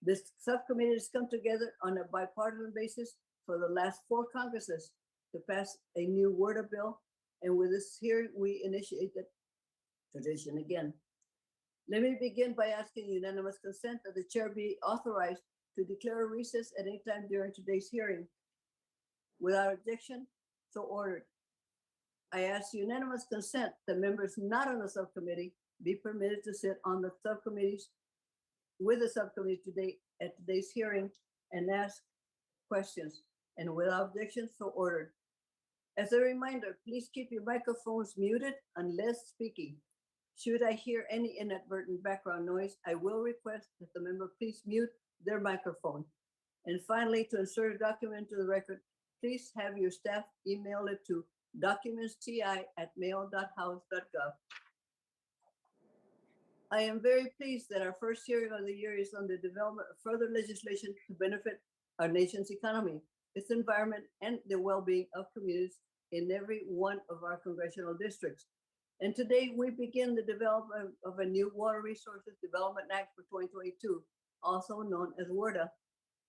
This subcommittee has come together on a bipartisan basis for the last 4 Congresses to pass a new WRDA bill. And with this hearing, we initiate the tradition again. Let me begin by asking unanimous consent that the chair be authorized to declare a recess at any time during today's hearing. Without objection, so ordered. I ask unanimous consent that members not on the subcommittee be permitted to sit on the subcommittees with the subcommittee today at today's hearing and ask questions. And without objection, so ordered. As a reminder, please keep your microphones muted unless speaking. Should I hear any inadvertent background noise, I will request that the member please mute their microphone. And finally, to insert a document to the record, please have your staff email it to documentsti@mail.house.gov. I am very pleased that our first hearing of the year is on the development of further legislation to benefit our nation's economy, its environment, and the well-being of communities in every one of our congressional districts. And today we begin the development of a new Water Resources Development Act for 2022, also known as WRDA.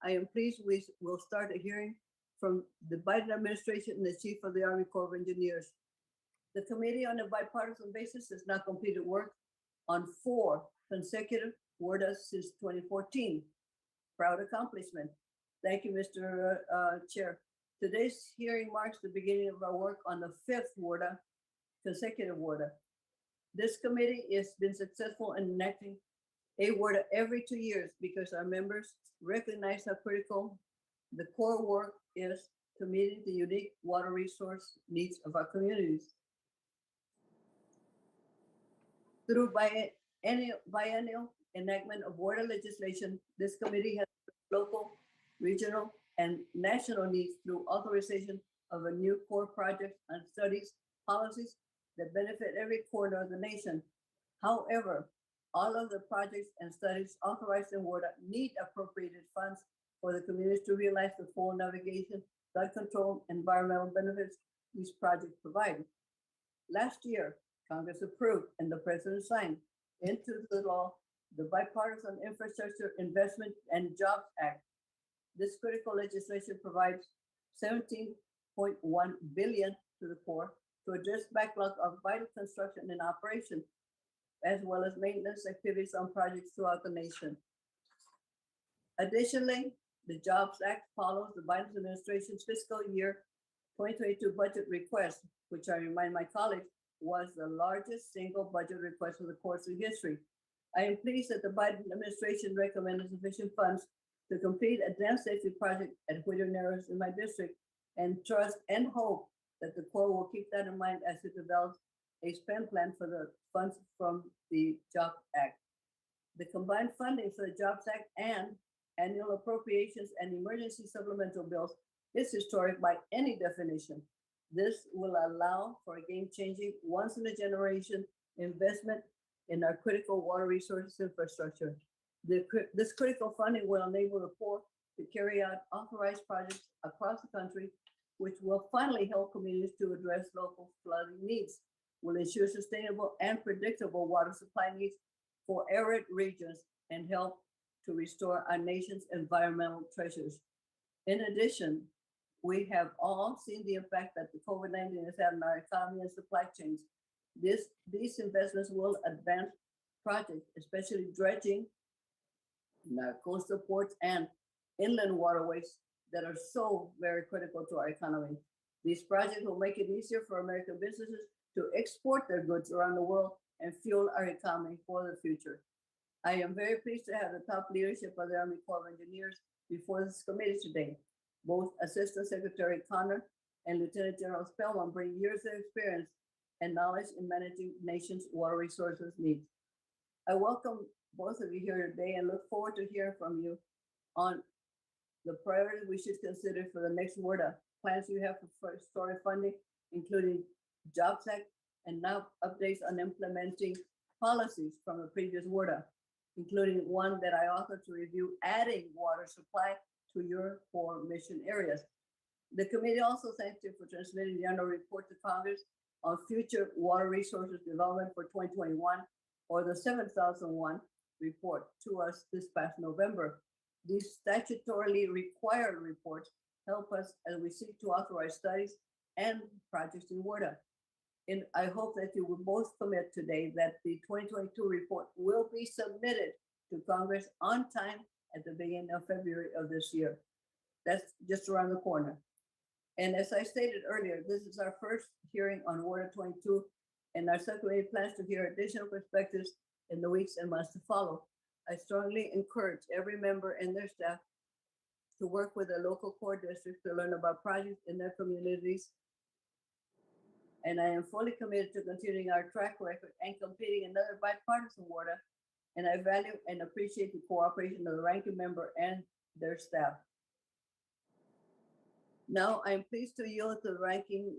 I am pleased we will start a hearing from the Biden administration and the Chief of the Army Corps of Engineers. The committee on a bipartisan basis has now completed work on 4 consecutive WRDAs since 2014. Proud accomplishment. Thank you, Mr. Chair. Today's hearing marks the beginning of our work on the 5th WRDA, consecutive WRDA. This committee has been successful in enacting a WRDA every 2 years because our members recognize how critical the core work is to meeting the unique water resource needs of our communities. Through biennial enactment of WRDA legislation, this committee has local, regional, and national needs through authorization of a new core project and studies, policies that benefit every corner of the nation. However, all of the projects and studies authorized in WRDA need appropriated funds for the communities to realize the full navigation, flood control, environmental benefits these projects provide. Last year, Congress approved and the President signed into the law the Bipartisan Infrastructure Investment and Jobs Act. This critical legislation provides $17.1 billion to the Corps to address backlog of vital construction and operation, as well as maintenance activities on projects throughout the nation. Additionally, the Jobs Act follows the Biden administration's fiscal year 2022 budget request, which I remind my colleagues was the largest single budget request of the Corps' history. I am pleased that the Biden administration recommended sufficient funds to complete a dam safety project at Whittier Narrows in my district, and trust and hope that the Corps will keep that in mind as it develops a spend plan for the funds from the Jobs Act. The combined funding for the Jobs Act and annual appropriations and emergency supplemental bills is historic by any definition. This will allow for a game-changing, once-in-a-generation investment in our critical water resources infrastructure. This critical funding will enable the Corps to carry out authorized projects across the country, which will finally help communities to address local flooding needs, will ensure sustainable and predictable water supply needs for arid regions, and help to restore our nation's environmental treasures. In addition, we have all seen the impact that the COVID-19 has had on our economy and supply chains. These investments will advance projects, especially dredging in our coastal ports and inland waterways that are so very critical to our economy. These projects will make it easier for American businesses to export their goods around the world and fuel our economy for the future. I am very pleased to have the top leadership of the Army Corps of Engineers before this committee today. Both Assistant Secretary Connor and Lieutenant General Spellman bring years of experience and knowledge in managing the nation's water resources needs. I welcome both of you here today and look forward to hearing from you on the priorities we should consider for the next WRDA, plans you have for story funding, including Jobs Act, and now updates on implementing policies from the previous WRDA, including one that I authored to review adding water supply to your core mission areas. The committee also thanks you for transmitting the annual report to Congress on future water resources development for 2021, or the 7001 report to us this past November. These statutorily required reports help us as we seek to authorize studies and projects in WARDA. And I hope that you will both commit today that the 2022 report will be submitted to Congress on time at the beginning of February of this year. That's just around the corner. And as I stated earlier, this is our first hearing on WARDA 22, and our subcommittee plans to hear additional perspectives in the weeks and months to follow. I strongly encourage every member and their staff to work with the local core districts to learn about projects in their communities. And I am fully committed to continuing our track record and completing another bipartisan WARDA. And I value and appreciate the cooperation of the ranking member and their staff. Now, I'm pleased to yield to the ranking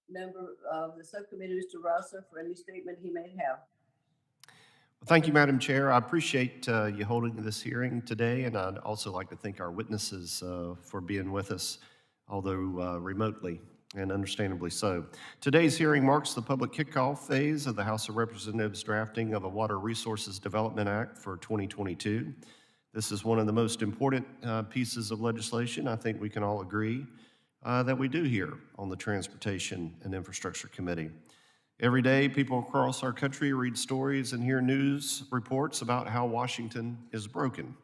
member of the subcommittee, Mr. Rouser, for any statement he may have. Well, thank you, Madam Chair. I appreciate you holding this hearing today, and I'd also like to thank our witnesses for being with us, although remotely, and understandably so. Today's hearing marks the public kickoff phase of the House of Representatives drafting of a Water Resources Development Act for 2022. This is one of the most important pieces of legislation, I think we can all agree, that we do here on the Transportation and Infrastructure Committee. Every day, people across our country read stories and hear news reports about how Washington is broken.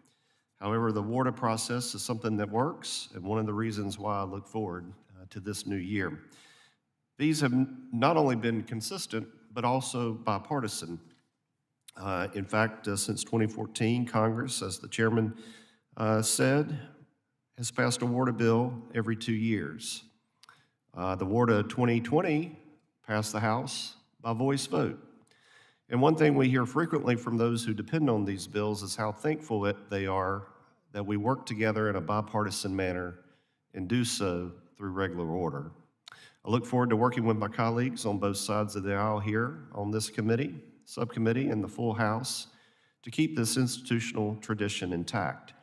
However, the WARDA process is something that works, and one of the reasons why I look forward to this new year. These have not only been consistent, but also bipartisan. In fact, since 2014, Congress, as the chairman said, has passed a WARDA bill every 2 years. The WARDA 2020 passed the House by voice vote. And one thing we hear frequently from those who depend on these bills is how thankful they are that we work together in a bipartisan manner and do so through regular order. I look forward to working with my colleagues on both sides of the aisle here on this committee, subcommittee, and the full House to keep this institutional tradition intact.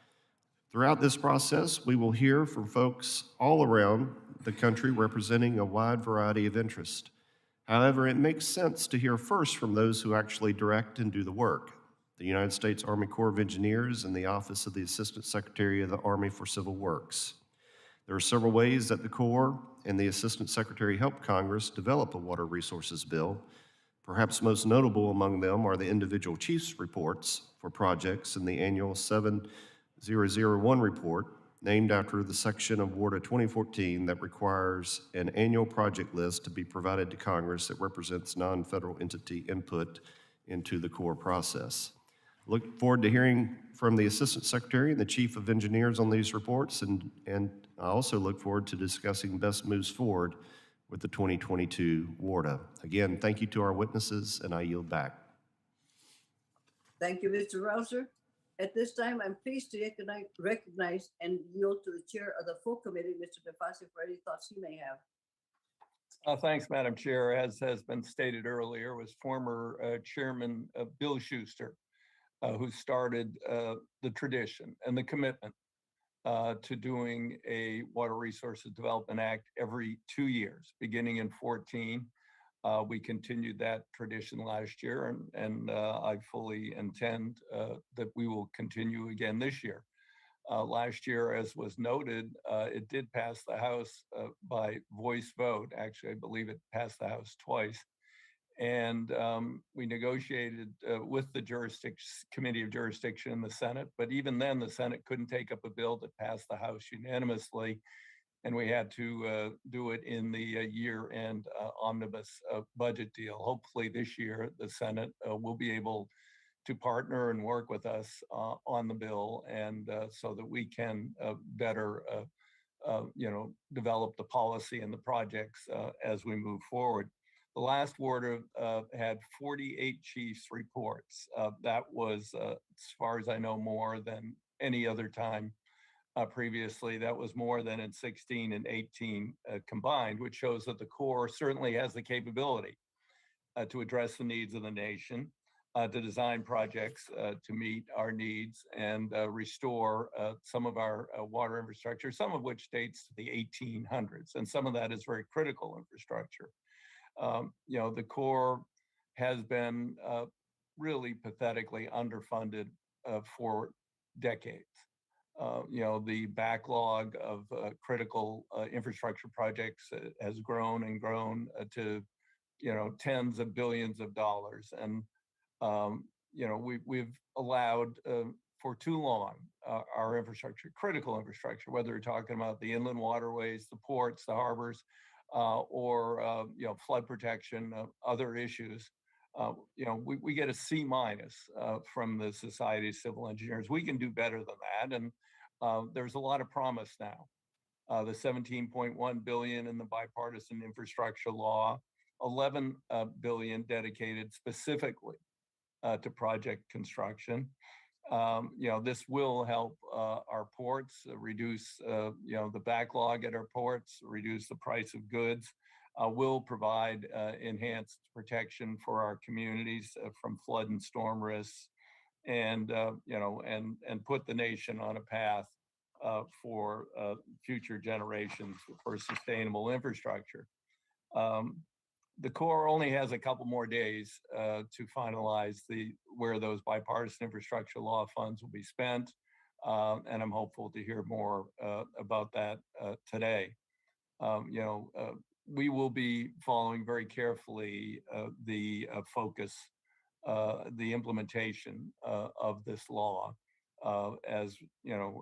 Throughout this process, we will hear from folks all around the country representing a wide variety of interests. However, it makes sense to hear first from those who actually direct and do the work, the United States Army Corps of Engineers and the Office of the Assistant Secretary of the Army for Civil Works. There are several ways that the Corps and the Assistant Secretary helped Congress develop a water resources bill. Perhaps most notable among them are the individual chiefs' reports for projects in the annual 7001 report, named after the section of WARDA 2014 that requires an annual project list to be provided to Congress that represents non-federal entity input into the Corps process. Look forward to hearing from the Assistant Secretary and the Chief of Engineers on these reports, and I also look forward to discussing best moves forward with the 2022 WARDA. Again, thank you to our witnesses, and I yield back. Thank you, Mr. Rouser. At this time, I'm pleased to recognize and yield to the chair of the full committee, Mr. DeFasi, for any thoughts he may have. Thanks, Madam Chair. As has been stated earlier, was former Chairman Bill Schuster, who started the tradition and the commitment to doing a Water Resources Development Act every 2 years, beginning in 2014. We continued that tradition last year, and I fully intend that we will continue again this year. Last year, as was noted, it did pass the House by voice vote. Actually, I believe it passed the House twice. And we negotiated with the Committee of Jurisdiction in the Senate, but even then the Senate couldn't take up a bill that passed the House unanimously, and we had to do it in the year-end omnibus budget deal. Hopefully this year the Senate will be able to partner and work with us on the bill, and so that we can better develop the policy and the projects as we move forward. The last WARDA had 48 chiefs reports. That was, as far as I know, more than any other time previously. That was more than in 16 and 18 combined, which shows that the Corps certainly has the capability to address the needs of the nation, to design projects to meet our needs and restore some of our water infrastructure, some of which dates to the 1800s, and some of that is very critical infrastructure. The Corps has been really pathetically underfunded for decades. The backlog of critical infrastructure projects has grown and grown to, tens of billions of dollars. And, we've allowed for too long our infrastructure, critical infrastructure, whether you're talking about the inland waterways, the ports, the harbors, or flood protection, other issues. We get a C minus from the Society of Civil Engineers. We can do better than that, and there's a lot of promise now. The 17.1 billion in the bipartisan infrastructure law, 11 billion dedicated specifically to project construction. This will help our ports reduce, the backlog at our ports, reduce the price of goods, will provide enhanced protection for our communities from flood and storm risks, and put the nation on a path for future generations for sustainable infrastructure. The Corps only has a couple more days to finalize where those bipartisan infrastructure law funds will be spent, and I'm hopeful to hear more about that today. We will be following very carefully the focus, the implementation of this law, as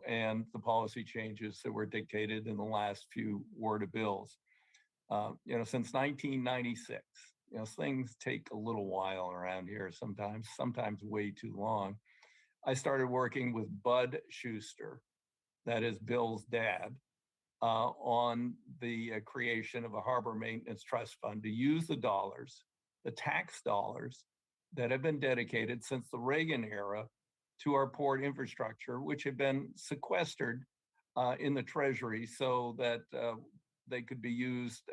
and the policy changes that were dictated in the last few WRDA bills. Since 1996, things take a little while around here sometimes way too long. I started working with Bud Schuster, that is Bill's dad, on the creation of a harbor maintenance trust fund to use the dollars, the tax dollars that have been dedicated since the Reagan era to our port infrastructure, which had been sequestered in the Treasury so that they could be used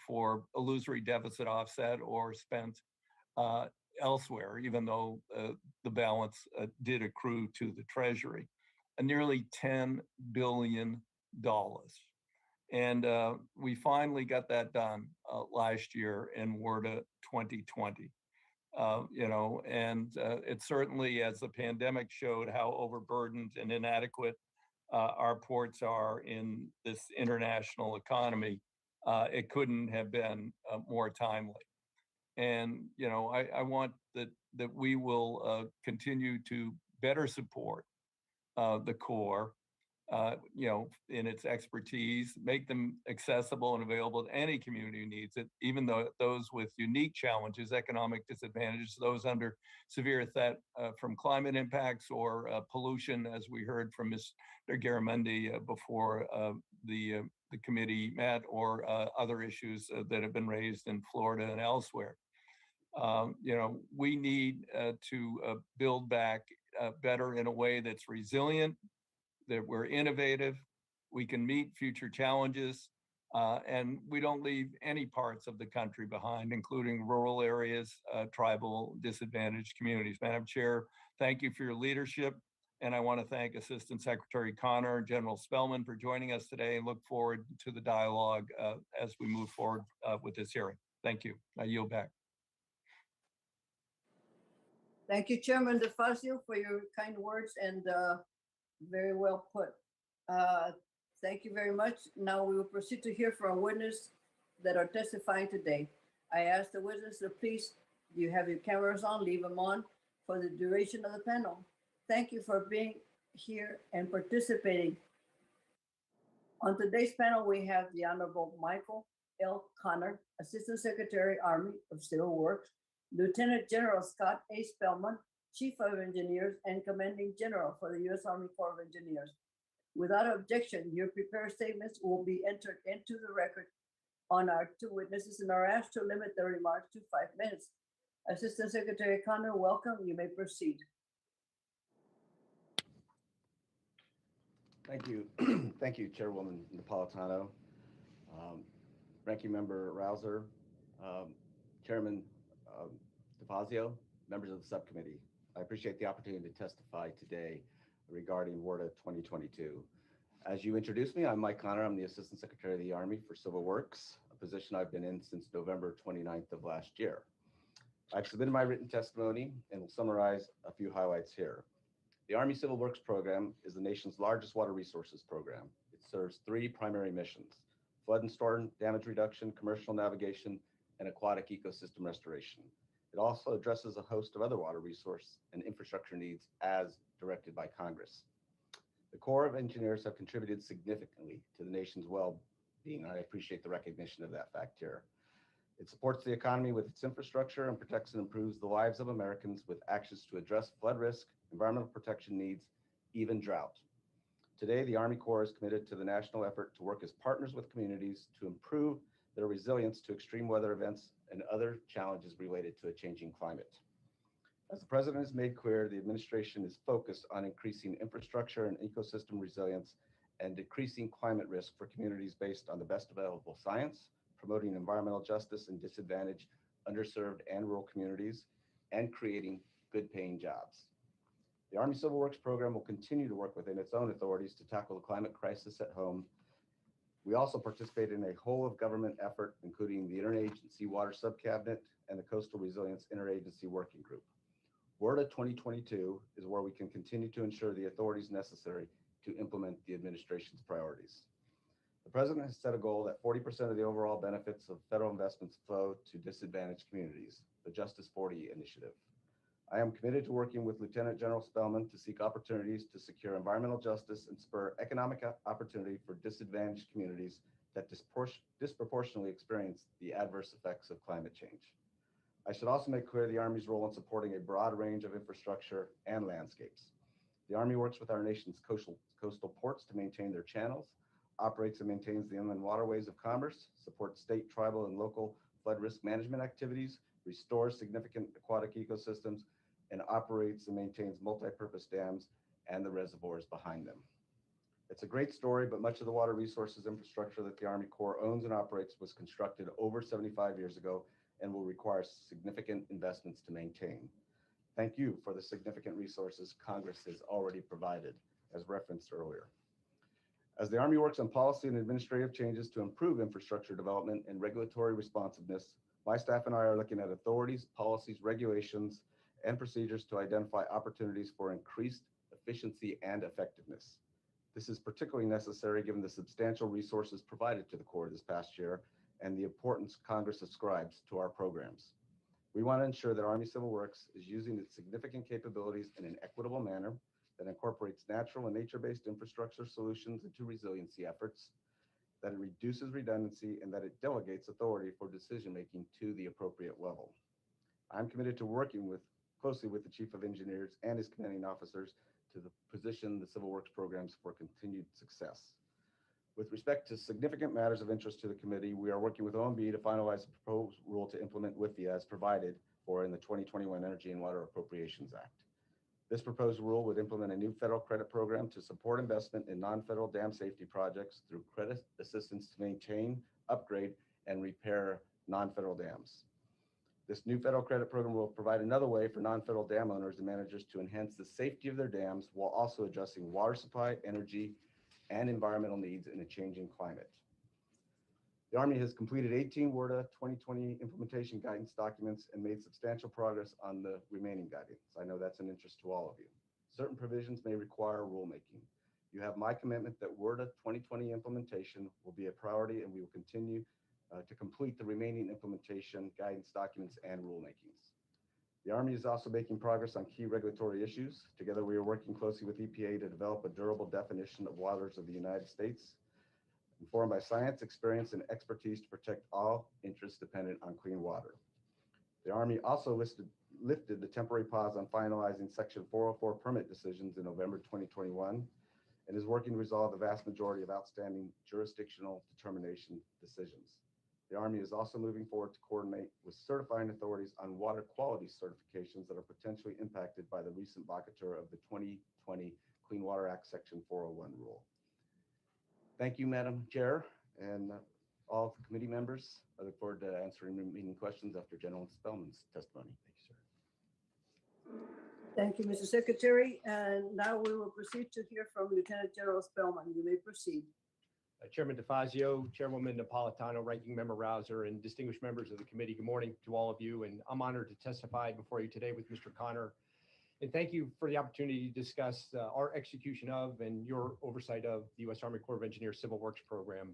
for illusory deficit offset or spent elsewhere, even though the balance did accrue to the Treasury, nearly $10 billion. And we finally got that done last year in WRDA 2020. It certainly, as the pandemic showed how overburdened and inadequate our ports are in this international economy, it couldn't have been more timely. And I want that we will continue to better support the Corps, in its expertise, make them accessible and available to any community who needs it, even though those with unique challenges, economic disadvantages, those under severe threat from climate impacts or pollution, as we heard from Mr. Garamendi before the committee met, or other issues that have been raised in Florida and elsewhere. We need to build back better in a way that's resilient, that we're innovative, we can meet future challenges, and we don't leave any parts of the country behind, including rural areas, tribal, disadvantaged communities. Madam Chair, thank you for your leadership, and I want to thank Assistant Secretary Connor and General Spellman for joining us today, and look forward to the dialogue as we move forward with this hearing. Thank you. I yield back. Thank you, Chairman DeFazio, for your kind words, and very well put. Thank you very much. Now we will proceed to hear from witnesses that are testifying today. I ask the witnesses to please, do you have your cameras on? Leave them on for the duration of the panel. Thank you for being here and participating. On today's panel, we have the Honorable Michael L. Connor, Assistant Secretary, Army of Civil Works, Lieutenant General Scott A. Spellman, Chief of Engineers and Commanding General for the U.S. Army Corps of Engineers. Without objection, your prepared statements will be entered into the record on our two witnesses and are asked to limit their remarks to 5 minutes. Assistant Secretary Connor, welcome. You may proceed. Thank you. Thank you, Chairwoman Napolitano, Ranking Member Rouser, Chairman DeFazio, members of the subcommittee. I appreciate the opportunity to testify today regarding WRDA 2022. As you introduced me, I'm Mike Connor. I'm the Assistant Secretary of the Army for Civil Works, a position I've been in since November 29th of last year. I've submitted my written testimony and will summarize a few highlights here. The Army Civil Works Program is the nation's largest water resources program. It serves 3 primary missions: flood and storm damage reduction, commercial navigation, and aquatic ecosystem restoration. It also addresses a host of other water resource and infrastructure needs as directed by Congress. The Corps of Engineers have contributed significantly to the nation's well-being. I appreciate the recognition of that fact here. It supports the economy with its infrastructure and protects and improves the lives of Americans with actions to address flood risk, environmental protection needs, even drought. Today, the Army Corps is committed to the national effort to work as partners with communities to improve their resilience to extreme weather events and other challenges related to a changing climate. As the President has made clear, the administration is focused on increasing infrastructure and ecosystem resilience and decreasing climate risk for communities based on the best available science, promoting environmental justice in disadvantaged, underserved, and rural communities, and creating good paying jobs. The Army Civil Works Program will continue to work within its own authorities to tackle the climate crisis at home. We also participate in a whole of government effort, including the Interagency Water Subcabinet and the Coastal Resilience Interagency Working Group. WRDA 2022 is where we can continue to ensure the authorities necessary to implement the administration's priorities. The President has set a goal that 40% of the overall benefits of federal investments flow to disadvantaged communities, the Justice 40 initiative. I am committed to working with Lieutenant General Spellman to seek opportunities to secure environmental justice and spur economic opportunity for disadvantaged communities that disproportionately experience the adverse effects of climate change. I should also make clear the Army's role in supporting a broad range of infrastructure and landscapes. The Army works with our nation's coastal ports to maintain their channels, operates and maintains the inland waterways of commerce, supports state, tribal, and local flood risk management activities, restores significant aquatic ecosystems, and operates and maintains multi-purpose dams and the reservoirs behind them. It's a great story, but much of the water resources infrastructure that the Army Corps owns and operates was constructed over 75 years ago and will require significant investments to maintain. Thank you for the significant resources Congress has already provided, as referenced earlier. As the Army works on policy and administrative changes to improve infrastructure development and regulatory responsiveness, my staff and I are looking at authorities, policies, regulations, and procedures to identify opportunities for increased efficiency and effectiveness. This is particularly necessary given the substantial resources provided to the Corps this past year and the importance Congress ascribes to our programs. We want to ensure that Army Civil Works is using its significant capabilities in an equitable manner that incorporates natural and nature-based infrastructure solutions into resiliency efforts, that it reduces redundancy, and that it delegates authority for decision-making to the appropriate level. I'm committed to working closely with the Chief of Engineers and his commanding officers to position the Civil Works programs for continued success. With respect to significant matters of interest to the committee, we are working with OMB to finalize the proposed rule to implement WIFIA as provided for in the 2021 Energy and Water Appropriations Act. This proposed rule would implement a new federal credit program to support investment in non-federal dam safety projects through credit assistance to maintain, upgrade, and repair non-federal dams. This new federal credit program will provide another way for non-federal dam owners and managers to enhance the safety of their dams while also addressing water supply, energy, and environmental needs in a changing climate. The Army has completed 18 WRDA 2020 implementation guidance documents and made substantial progress on the remaining guidance. I know that's an interest to all of you. Certain provisions may require rulemaking. You have my commitment that WRDA 2020 implementation will be a priority, and we will continue to complete the remaining implementation guidance documents and rulemakings. The Army is also making progress on key regulatory issues. Together, we are working closely with EPA to develop a durable definition of waters of the United States, informed by science, experience, and expertise to protect all interests dependent on clean water. The Army also lifted the temporary pause on finalizing Section 404 permit decisions in November 2021 and is working to resolve the vast majority of outstanding jurisdictional determination decisions. The Army is also moving forward to coordinate with certifying authorities on water quality certifications that are potentially impacted by the recent vacatur of the 2020 Clean Water Act Section 401 rule. Thank you, Madam Chair, and all committee members. I look forward to answering remaining questions after General Spellman's testimony. Thank you, sir. Thank you, Mr. Secretary. And now we will proceed to hear from Lieutenant General Spellman. You may proceed. Chairman DeFazio, Chairwoman Napolitano, Ranking Member Rouser, and distinguished members of the committee, good morning to all of you. And I'm honored to testify before you today with Mr. Connor And thank you for the opportunity to discuss our execution of and your oversight of the U.S. Army Corps of Engineers Civil Works Program.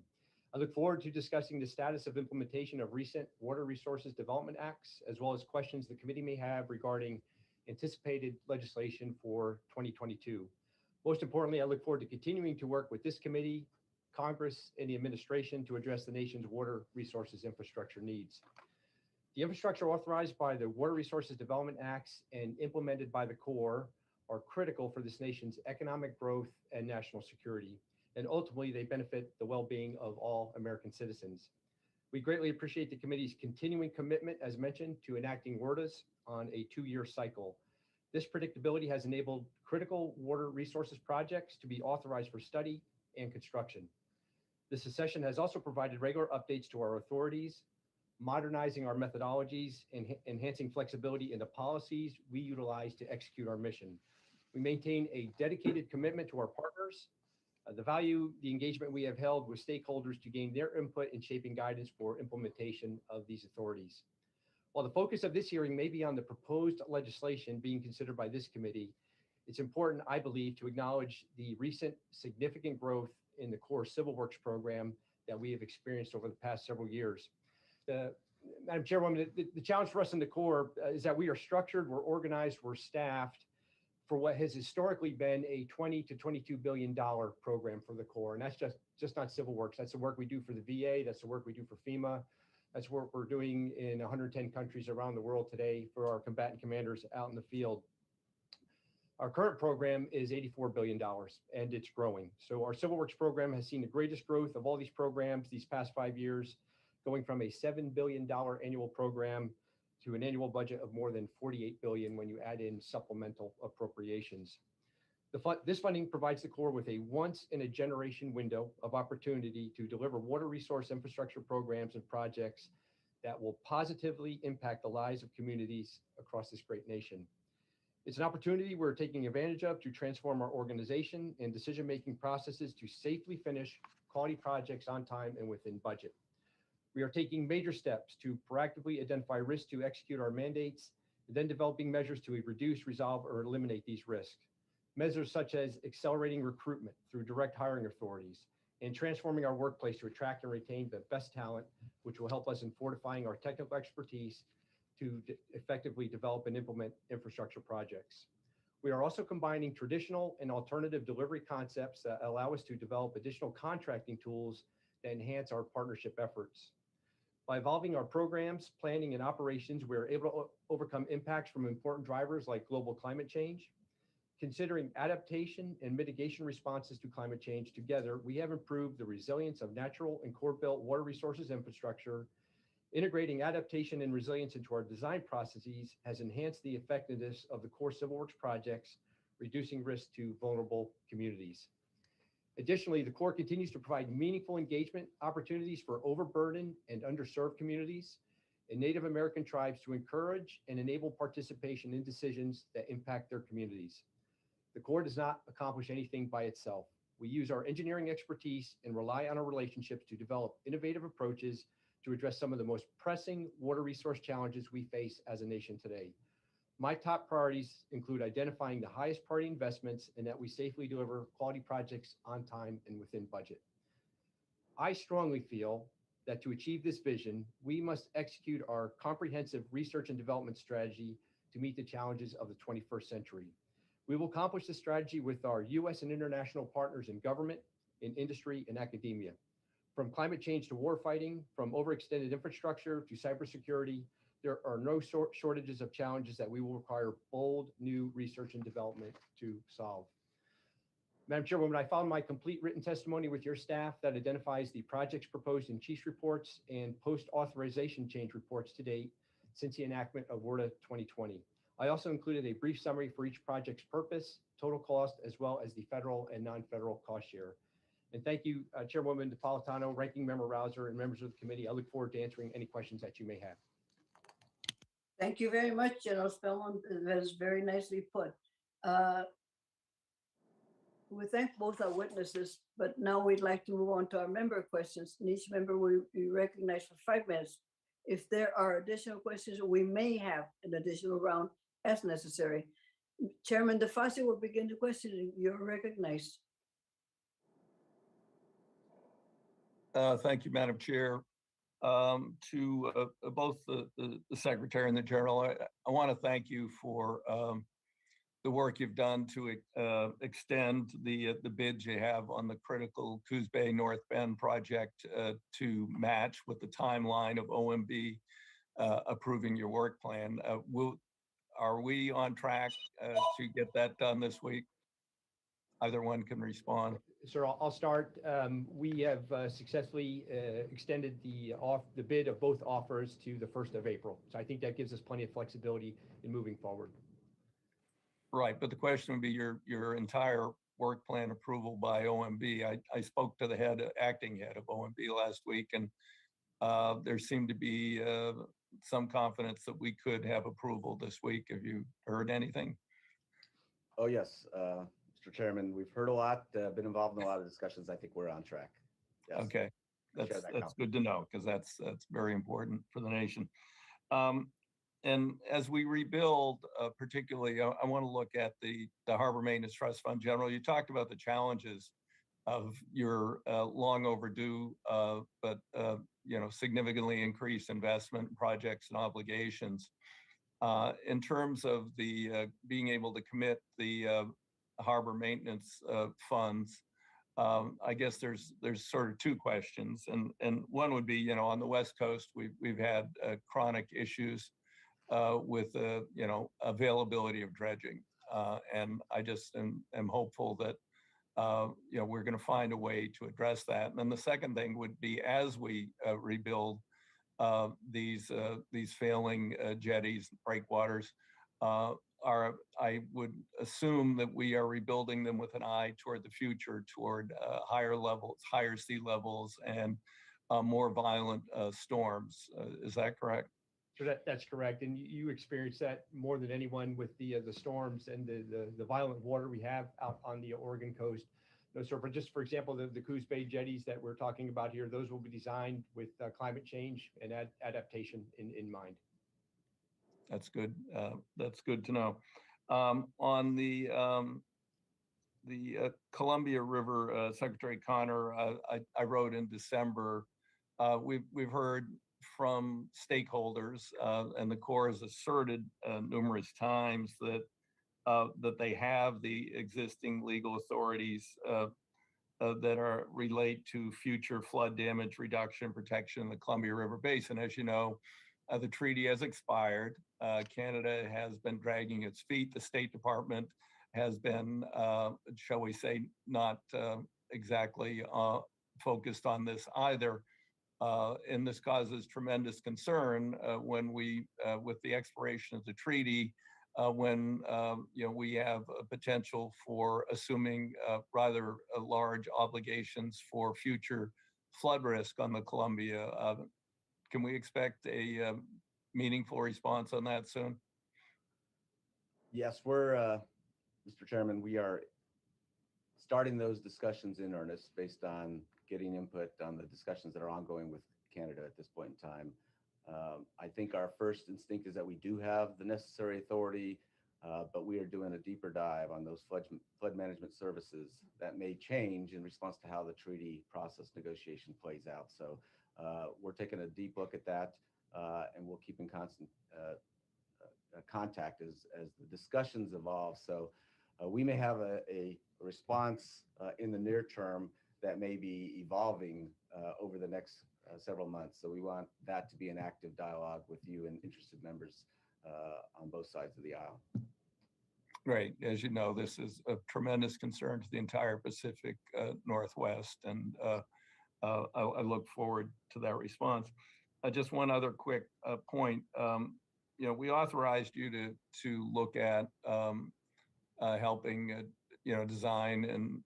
I look forward to discussing the status of implementation of recent Water Resources Development Acts, as well as questions the committee may have regarding anticipated legislation for 2022. Most importantly, I look forward to continuing to work with this committee, Congress, and the administration to address the nation's water resources infrastructure needs. The infrastructure authorized by the Water Resources Development Acts and implemented by the Corps are critical for this nation's economic growth and national security, and ultimately they benefit the well-being of all American citizens. We greatly appreciate the committee's continuing commitment, as mentioned, to enacting WRDAs on a 2-year cycle. This predictability has enabled critical water resources projects to be authorized for study and construction. This session has also provided regular updates to our authorities, modernizing our methodologies and enhancing flexibility in the policies we utilize to execute our mission. We maintain a dedicated commitment to our partners, the engagement we have held with stakeholders to gain their input in shaping guidance for implementation of these authorities. While the focus of this hearing may be on the proposed legislation being considered by this committee, it's important, I believe, to acknowledge the recent significant growth in the Corps Civil Works program that we have experienced over the past several years. Madam Chairwoman, the challenge for us in the Corps is that we are structured, we're organized, we're staffed for what has historically been a $20 to $22 billion program for the Corps. And that's just not civil works. That's the work we do for the VA. That's the work we do for FEMA. That's what we're doing in 110 countries around the world today for our combatant commanders out in the field. Our current program is $84 billion and it's growing. So our civil works program has seen the greatest growth of all these programs these past 5 years, going from a $7 billion annual program to an annual budget of more than $48 billion when you add in supplemental appropriations. This funding provides the Corps with a once-in-a-generation window of opportunity to deliver water resource infrastructure programs and projects that will positively impact the lives of communities across this great nation. It's an opportunity we're taking advantage of to transform our organization and decision-making processes to safely finish quality projects on time and within budget. We are taking major steps to proactively identify risks to execute our mandates, and then developing measures to reduce, resolve, or eliminate these risks. Measures such as accelerating recruitment through direct hiring authorities and transforming our workplace to attract and retain the best talent, which will help us in fortifying our technical expertise to effectively develop and implement infrastructure projects. We are also combining traditional and alternative delivery concepts that allow us to develop additional contracting tools that enhance our partnership efforts. By evolving our programs, planning, and operations, we are able to overcome impacts from important drivers like global climate change. Considering adaptation and mitigation responses to climate change together, we have improved the resilience of natural and core-built water resources infrastructure. Integrating adaptation and resilience into our design processes has enhanced the effectiveness of the Corps Civil Works projects, reducing risk to vulnerable communities. Additionally, the Corps continues to provide meaningful engagement opportunities for overburdened and underserved communities and Native American tribes to encourage and enable participation in decisions that impact their communities. The Corps does not accomplish anything by itself. We use our engineering expertise and rely on our relationships to develop innovative approaches to address some of the most pressing water resource challenges we face as a nation today. My top priorities include identifying the highest priority investments and that we safely deliver quality projects on time and within budget. I strongly feel that to achieve this vision, we must execute our comprehensive research and development strategy to meet the challenges of the 21st century. We will accomplish this strategy with our U.S. and international partners in government, in industry, and academia. From climate change to warfighting, from overextended infrastructure to cybersecurity, there are no shortages of challenges that we will require bold new research and development to solve. Madam Chairwoman, I found my complete written testimony with your staff that identifies the projects proposed in chief's reports and post-authorization change reports to date since the enactment of WRDA 2020. I also included a brief summary for each project's purpose, total cost, as well as the federal and non-federal cost share. And thank you, Chairwoman Napolitano, Ranking Member Rouser, and members of the committee. I look forward to answering any questions that you may have. Thank you very much, General Spellman. That is very nicely put. We thank both our witnesses, but now we'd like to move on to our member questions. And each member will be recognized for 5 minutes. If there are additional questions, we may have an additional round as necessary. Chairman DeFazio will begin the questioning. You're recognized. Thank you, Madam Chair. To both the Secretary and the General, I want to thank you for the work you've done to extend the bids you have on the critical Coos Bay North Bend project to match with the timeline of OMB approving your work plan. Are we on track to get that done this week? Either one can respond. Sir, I'll start. We have successfully extended the bid of both offers to the 1st of April. So I think that gives us plenty of flexibility in moving forward. Right, but the question would be your entire work plan approval by OMB. I spoke to the acting head of OMB last week, and there seemed to be some confidence that we could have approval this week. Have you heard anything? Oh, yes, Mr. Chairman, we've heard a lot, been involved in a lot of discussions. I think we're on track. Yes. Okay, that's good to know, because that's very important for the nation. And as we rebuild, particularly, I want to look at the Harbor Maintenance Trust Fund General. You talked about the challenges of your long overdue, but significantly increased investment in projects and obligations. In terms of the being able to commit the harbor maintenance funds, I guess there's sort of two questions, and one would be, on the West Coast, we've had chronic issues with availability of dredging, and I just am hopeful that we're going to find a way to address that. And then the second thing would be, as we rebuild these failing jetties, breakwaters, I would assume that we are rebuilding them with an eye toward the future, toward higher levels, higher sea levels, and more violent storms. Is that correct? So that's correct, and you experienced that more than anyone with the storms and the violent water we have out on the Oregon coast. No, sir, but just for example, the Coos Bay jetties that we're talking about here, those will be designed with climate change and adaptation in mind. That's good. That's good to know. On the Columbia River, Secretary Connor, I wrote in December. We've heard from stakeholders, and the Corps has asserted numerous times that they have the existing legal authorities that relate to future flood damage reduction protection in the Columbia River Basin. As you know, the treaty has expired. Canada has been dragging its feet. The State Department has been, shall we say, not exactly focused on this either. And this causes tremendous concern when with the expiration of the treaty, when we have a potential for assuming rather large obligations for future flood risk on the Columbia. Can we expect a meaningful response on that soon? Yes, we're, Mr. Chairman, we are starting those discussions in earnest based on getting input on the discussions that are ongoing with Canada at this point in time. I think our first instinct is that we do have the necessary authority, but we are doing a deeper dive on those flood management services that may change in response to how the treaty process negotiation plays out. So we're taking a deep look at that, and we'll keep in constant contact as the discussions evolve. So we may have a response in the near term that may be evolving over the next several months. So we want that to be an active dialogue with you and interested members on both sides of the aisle. Right. As you know, this is a tremendous concern to the entire Pacific Northwest, and I look forward to that response. Just one other quick point. We authorized you to look at helping design and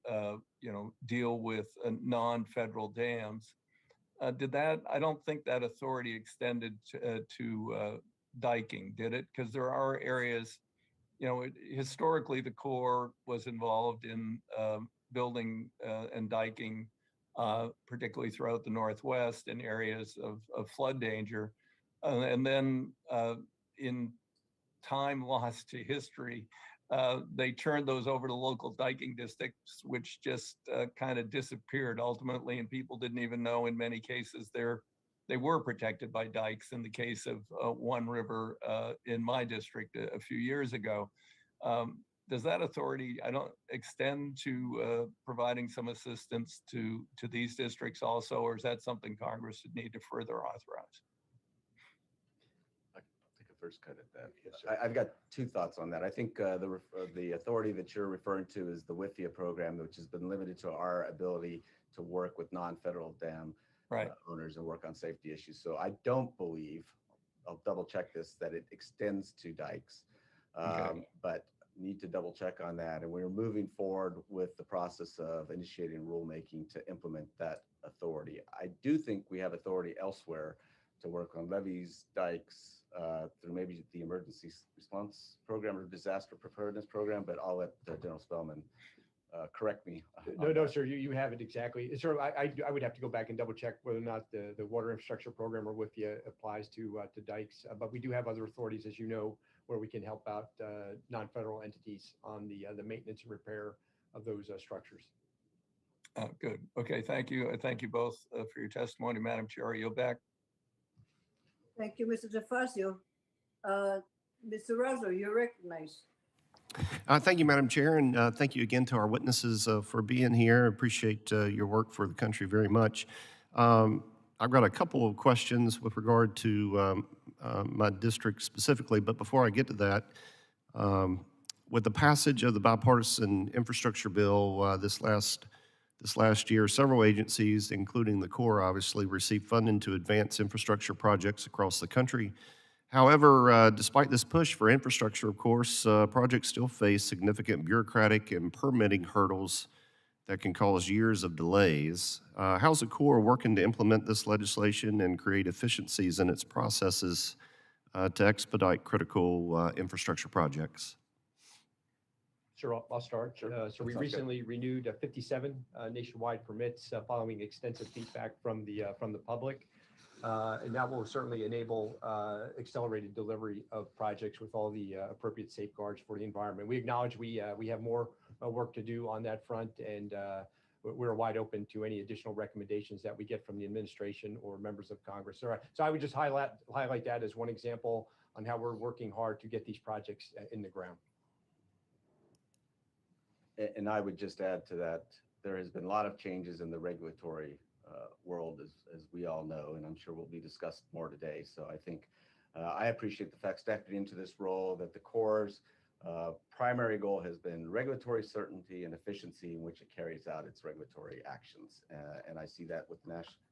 deal with non-federal dams. I don't think that authority extended to diking, did it? Because there are areas, historically the Corps was involved in building and diking, particularly throughout the Northwest in areas of flood danger. And then in time lost to history, They turned those over to local diking districts, which just kind of disappeared ultimately, and people didn't even know in many cases they were protected by dikes. In the case of one river in my district a few years ago. Does that authority, I don't extend to providing some assistance to these districts also, or is that something Congress would need to further authorize? I'll take a first cut at that. I've got two thoughts on that. I think the authority that you're referring to is the WIFIA program, which has been limited to our ability to work with non-federal dam owners and work on safety issues. So I don't believe, I'll double check this, that it extends to dikes, but need to double check on that. And we're moving forward with the process of initiating rulemaking to implement that authority. I do think we have authority elsewhere to work on levees, dikes, through maybe the emergency response program or disaster preparedness program, but I'll let General Spellman correct me. No, sir, you have it exactly. Sir, I would have to go back and double check whether or not the water infrastructure program or WIFIA applies to dikes, but we do have other authorities, as you know, where we can help out non-federal entities on the maintenance and repair of those structures. Good. Okay, thank you. Thank you both for your testimony, Madam Chair. You're back. Thank you, Mr. DeFazio. Mr. Rouser, you're recognized. Thank you, Madam Chair, and thank you again to our witnesses for being here. I appreciate your work for the country very much. I've got a couple of questions with regard to my district specifically, but before I get to that, with the passage of the bipartisan infrastructure bill this last year, several agencies, including the Corps, obviously, received funding to advance infrastructure projects across the country. However, despite this push for infrastructure, of course, projects still face significant bureaucratic and permitting hurdles that can cause years of delays. How's the Corps working to implement this legislation and create efficiencies in its processes to expedite critical infrastructure projects? Sure, I'll start. Sure. So we recently renewed 57 nationwide permits following extensive feedback from the public. And that will certainly enable accelerated delivery of projects with all the appropriate safeguards for the environment. We acknowledge we have more work to do on that front, and we're wide open to any additional recommendations that we get from the administration or members of Congress. So I would just highlight that as one example on how we're working hard to get these projects in the ground. And I would just add to that, there has been a lot of changes in the regulatory world, as we all know, and I'm sure will be discussed more today. So I think I appreciate the fact stepping into this role that the Corps' primary goal has been regulatory certainty and efficiency in which it carries out its regulatory actions. And I see that with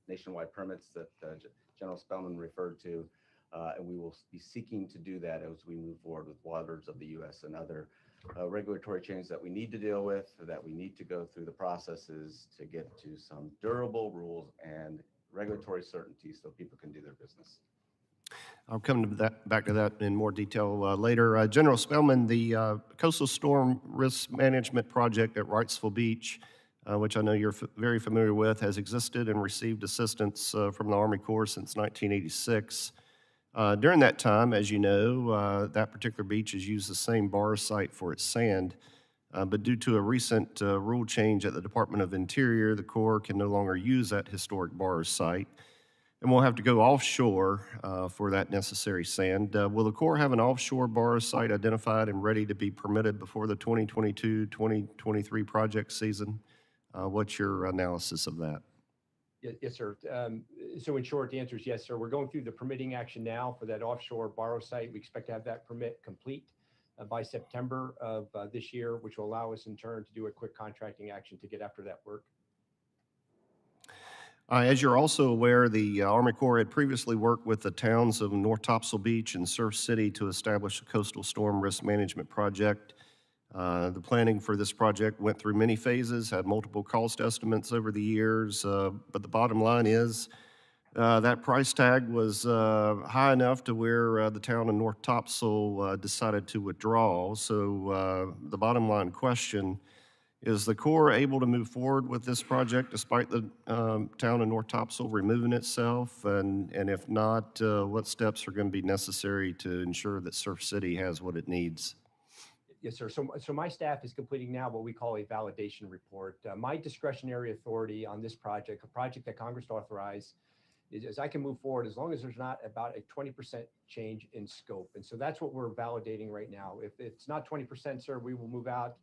nationwide permits that General Spellman referred to, and we will be seeking to do that as we move forward with waters of the U.S. and other regulatory changes that we need to deal with, that we need to go through the processes to get to some durable rules and regulatory certainty so people can do their business. I'll come to back to that in more detail later. General Spellman, the Coastal Storm Risk Management Project at Wrightsville Beach, which I know you're very familiar with, has existed and received assistance from the Army Corps since 1986. During that time, as you know, that particular beach has used the same bar site for its sand, but due to a recent rule change at the Department of Interior, the Corps can no longer use that historic bar site, and we'll have to go offshore for that necessary sand. Will the Corps have an offshore bar site identified and ready to be permitted before the 2022-2023 project season? What's your analysis of that? Yes, sir. So in short, the answer is yes, sir. We're going through the permitting action now for that offshore borrow site. We expect to have that permit complete by September of this year, which will allow us in turn to do a quick contracting action to get after that work. As you're also aware, the Army Corps had previously worked with the towns of North Topsail Beach and Surf City to establish a coastal storm risk management project. The planning for this project went through many phases, had multiple cost estimates over the years, but the bottom line is that price tag was high enough to where the town of North Topsail decided to withdraw. So the bottom line question is the Corps able to move forward with this project despite the town of North Topsail removing itself? And if not, what steps are going to be necessary to ensure that Surf City has what it needs? Yes, sir. So my staff is completing now what we call a validation report. My discretionary authority on this project, a project that Congress authorized, is I can move forward as long as there's not about a 20% change in scope. And so that's what we're validating right now. If it's not 20%, sir, we will move out.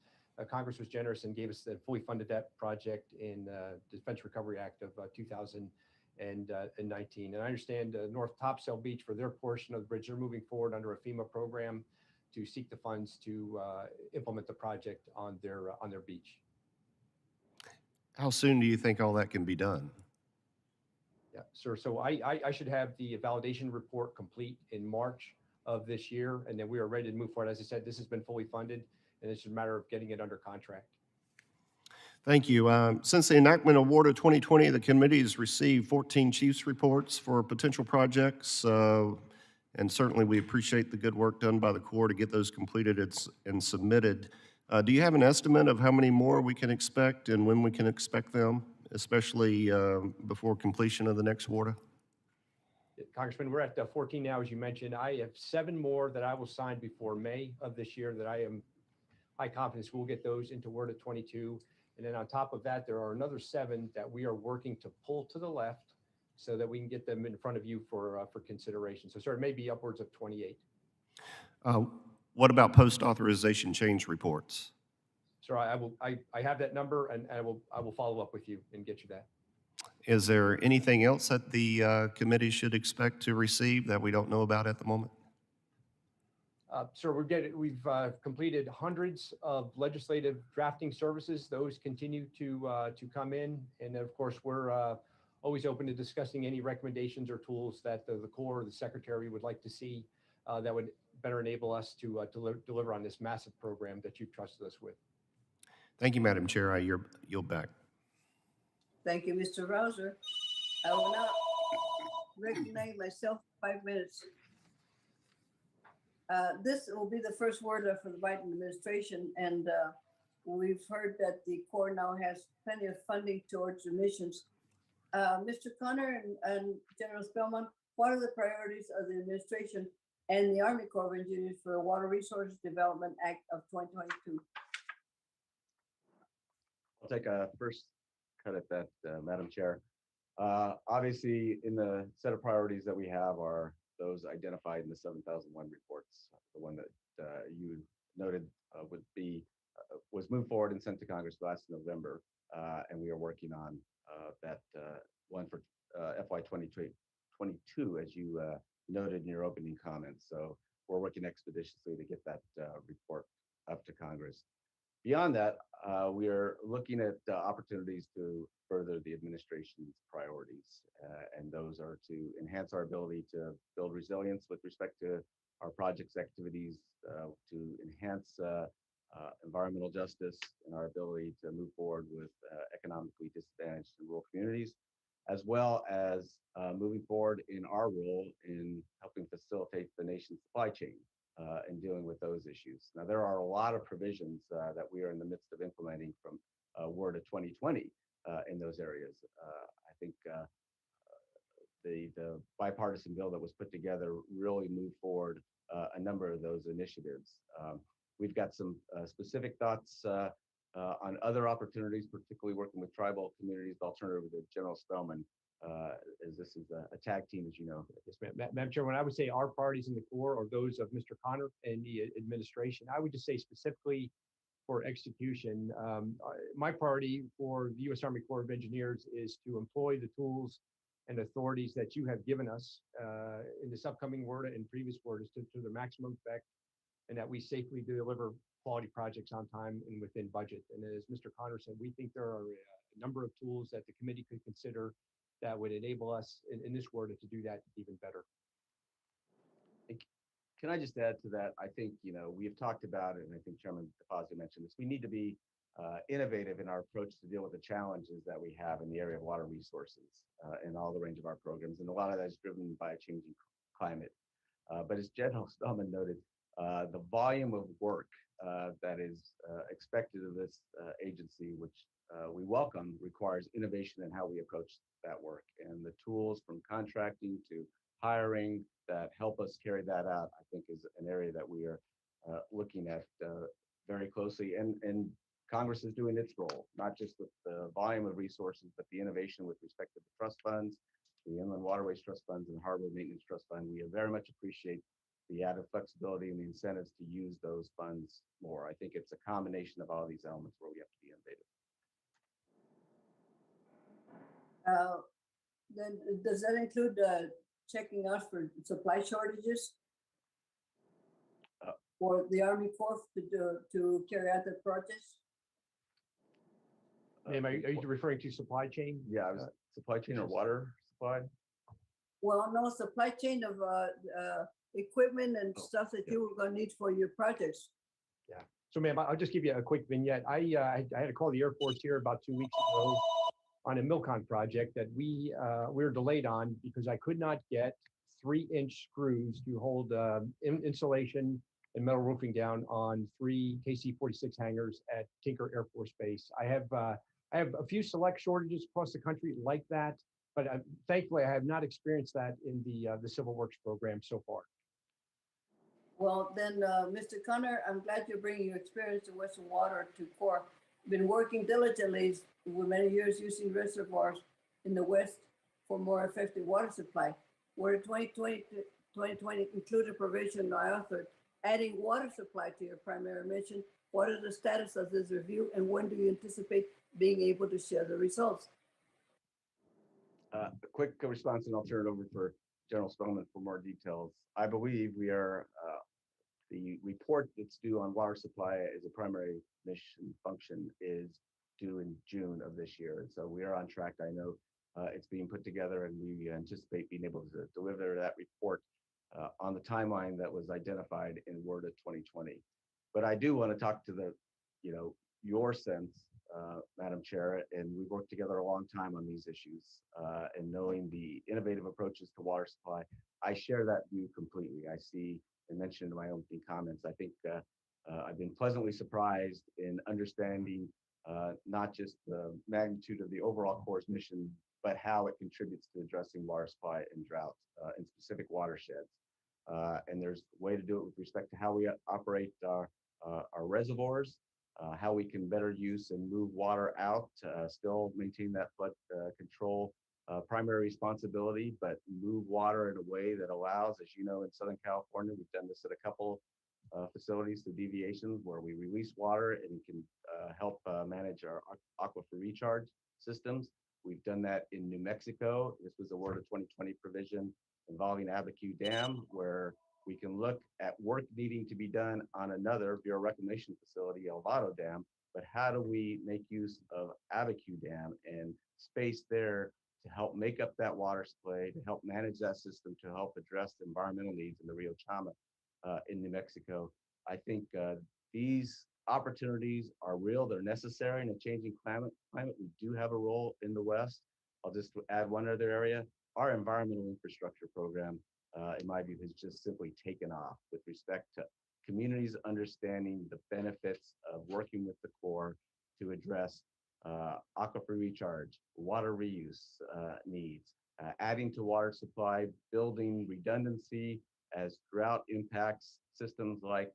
Congress was generous and gave us the fully funded that project in Defense Recovery Act of 2019. And I understand North Topsail Beach, for their portion of the bridge, they're moving forward under a FEMA program to seek the funds to implement the project on their beach. How soon do you think all that can be done? Yeah, sir. So I should have the validation report complete in March of this year, and then we are ready to move forward. As I said, this has been fully funded, and it's a matter of getting it under contract. Thank you. Since the enactment of Water 2020, the committee has received 14 chiefs reports for potential projects. And certainly we appreciate the good work done by the Corps to get those completed and submitted. Do you have an estimate of how many more we can expect and when we can expect them, especially before completion of the next WARTA? Congressman, we're at 14 now, as you mentioned. I have 7 more that I will sign before May of this year that I am high confidence we'll get those into WARTA 22. And then on top of that, there are another 7 that we are working to pull to the left so that we can get them in front of you for consideration. So, sir, it may be upwards of 28. What about post-authorization change reports? Sir, I have that number, and I will follow up with you and get you that. Is there anything else that the committee should expect to receive that we don't know about at the moment? Sir, we've completed hundreds of legislative drafting services. Those continue to come in, and of course, we're always open to discussing any recommendations or tools that the Corps or the Secretary would like to see that would better enable us to deliver on this massive program that you've trusted us with. Thank you, Madam Chair. I yield back. Thank you, Mr. Rouser. I will now recognize myself for 5 minutes. This will be the first word for the Biden administration, and we've heard that the Corps now has plenty of funding towards emissions. Mr. Connor and General Spellman, what are the priorities of the administration and the Army Corps of Engineers for the Water Resources Development Act of 2022? I'll take a first cut at that, Madam Chair. Obviously, in the set of priorities that we have are those identified in the 7001 reports. The one that you noted was moved forward and sent to Congress last November, and we are working on that one for FY 2022, as you noted in your opening comments. So we're working expeditiously to get that report up to Congress. Beyond that, we are looking at opportunities to further the administration's priorities, and those are to enhance our ability to build resilience with respect to our projects activities, to enhance environmental justice and our ability to move forward with economically disadvantaged and rural communities, as well as moving forward in our role in helping facilitate the nation's supply chain and dealing with those issues. Now, there are a lot of provisions that we are in the midst of implementing from WARTA 2020 in those areas. I think the bipartisan bill that was put together really moved forward a number of those initiatives. We've got some specific thoughts on other opportunities, particularly working with tribal communities, but I'll turn it over to General Spellman, as this is a tag team, as you know. Yes, Madam Chairman, I would say our parties in the Corps are those of Mr. Connor and the administration. I would just say specifically for execution, my priority for the U.S. Army Corps of Engineers is to employ the tools and authorities that you have given us in this upcoming WARTA and previous WARTAs to their maximum effect, and that we safely deliver quality projects on time and within budget. And as Mr. Connor said, we think there are a number of tools that the committee could consider that would enable us in this WARTA to do that even better. Can I just add to that? I think, we have talked about it, and I think Chairman DeFazio mentioned this. We need to be innovative in our approach to deal with the challenges that we have in the area of water resources in all the range of our programs. And a lot of that is driven by a changing climate. But as General Spellman noted, the volume of work that is expected of this agency, which we welcome, requires innovation in how we approach that work. And the tools from contracting to hiring that help us carry that out, I think, is an area that we are looking at very closely, and Congress is doing its role, not just with the volume of resources, but the innovation with respect to the trust funds, the Inland Waterways Trust Funds and Harbor Maintenance Trust Fund. We very much appreciate the added flexibility and the incentives to use those funds more. I think it's a combination of all these elements where we have to be innovative. Then does that include checking out for supply shortages? For the Army Corps to carry out the projects? Ma'am, are you referring to supply chain? Yeah, I was supply chain or water supply. Well, no, supply chain of equipment and stuff that you were gonna need for your projects. So ma'am, I'll just give you a quick vignette. I had to call the Air Force here about 2 weeks ago on a Milcon project that we were delayed on because I could not get 3-inch screws to hold insulation and metal roofing down on 3 KC-46 hangars at Tinker Air Force Base. I have a few select shortages across the country like that, but thankfully I have not experienced that in the Civil Works program so far. Well, then, Mr. Connor, I'm glad you're bringing your experience in Western Water to Corps. Been working diligently for many years using reservoirs in the West for more effective water supply. Where 2020 included provision I authored adding water supply to your primary mission. What is the status of this review, and when do you anticipate being able to share the results? A quick response, and I'll turn it over for General Spellman for more details. I believe we are, the report that's due on water supply as a primary mission function is due in June of this year. And so we are on track. I know it's being put together, and we anticipate being able to deliver that report on the timeline that was identified in Word of 2020. But I do want to talk to the, your sense, Madam Chair, and we've worked together a long time on these issues, and knowing the innovative approaches to water supply, I share that view completely. I see, and mentioned in my opening comments, I think I've been pleasantly surprised in understanding not just the magnitude of the overall Corps' mission, but how it contributes to addressing water supply and drought in specific watersheds. And there's a way to do it with respect to how we operate our reservoirs, how we can better use and move water out, still maintain that flood control primary responsibility, but move water in a way that allows, as you know, in Southern California, we've done this at a couple facilities, the deviations where we release water and can help manage our aquifer recharge systems. We've done that in New Mexico. This was a Word of 2020 provision involving Abiquiu Dam, where we can look at work needing to be done on another Bureau Reclamation facility, El Vado Dam, but how do we make use of Abiquiu Dam and space there to help make up that water supply, to help manage that system, to help address the environmental needs in the Rio Chama in New Mexico. I think these opportunities are real. They're necessary in a changing climate. We do have a role in the West. I'll just add one other area. Our environmental infrastructure program, in my view, has just simply taken off with respect to communities understanding the benefits of working with the Corps to address aquifer recharge, water reuse needs, adding to water supply, building redundancy as drought impacts systems like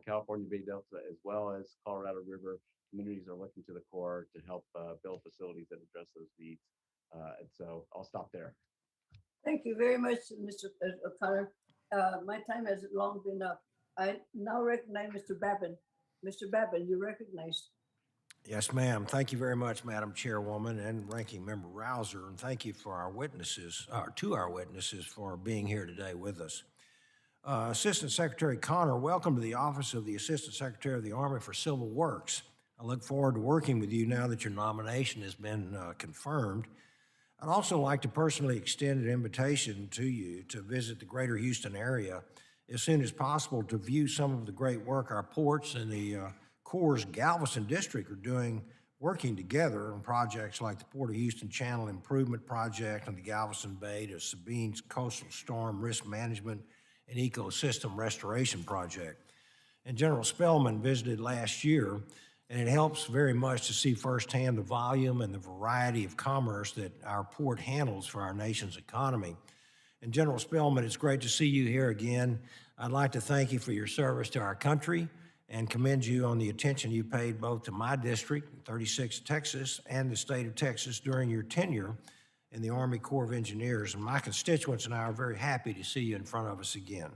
California Bay Delta, as well as Colorado River. Communities are looking to the Corps to help build facilities that address those needs. And so I'll stop there. Thank you very much, Mr. O'Connor. My time has long been up. I now recognize Mr. Babin. Mr. Babin, you're recognized. Yes, ma'am. Thank you very much, Madam Chairwoman and Ranking Member Rouser, and thank you for our witnesses, to our witnesses for being here today with us. Assistant Secretary Connor, welcome to the Office of the Assistant Secretary of the Army for Civil Works. I look forward to working with you now that your nomination has been confirmed. I'd also like to personally extend an invitation to you to visit the greater Houston area as soon as possible to view some of the great work our ports and the Corps' Galveston District are doing, working together on projects like the Port of Houston Channel Improvement Project and the Galveston Bay to Sabine's Coastal Storm Risk Management and Ecosystem Restoration Project. And General Spellman visited last year, and it helps very much to see firsthand the volume and the variety of commerce that our port handles for our nation's economy. And General Spellman, it's great to see you here again. I'd like to thank you for your service to our country and commend you on the attention you paid both to my district, 36 Texas, and the state of Texas during your tenure in the Army Corps of Engineers. And my constituents and I are very happy to see you in front of us again.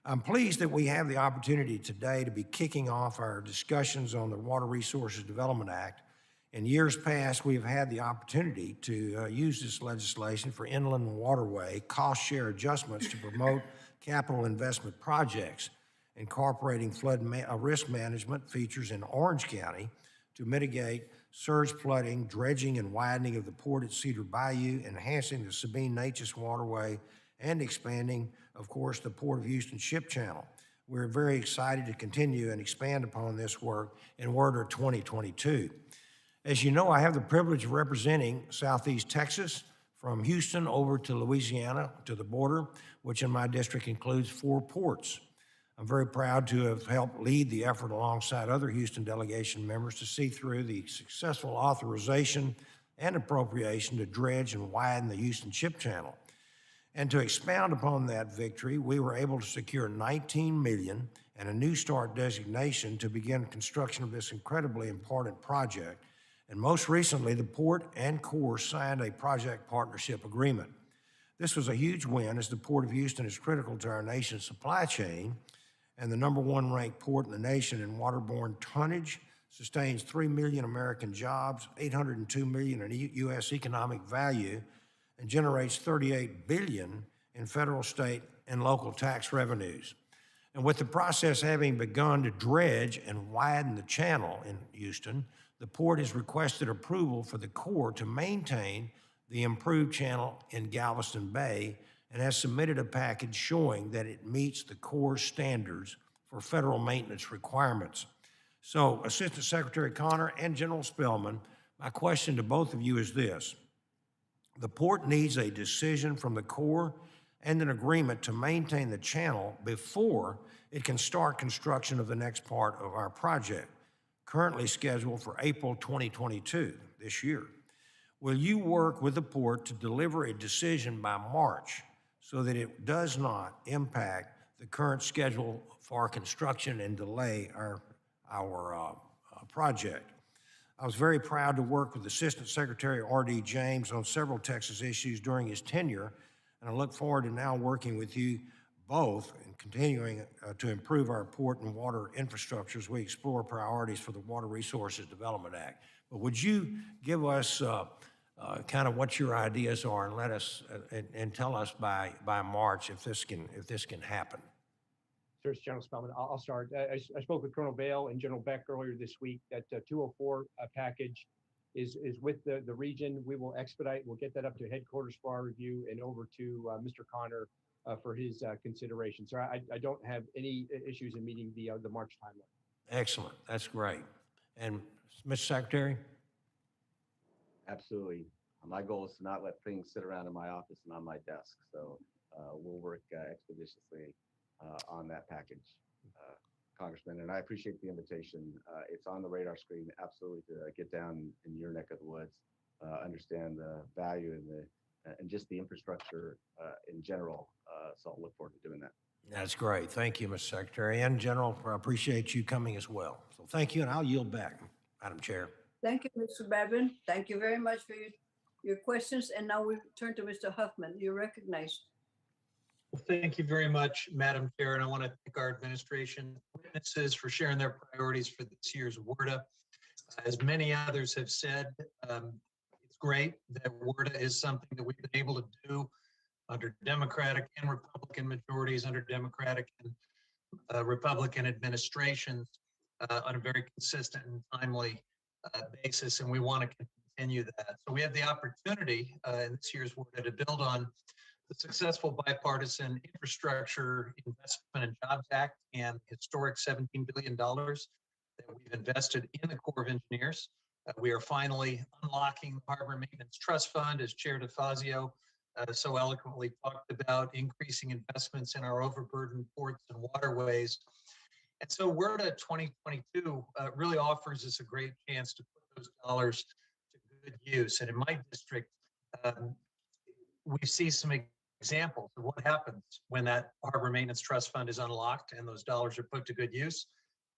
I'm pleased that we have the opportunity today to be kicking off our discussions on the Water Resources Development Act. In years past, we've had the opportunity to use this legislation for inland waterway cost share adjustments to promote capital investment projects, incorporating flood risk management features in Orange County to mitigate surge flooding, dredging and widening of the port at Cedar Bayou, enhancing the Sabine-Neches waterway, and expanding, of course, the Port of Houston Ship Channel. We're very excited to continue and expand upon this work in WRDA 2022. As you know, I have the privilege of representing Southeast Texas from Houston over to Louisiana to the border, which in my district includes 4 ports. I'm very proud to have helped lead the effort alongside other Houston delegation members to see through the successful authorization and appropriation to dredge and widen the Houston Ship Channel. And to expound upon that victory, we were able to secure $19 million and a New Start designation to begin construction of this incredibly important project. And most recently, the Port and Corps signed a project partnership agreement. This was a huge win, as the Port of Houston is critical to our nation's supply chain and the #1 ranked port in the nation in waterborne tonnage, sustains 3 million American jobs, 802 million in U.S. economic value, and generates $38 billion in federal, state, and local tax revenues. And with the process having begun to dredge and widen the channel in Houston, the port has requested approval for the Corps to maintain the improved channel in Galveston Bay and has submitted a package showing that it meets the Corps standards for federal maintenance requirements. So, Assistant Secretary Connor and General Spellman, my question to both of you is this. The port needs a decision from the Corps and an agreement to maintain the channel before it can start construction of the next part of our project, currently scheduled for April 2022, this year. Will you work with the port to deliver a decision by March so that it does not impact the current schedule for construction and delay our project? I was very proud to work with Assistant Secretary R.D. James on several Texas issues during his tenure, and I look forward to now working with you both and continuing to improve our port and water infrastructure as we explore priorities for the Water Resources Development Act. But would you give us kind of what your ideas are and let us and tell us by March if this can happen? Sure, General Spellman. I'll start. I spoke with Colonel Vail and General Beck earlier this week. That 204 package is with the region. We will expedite. We'll get that up to headquarters for our review and over to Mr. Connor for his consideration. So I don't have any issues in meeting the March timeline. Excellent. That's great. And Mr. Secretary? Absolutely. My goal is to not let things sit around in my office and on my desk. So we'll work expeditiously on that package, Congressman, and I appreciate the invitation. It's on the radar screen, absolutely, to get down in your neck of the woods, understand the value and just the infrastructure in general. So I'll look forward to doing that. That's great. Thank you, Mr. Secretary. And General, I appreciate you coming as well. So thank you, and I'll yield back, Madam Chair. Thank you, Mr. Babin. Thank you very much for your questions. And now we turn to Mr. Huffman. You're recognized. Well, thank you very much, Madam Chair, and I want to thank our administration witnesses for sharing their priorities for this year's WRDA. As many others have said, it's great that WRDA is something that we've been able to do under Democratic and Republican majorities, under Democratic and Republican administrations on a very consistent and timely basis, and we want to continue that. So we have the opportunity in this year's WRDA to build on the successful bipartisan Infrastructure Investment and Jobs Act and historic $17 billion that we've invested in the Corps of Engineers. We are finally unlocking the Harbor Maintenance Trust Fund, as Chair DeFazio so eloquently talked about, increasing investments in our overburdened ports and waterways. And so WRDA 2022 really offers us a great chance to put those dollars to good use. And in my district, we see some examples of what happens when that Harbor Maintenance Trust Fund is unlocked and those dollars are put to good use.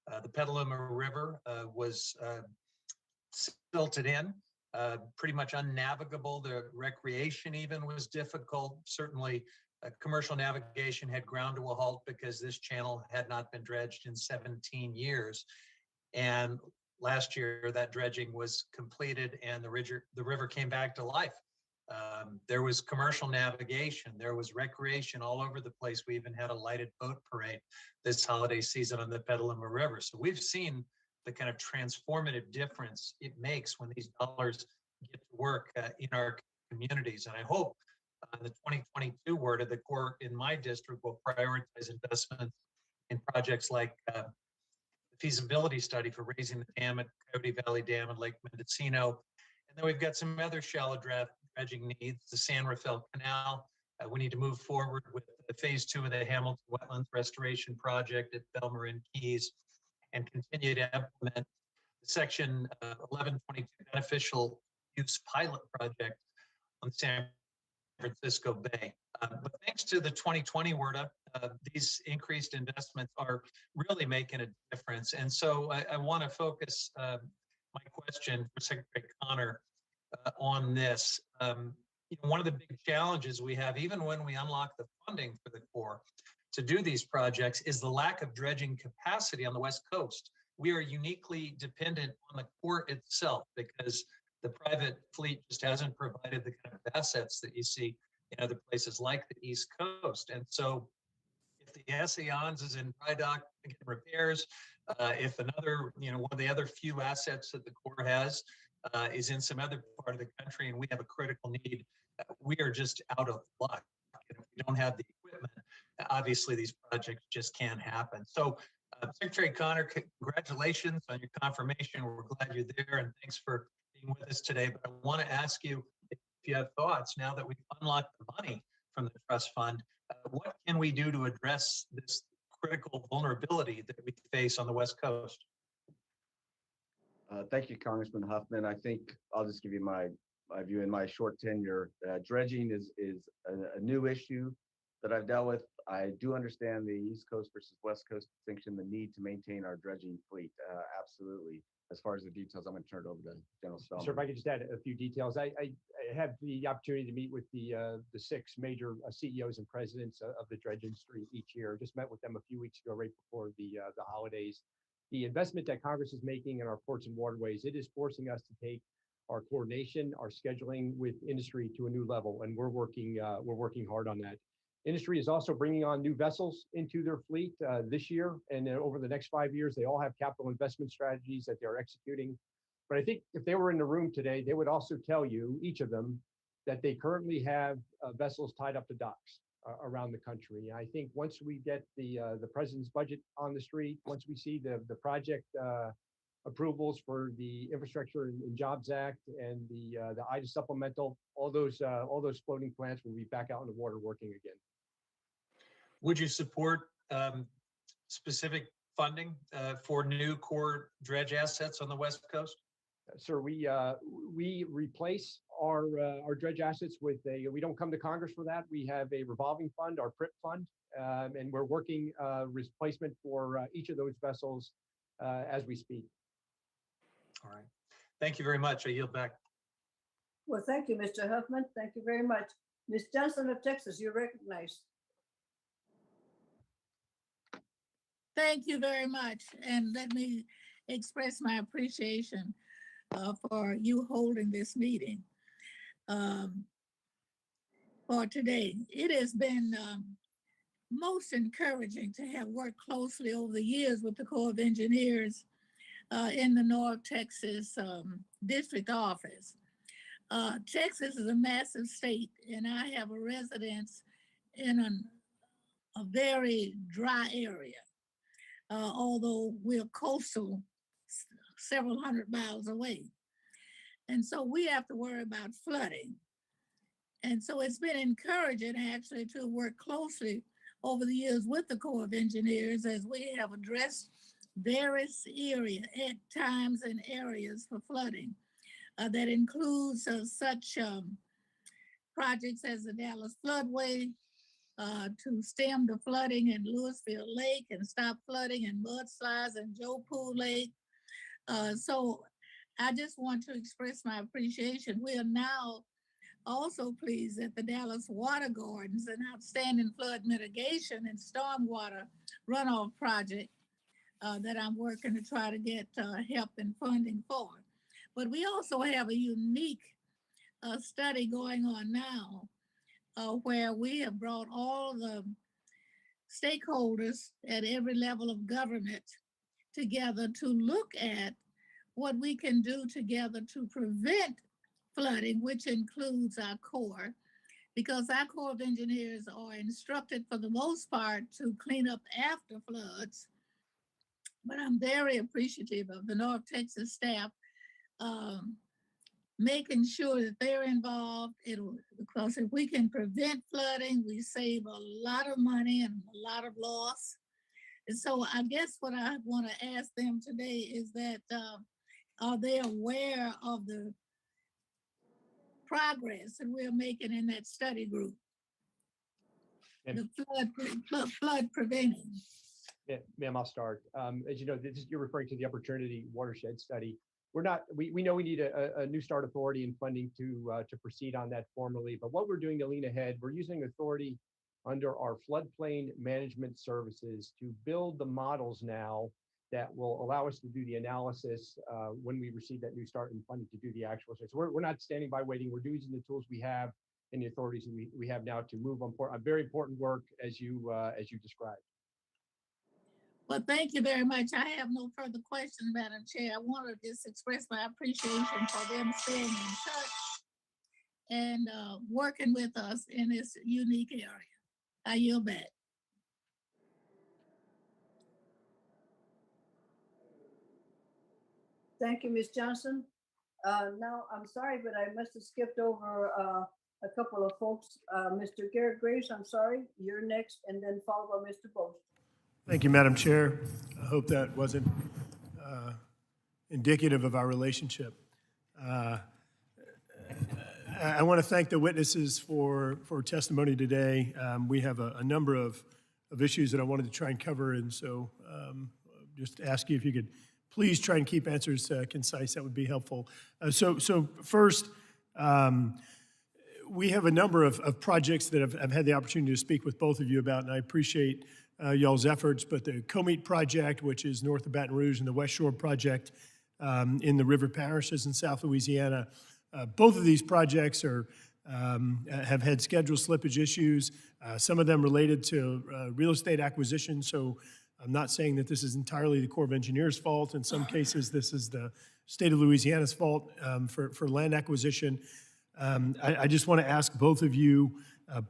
The Petaluma River was silted in, pretty much unnavigable. The recreation even was difficult. Certainly, commercial navigation had ground to a halt because this channel had not been dredged in 17 years. And last year, that dredging was completed and the river came back to life. There was commercial navigation, there was recreation all over the place. We even had a lighted boat parade this holiday season on the Petaluma River. So we've seen the kind of transformative difference it makes when these dollars get to work in our communities. And I hope the 2022 WRDA, the Corps in my district will prioritize investments in projects like the feasibility study for raising the dam at Coyote Valley Dam and Lake Mendocino. And then we've got some other shallow dredging needs, the San Rafael Canal. We need to move forward with the phase 2 of the Hamilton Wetlands Restoration Project at Belmarin Keys and continue to implement the Section 1122 Beneficial Use Pilot Project on the San Francisco Bay. But thanks to the 2020 WRDA, these increased investments are really making a difference. And so I want to focus my question for Secretary Connor on this. One of the big challenges we have, even when we unlock the funding for the Corps to do these projects, is the lack of dredging capacity on the West Coast. We are uniquely dependent on the Corps itself because the private fleet just hasn't provided the kind of assets that you see in other places like the East Coast. And so if the Essayons is in dry dock getting repairs, if another, one of the other few assets that the Corps has is in some other part of the country and we have a critical need, we are just out of luck. And if we don't have the equipment, obviously these projects just can't happen. So Secretary Connor, congratulations on your confirmation. We're glad you're there and thanks for being with us today. But I want to ask you if you have thoughts now that we've unlocked the money from the trust fund, what can we do to address this critical vulnerability that we face on the West Coast? Thank you, Congressman Huffman. I think I'll just give you my view in my short tenure. Dredging is a new issue that I've dealt with. I do understand the East Coast versus West Coast distinction, the need to maintain our dredging fleet. Absolutely. As far as the details, I'm going to turn it over to General Spellman. Sir, if I could just add a few details. I have the opportunity to meet with the 6 major CEOs and presidents of the dredge industry each year. Just met with them a few weeks ago, right before the holidays. The investment that Congress is making in our ports and waterways, it is forcing us to take our coordination, our scheduling with industry to a new level, and we're working hard on that. Industry is also bringing on new vessels into their fleet this year, and over the next 5 years, they all have capital investment strategies that they're executing. But I think if they were in the room today, they would also tell you, each of them, that they currently have vessels tied up to docks around the country. I think once we get the president's budget on the street, once we see the project approvals for the Infrastructure and Jobs Act and the IDA supplemental, all those floating plants will be back out in the water working again. Would you support specific funding for new Corps dredge assets on the West Coast? Sir, we replace our dredge assets with we don't come to Congress for that. We have a revolving fund, our PRIP fund, and we're working replacement for each of those vessels as we speak. All right. Thank you very much. I yield back. Well, thank you, Mr. Huffman. Thank you very much. Ms. Johnson of Texas, you're recognized. Thank you very much. And let me express my appreciation for you holding this meeting for today. It has been most encouraging to have worked closely over the years with the Corps of Engineers in the North Texas District Office. Texas is a massive state, and I have a residence in a very dry area. Although we're coastal, several hundred miles away. And so we have to worry about flooding. And so it's been encouraging actually to work closely over the years with the Corps of Engineers as we have addressed various times and areas for flooding. That includes such projects as the Dallas Floodway, to stem the flooding in Louisville Lake and stop flooding and mudslides in Joe Pool Lake. So I just want to express my appreciation. We are now also pleased that the Dallas Water Gardens, an outstanding flood mitigation and stormwater runoff project that I'm working to try to get help and funding for. But we also have a unique study going on now where we have brought all the stakeholders at every level of government together to look at what we can do together to prevent flooding, which includes our Corps, because our Corps of Engineers are instructed for the most part to clean up after floods. But I'm very appreciative of the North Texas staff making sure that they're involved. Because if we can prevent flooding, we save a lot of money and a lot of loss. And so I guess what I want to ask them today is that are they aware of the progress that we're making in that study group? And- The flood prevention. Yeah, ma'am, I'll start. As you know, you're referring to the Opportunity Watershed Study. We know we need a new start authority and funding to proceed on that formally. But what we're doing to lean ahead, we're using authority under our floodplain management services to build the models now that will allow us to do the analysis when we receive that new start and funding to do the actual. So we're not standing by waiting. We're using the tools we have and the authorities we have now to move on a very important work as you described. Well, thank you very much. I have no further questions, Madam Chair. I want to just express my appreciation for them staying in touch and working with us in this unique area. I yield back. Thank you, Ms. Johnson. Now, I'm sorry, but I must have skipped over a couple of folks. Mr. Garrett Graves, I'm sorry, you're next, and then followed by Mr. Boast. Thank you, Madam Chair. I hope that wasn't indicative of our relationship. I want to thank the witnesses for testimony today. We have a number of issues that I wanted to try and cover, and so just ask you if you could please try and keep answers concise. That would be helpful. So first, we have a number of projects that I've had the opportunity to speak with both of you about, and I appreciate y'all's efforts, but the Comite project, which is north of Baton Rouge, and the West Shore project in the river parishes in South Louisiana. Both of these projects have had schedule slippage issues, some of them related to real estate acquisition. So I'm not saying that this is entirely the Corps of Engineers' fault. In some cases, this is the state of Louisiana's fault for land acquisition. I just want to ask both of you,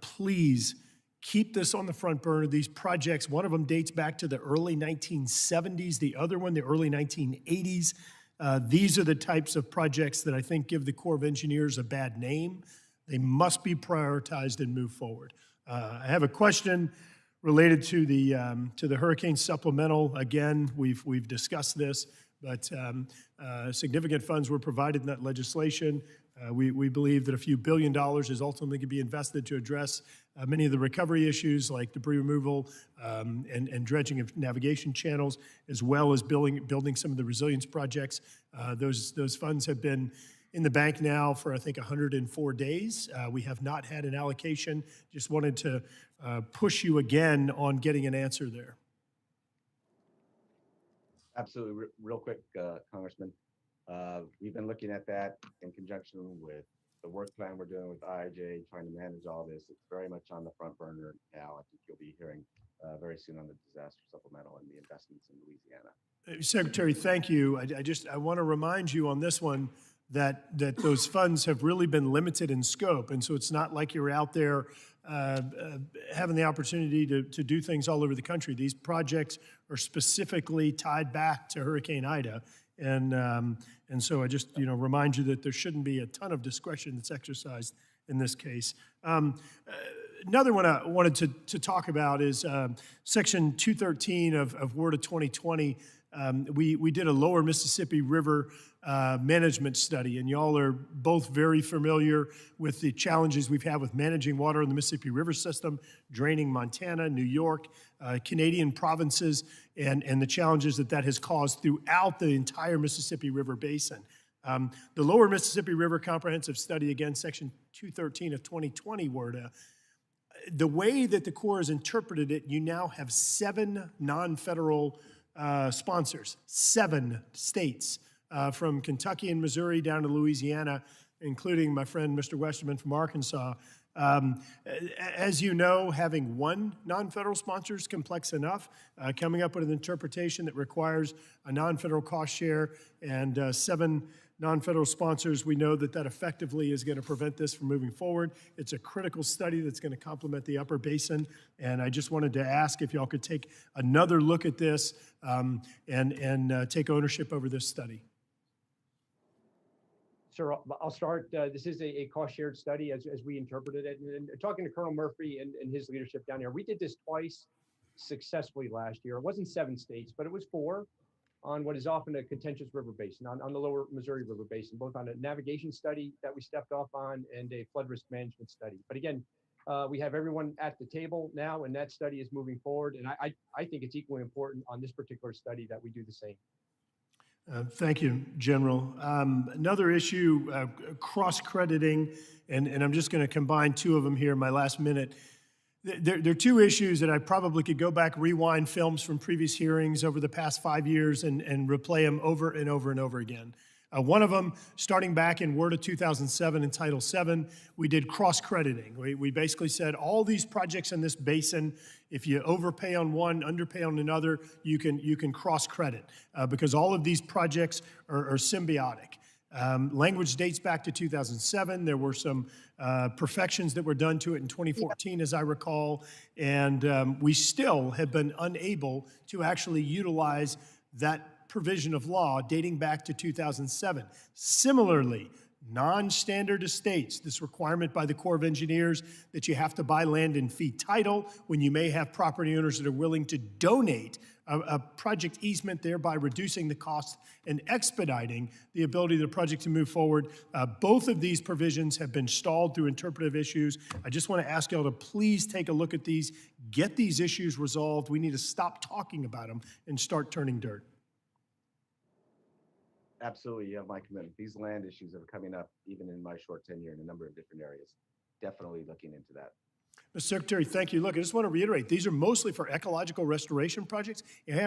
please keep this on the front burner. These projects, one of them dates back to the early 1970s, the other one, the early 1980s. These are the types of projects that I think give the Corps of Engineers a bad name. They must be prioritized and move forward. I have a question related to the Hurricane Supplemental. Again, we've discussed this, but significant funds were provided in that legislation. We believe that a few $1 billion is ultimately going to be invested to address many of the recovery issues like debris removal and dredging of navigation channels, as well as building some of the resilience projects. Those funds have been in the bank now for, I think, 104 days. We have not had an allocation. Just wanted to push you again on getting an answer there. Absolutely. Real quick, Congressman. We've been looking at that in conjunction with the work plan we're doing with IIJ, trying to manage all this. It's very much on the front burner now. I think you'll be hearing very soon on the disaster supplemental and the investments in Louisiana. Secretary, thank you. I want to remind you on this one that those funds have really been limited in scope. And so it's not like you're out there having the opportunity to do things all over the country. These projects are specifically tied back to Hurricane Ida. And so I just, remind you that there shouldn't be a ton of discretion that's exercised in this case. Another one I wanted to talk about is Section 213 of WRDA 2020. We did a lower Mississippi River management study. And y'all are both very familiar with the challenges we've had with managing water in the Mississippi River system, draining Montana, New York, Canadian provinces, and the challenges that that has caused throughout the entire Mississippi River basin. The Lower Mississippi River Comprehensive Study, again, Section 213 of 2020 WRDA, the way that the Corps has interpreted it, you now have 7 non-federal sponsors, 7 states, from Kentucky and Missouri down to Louisiana, including my friend Mr. Westerman from Arkansas. As you know, having 1 non-federal sponsor is complex enough. Coming up with an interpretation that requires a non-federal cost share and 7 non-federal sponsors, we know that that effectively is going to prevent this from moving forward. It's a critical study that's going to complement the upper basin, and I just wanted to ask if y'all could take another look at this and take ownership over this study. Sir, I'll start. This is a cost-shared study as we interpreted it. And talking to Colonel Murphy and his leadership down here, we did this twice successfully last year. It wasn't 7 states, but it was 4 on what is often a contentious river basin, on the lower Missouri River Basin, both on a navigation study that we stepped off on and a flood risk management study. But again, we have everyone at the table now, and that study is moving forward. And I think it's equally important on this particular study that we do the same. Thank you, General. Another issue, cross-crediting, and I'm just going to combine 2 of them here in my last minute. There are 2 issues that I probably could go back, rewind films from previous hearings over the past 5 years and replay them over and over and over again. One of them, starting back in WRDA 2007 in Title VII, we did cross-crediting. We basically said all these projects in this basin, if you overpay on one, underpay on another, you can cross-credit because all of these projects are symbiotic. Language dates back to 2007. There were some perfections that were done to it in 2014, as I recall, and we still have been unable to actually utilize that provision of law dating back to 2007. Similarly, non-standard estates, this requirement by the Corps of Engineers that you have to buy land in fee title when you may have property owners that are willing to donate a project easement, thereby reducing the cost and expediting the ability of the project to move forward. Both of these provisions have been stalled through interpretive issues. I just want to ask y'all to please take a look at these, get these issues resolved. We need to stop talking about them and start turning dirt. Absolutely, you have my commitment. These land issues are coming up even in my short tenure in a number of different areas. Definitely looking into that. Mr. Secretary, thank you. Look, I just want to reiterate, these are mostly for ecological restoration projects.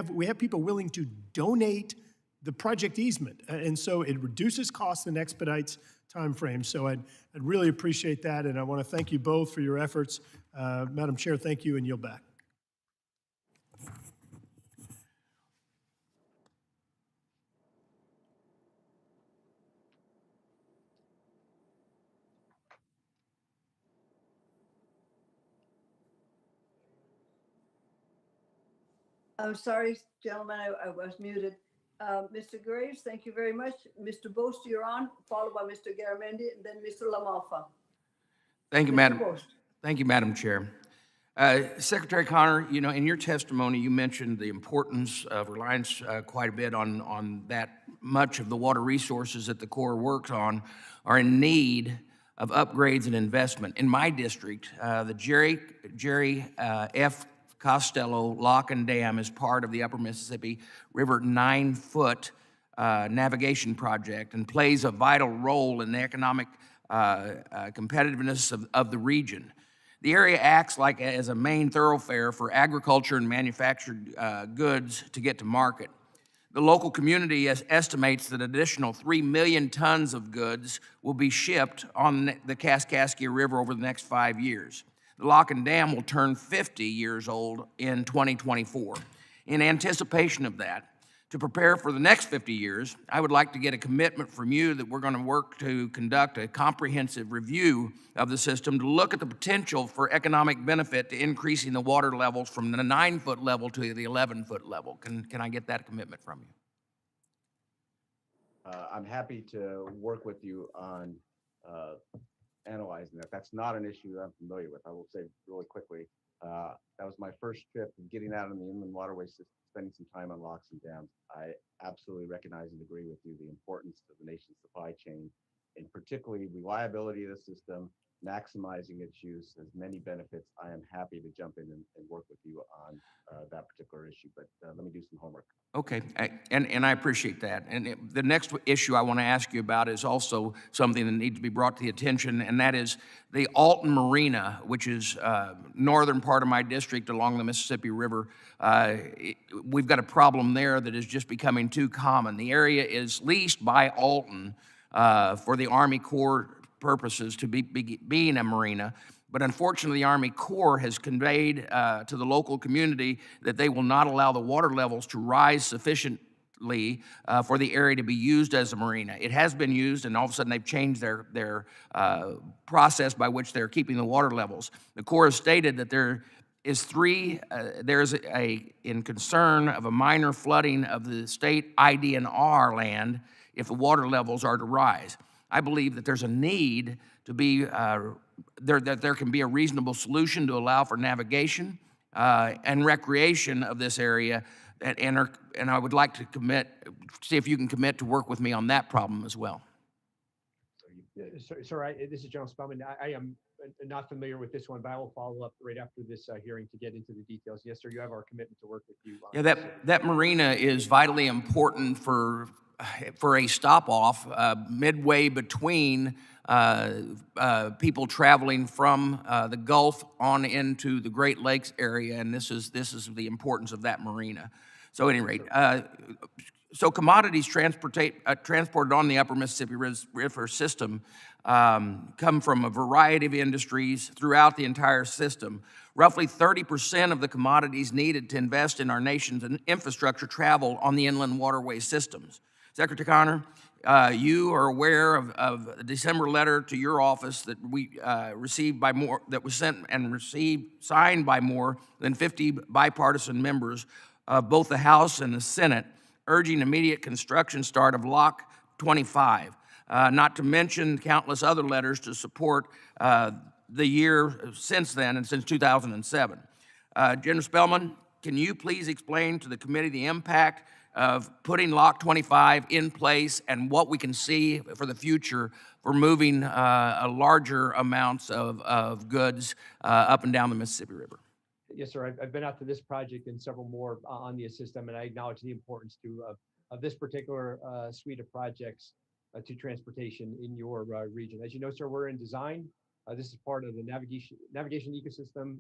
We have people willing to donate the project easement, and so it reduces costs and expedites time frames. So I'd really appreciate that, and I want to thank you both for your efforts. Madam Chair, thank you, and yield back. I'm sorry, gentlemen, I was muted. Mr. Graves, thank you very much. Mr. Bost, you're on, followed by Mr. Garamendi, and then Mr. LaMalfa. Thank you, Mr. Madam. Bost. Thank you, Madam Chair. Secretary Connor, you know, in your testimony, you mentioned the importance of reliance quite a bit on that much of the water resources that the Corps works on are in need of upgrades and investment. In my district, the Jerry F. Costello Lock and Dam is part of the Upper Mississippi River 9-foot navigation project and plays a vital role in the economic competitiveness of the region. The area acts like as a main thoroughfare for agriculture and manufactured goods to get to market. The local community estimates that an additional 3 million tons of goods will be shipped on the Kaskaskia River over the next 5 years. The lock and dam will turn 50 years old in 2024. In anticipation of that, to prepare for the next 50 years, I would like to get a commitment from you that we're going to work to conduct a comprehensive review of the system to look at the potential for economic benefit to increasing the water levels from the 9-foot level to the 11-foot level. Can I get that commitment from you? I'm happy to work with you on analyzing utilizing that. That's not an issue that I'm familiar with. I will say really quickly, that was my first trip of getting out on the inland waterway system, spending some time on locks and dams. I absolutely recognize and agree with you the importance of the nation's supply chain, and particularly reliability of the system, maximizing its use, has many benefits. I am happy to jump in and work with you on that particular issue, but let me do some homework. Okay, and I appreciate that. And the next issue I want to ask you about is also something that needs to be brought to the attention, and that is the Alton Marina, which is northern part of my district along the Mississippi River. We've got a problem there that is just becoming too common. The area is leased by Alton for the Army Corps purposes to being a marina. But unfortunately, the Army Corps has conveyed to the local community that they will not allow the water levels to rise sufficiently for the area to be used as a marina. It has been used, and all of a sudden they've changed their process by which they're keeping the water levels. The Corps has stated that there's in concern of a minor flooding of the state ID&R land if the water levels are to rise. I believe that there's a need to be that there can be a reasonable solution to allow for navigation and recreation of this area, and I would like to see if you can commit to work with me on that problem as well. Sir, this is General Spellman. I am not familiar with this one, but I will follow up right after this hearing to get into the details. Yes, sir, you have our commitment to work with you. Yeah, that marina is vitally important for a stop-off midway between people traveling from the Gulf on into the Great Lakes area, and this is the importance of that marina. So at any rate, so commodities transported on the upper Mississippi River system come from a variety of industries throughout the entire system. Roughly 30% of the commodities needed to invest in our nation's infrastructure travel on the inland waterway systems. Secretary Connor, you are aware of a December letter to your office that we received that was sent and signed by more than 50 bipartisan members of both the House and the Senate, urging immediate construction start of Lock 25, not to mention countless other letters to support the year since then and since 2007. General Spellman, can you please explain to the committee the impact of putting Lock 25 in place and what we can see for the future for moving larger amounts of goods up and down the Mississippi River? Yes, sir. I've been out to this project and several more on the system, and I acknowledge the importance of this particular suite of projects to transportation in your region. As you know, sir, we're in design. This is part of the navigation ecosystem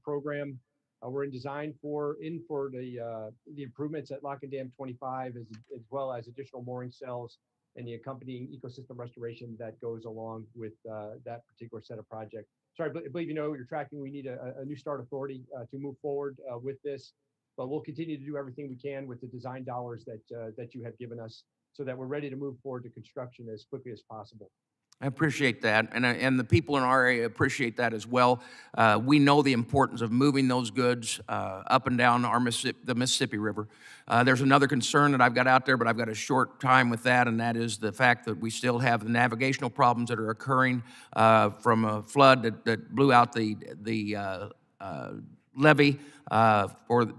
program. We're in design for the improvements at Lock and Dam 25, as well as additional mooring cells and the accompanying ecosystem restoration that goes along with that particular set of projects. So I believe you know you're tracking. We need a new start authority to move forward with this, but we'll continue to do everything we can with the design dollars that you have given us, so that we're ready to move forward to construction as quickly as possible. I appreciate that, and the people in our area appreciate that as well. We know the importance of moving those goods up and down the Mississippi River. There's another concern that I've got out there, but I've got a short time with that, and that is the fact that we still have the navigational problems that are occurring from a flood that blew out the levee or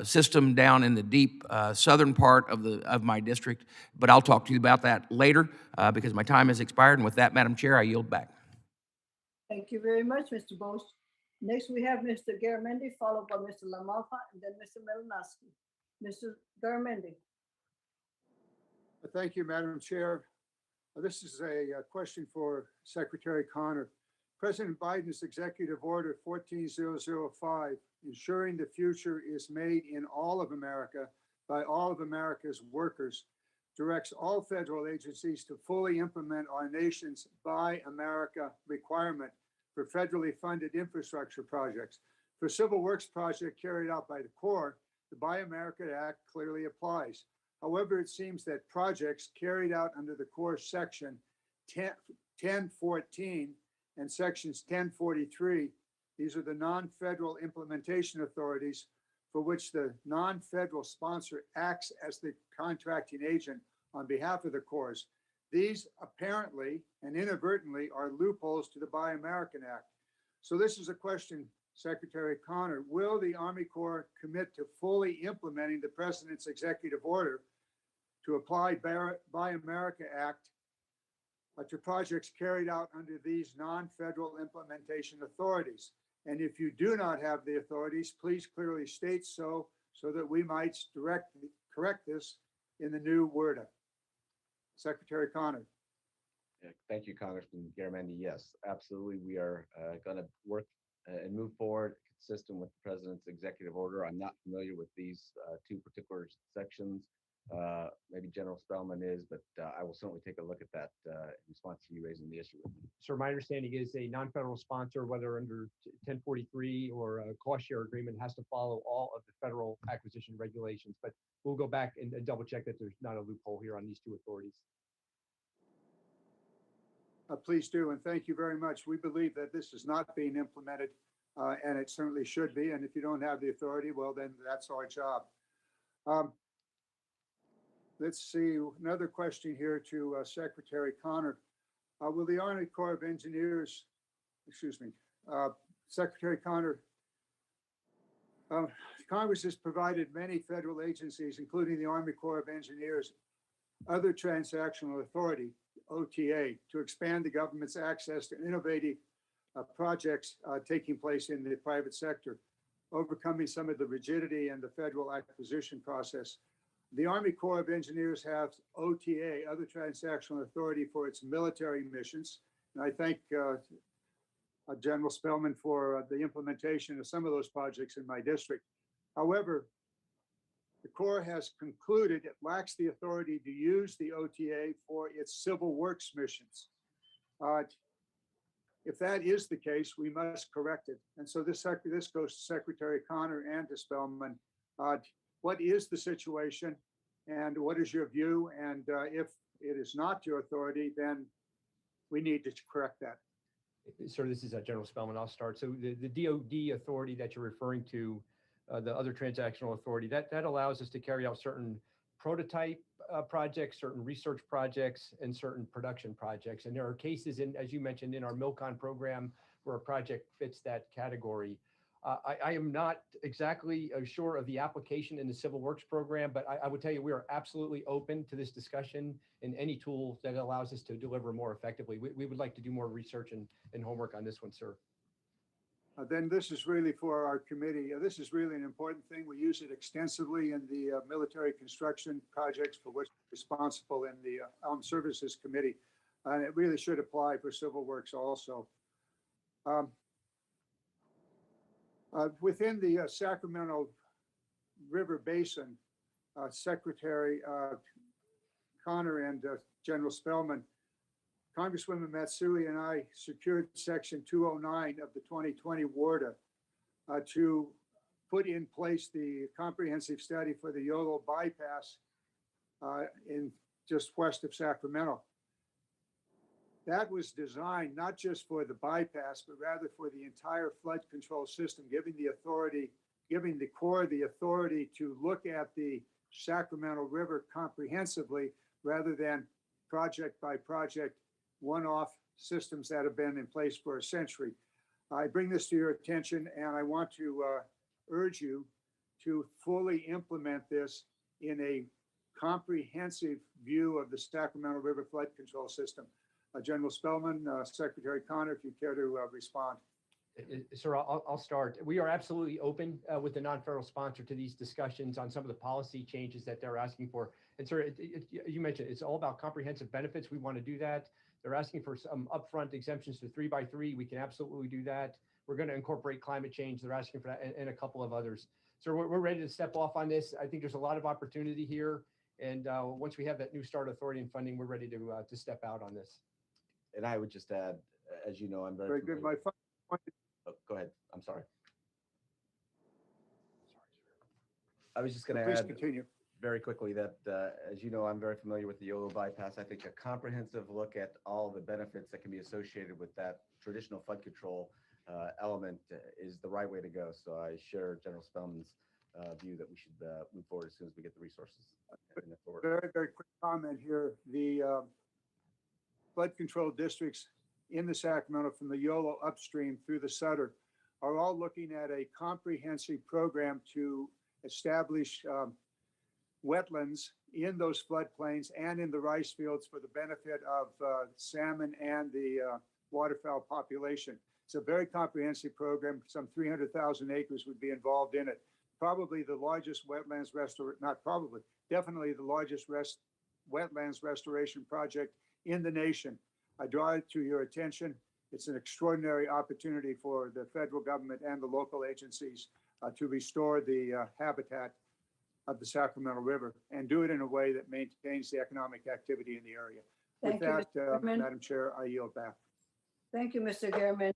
system down in the deep southern part of my district. But I'll talk to you about that later because my time has expired. And with that, Madam Chair, I yield back. Thank you very much, Mr. Bost. Next, we have Mr. Garamendi, followed by Mr. LaMalfa, and then Mr. Melanowski. Mr. Garamendi. Thank you, Madam Chair. This is a question for Secretary Connor. President Biden's Executive Order 14005, ensuring the future is made in all of America by all of America's workers, directs all federal agencies to fully implement our nation's Buy America requirement for federally funded infrastructure projects. For civil works project carried out by the Corps, the Buy America Act clearly applies. However, it seems that projects carried out under the Corps Section 1014 and Sections 1043, these are the non-federal implementation authorities for which the non-federal sponsor acts as the contracting agent on behalf of the Corps. These apparently and inadvertently are loopholes to the Buy American Act. So this is a question, Secretary Connor, will the Army Corps commit to fully implementing the President's executive order to apply Buy America Act to projects carried out under these non-federal implementation authorities? And if you do not have the authorities, please clearly state so that we might correct this in the new WRDA. Secretary Connor. Yeah, thank you, Congressman Garamendi. Yes, absolutely. We are going to work and move forward consistent with the President's executive order. I'm not familiar with these two particular sections. Maybe General Spellman is, but I will certainly take a look at that in response to you raising the issue with me. Sir, my understanding is a non-federal sponsor, whether under 1043 or a cost share agreement, has to follow all of the federal acquisition regulations. But we'll go back and double check that there's not a loophole here on these two authorities. Please do, and thank you very much. We believe that this is not being implemented, and it certainly should be. And if you don't have the authority, well, then that's our job. Let's see, another question here to Secretary Connor. Will the Army Corps of Engineers, Secretary Connor, Congress has provided many federal agencies, including the Army Corps of Engineers, other transactional authority, OTA, to expand the government's access to innovative projects taking place in the private sector, overcoming some of the rigidity in the federal acquisition process. The Army Corps of Engineers has OTA, other transactional authority, for its military missions. And I thank General Spellman for the implementation of some of those projects in my district. However, the Corps has concluded it lacks the authority to use the OTA for its civil works missions. If that is the case, we must correct it. And so this goes to Secretary Connor and to Spellman. What is the situation and what is your view? And if it is not your authority, then we need to correct that. Sir, this is General Spellman. I'll start. So the DoD authority that you're referring to, the other transactional authority, that allows us to carry out certain prototype projects, certain research projects, and certain production projects. And there are cases, as you mentioned, in our MILCON program where a project fits that category. I am not exactly sure of the application in the Civil Works program, but I would tell you we are absolutely open to this discussion and any tool that allows us to deliver more effectively. We would like to do more research and homework on this one, sir. Then this is really for our committee. This is really an important thing. We use it extensively in the military construction projects for which we're responsible in the Armed Services Committee. And it really should apply for Civil Works also. Within the Sacramento River Basin, Secretary Connor and General Spellman, Congresswoman Matsui and I secured Section 209 of the 2020 WRDA to put in place the comprehensive study for the Yolo Bypass in just west of Sacramento. That was designed not just for the bypass, but rather for the entire flood control system, giving the Corps the authority to look at the Sacramento River comprehensively rather than project by project, one-off systems that have been in place for a century. I bring this to your attention and I want to urge you to fully implement this in a comprehensive view of the Sacramento River flood control system. General Spellman, Secretary Connor, if you care to respond. Sir, I'll start. We are absolutely open with the non-federal sponsor to these discussions on some of the policy changes that they're asking for. And sir, you mentioned it's all about comprehensive benefits. We want to do that. They're asking for some upfront exemptions to 3x3. We can absolutely do that. We're going to incorporate climate change. They're asking for that and a couple of others. So we're ready to step off on this. I think there's a lot of opportunity here. And once we have that new start authority and funding, we're ready to step out on this. And I would just add, as you know, I'm Very good. My final point. Oh, go ahead. I'm sorry. I was just going to Please add continue. very quickly that, as you know, I'm very familiar with the Yolo Bypass. I think a comprehensive look at all the benefits that can be associated with that traditional flood control element is the right way to go. So I share General Spellman's view that we should move forward as soon as we get the resources. Very, very quick comment here. flood control districts in the Sacramento from the Yolo upstream through the Sutter are all looking at a comprehensive program to establish wetlands in those floodplains and in the rice fields for the benefit of salmon and the waterfowl population. It's a very comprehensive program. Some 300,000 acres would be involved in it. Probably the largest wetlands not probably, definitely the largest wetlands restoration project in the nation. I draw it to your attention. It's an extraordinary opportunity for the federal government and the local agencies to restore the habitat of the Sacramento River and do it in a way that maintains the economic activity in the area. With Thank you, that, Mr. Chairman. Madam Chair, I yield back. Thank you, Mr. Gehrman.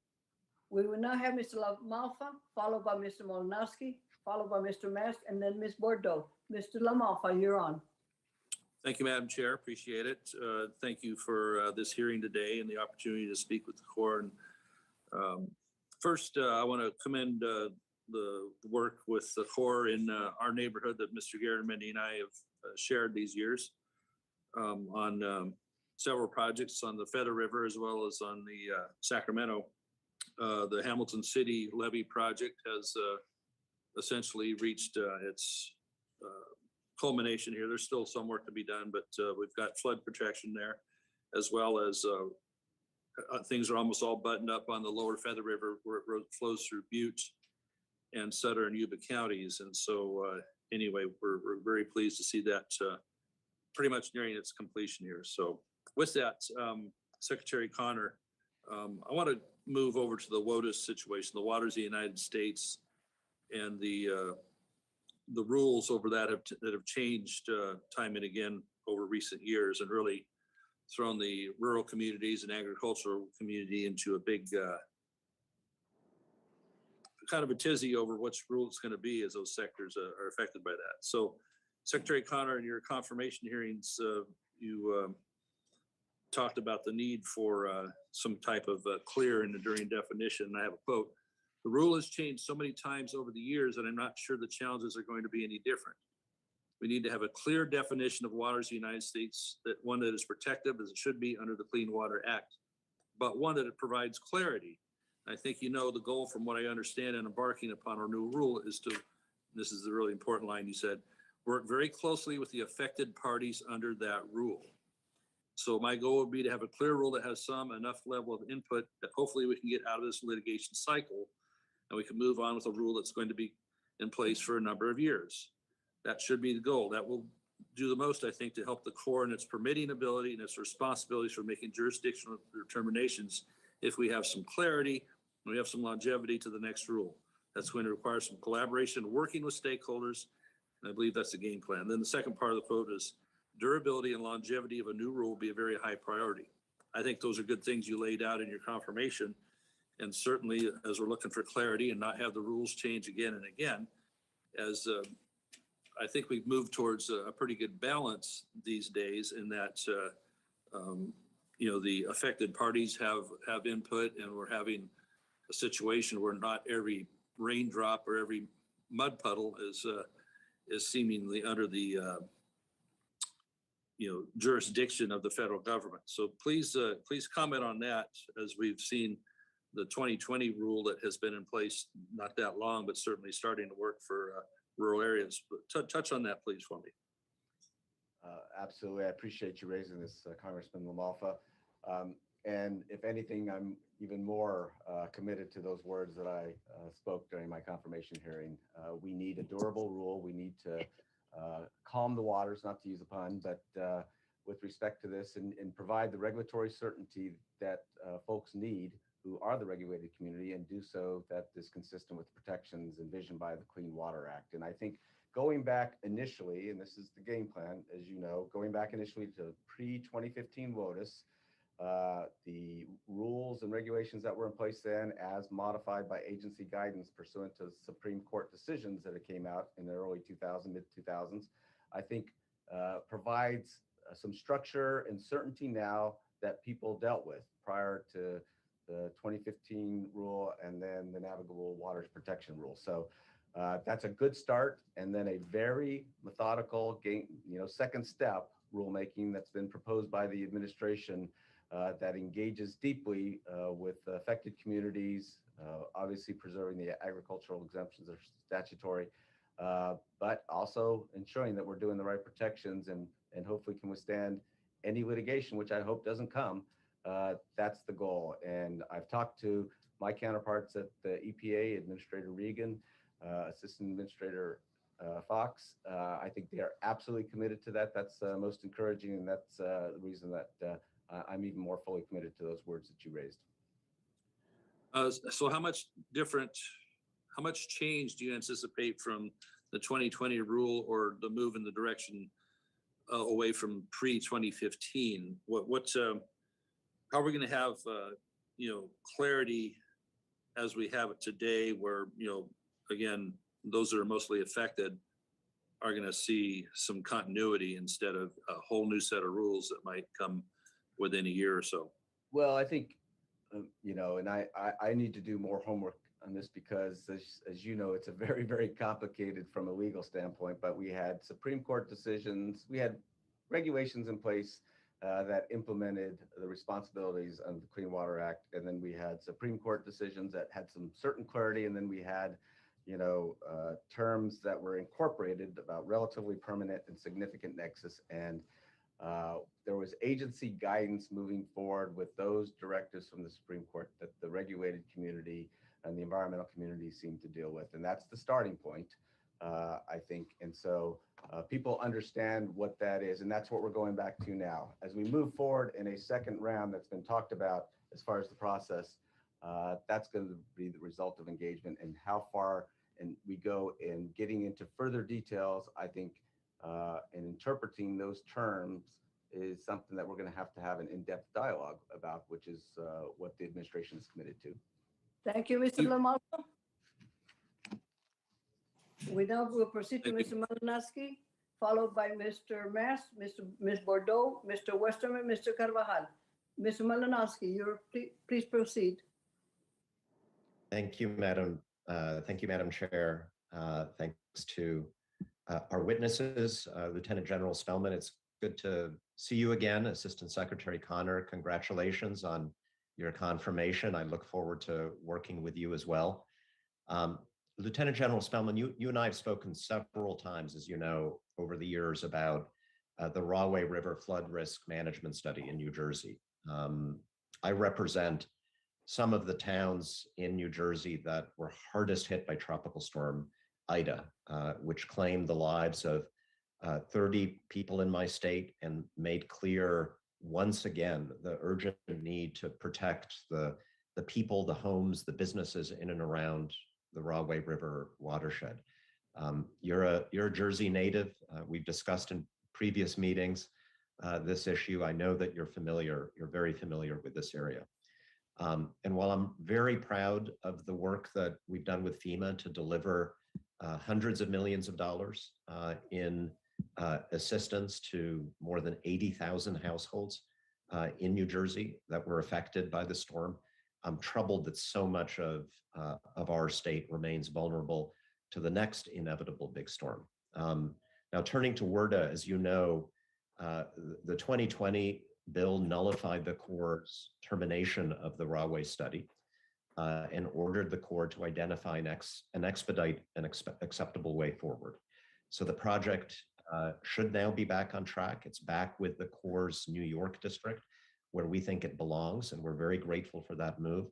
We will now have Mr. LaMalfa, followed by Mr. Molinowski, followed by Mr. Mask, and then Ms. Bordeaux. Mr. LaMalfa, you're on. Thank you, Madam Chair. Appreciate it. Thank you for this hearing today and the opportunity to speak with the Corps. And first, I want to commend the work with the Corps in our neighborhood that Mr. Garamendi and I have shared these years on several projects on the Feather River as well as on the Sacramento. The Hamilton City Levee project has essentially reached its culmination here. There's still some work to be done, but we've got flood protection there, as well as things are almost all buttoned up on the lower Feather River where it flows through Butte and Sutter and Yuba counties. And so anyway, we're very pleased to see that pretty much nearing its completion here. So with that, Secretary Connor, I want to move over to the WOTUS situation, the Waters of the United States, and the rules over that have changed time and again over recent years, and really thrown the rural communities and agricultural community into a big kind of a tizzy over which rule it's going to be as those sectors are affected by that. So Secretary Connor, in your confirmation hearings, you talked about the need for some type of clear and enduring definition. And I have a quote: "The rule has changed so many times over the years that I'm not sure the challenges are going to be any different. We need to have a clear definition of waters of the United States, that one that is protective as it should be under the Clean Water Act, but one that it provides clarity." I think you know the goal, from what I understand, in embarking upon our new rule is to, this is the really important line you said, work very closely with the affected parties under that rule. So my goal would be to have a clear rule that has some enough level of input that hopefully we can get out of this litigation cycle and we can move on with a rule that's going to be in place for a number of years. That should be the goal. That will do the most, I think, to help the Corps in its permitting ability and its responsibilities for making jurisdictional determinations if we have some clarity and we have some longevity to the next rule. That's going to require some collaboration, working with stakeholders, and I believe that's the game plan. Then the second part of the quote is, "Durability and longevity of a new rule will be a very high priority." I think those are good things you laid out in your confirmation. And certainly, as we're looking for clarity and not have the rules change again and again, as I think we've moved towards a pretty good balance these days in that, the affected parties have input, and we're having a situation where not every raindrop or every mud puddle is seemingly under the jurisdiction of the federal government. So please comment on that, as we've seen the 2020 rule that has been in place not that long, but certainly starting to work for rural areas. But touch on that, please, for me. Absolutely. I appreciate you raising this, Congressman LaMalfa. And if anything, I'm even more committed to those words that I spoke during my confirmation hearing. We need a durable rule. We need to calm the waters, not to use a pun, but with respect to this, and provide the regulatory certainty that folks need who are the regulated community, and do so that is consistent with protections envisioned by the Clean Water Act. And I think going back initially, and this is the game plan, as you know, going back initially to pre-2015 WOTUS, the rules and regulations that were in place then, as modified by agency guidance pursuant to Supreme Court decisions that came out in the early 2000s, mid-2000s, I think provides some structure and certainty now that people dealt with prior to the 2015 rule and then the Navigable Waters Protection Rule. So that's a good start, and then a very methodical second step rulemaking that's been proposed by the administration that engages deeply with affected communities, obviously preserving the agricultural exemptions are statutory, but also ensuring that we're doing the right protections and hopefully can withstand any litigation, which I hope doesn't come. That's the goal. And I've talked to my counterparts at the EPA, Administrator Regan, Assistant Administrator Fox. I think they are absolutely committed to that. That's most encouraging, and that's the reason that I'm even more fully committed to those words that you raised. So how much change do you anticipate from the 2020 rule or the move in the direction away from pre-2015? How are we going to have, clarity as we have it today where, again, those that are mostly affected are going to see some continuity instead of a whole new set of rules that might come within a year or so? Well, I think, and I need to do more homework on this because as you know, it's a very, very complicated from a legal standpoint, but we had Supreme Court decisions, we had regulations in place that implemented the responsibilities of the Clean Water Act. And then we had Supreme Court decisions that had some certain clarity. And then we had, terms that were incorporated about relatively permanent and significant nexus. And there was agency guidance moving forward with those directives from the Supreme Court that the regulated community and the environmental community seem to deal with. And that's the starting point, I think. And so people understand what that is. And that's what we're going back to now. As we move forward in a second round that's been talked about as far as the process, that's going to be the result of engagement and how far and we go in getting into further details. I think and interpreting those terms is something that we're going to have an in-depth dialogue about, which is what the administration is committed to. Thank you, Mr. Lamalfa. We now will proceed to Mr. Malinowski, followed by Mr. Mass, Ms. Bordeaux, Mr. Westerman, Mr. Carvajal. Mr. Malinowski, please proceed. Thank you, Madam Chair. Thanks to our witnesses, Lieutenant General Spellman. It's good to see you again, Assistant Secretary Connor. Congratulations on your confirmation. I look forward to working with you as well. Lieutenant General Spellman, you and I have spoken several times, as you know, over the years about the Rahway River Flood Risk Management Study in New Jersey. I represent some of the towns in New Jersey that were hardest hit by Tropical Storm Ida, which claimed the lives of 30 people in my state and made clear once again the urgent need to protect the people, the homes, the businesses in and around the Rahway River watershed. You're a Jersey native. We've discussed in previous meetings this issue. I know that you're very familiar with this area. And while I'm very proud of the work that we've done with FEMA to deliver hundreds of millions of dollars in assistance to more than 80,000 households in New Jersey that were affected by the storm, I'm troubled that so much of our state remains vulnerable to the next inevitable big storm. Now, turning to WRDA, as you know, the 2020 bill nullified the Corps' termination of the Rahway study and ordered the Corps to identify and expedite an acceptable way forward. So the project should now be back on track. It's back with the Corps' New York district, where we think it belongs, and we're very grateful for that move.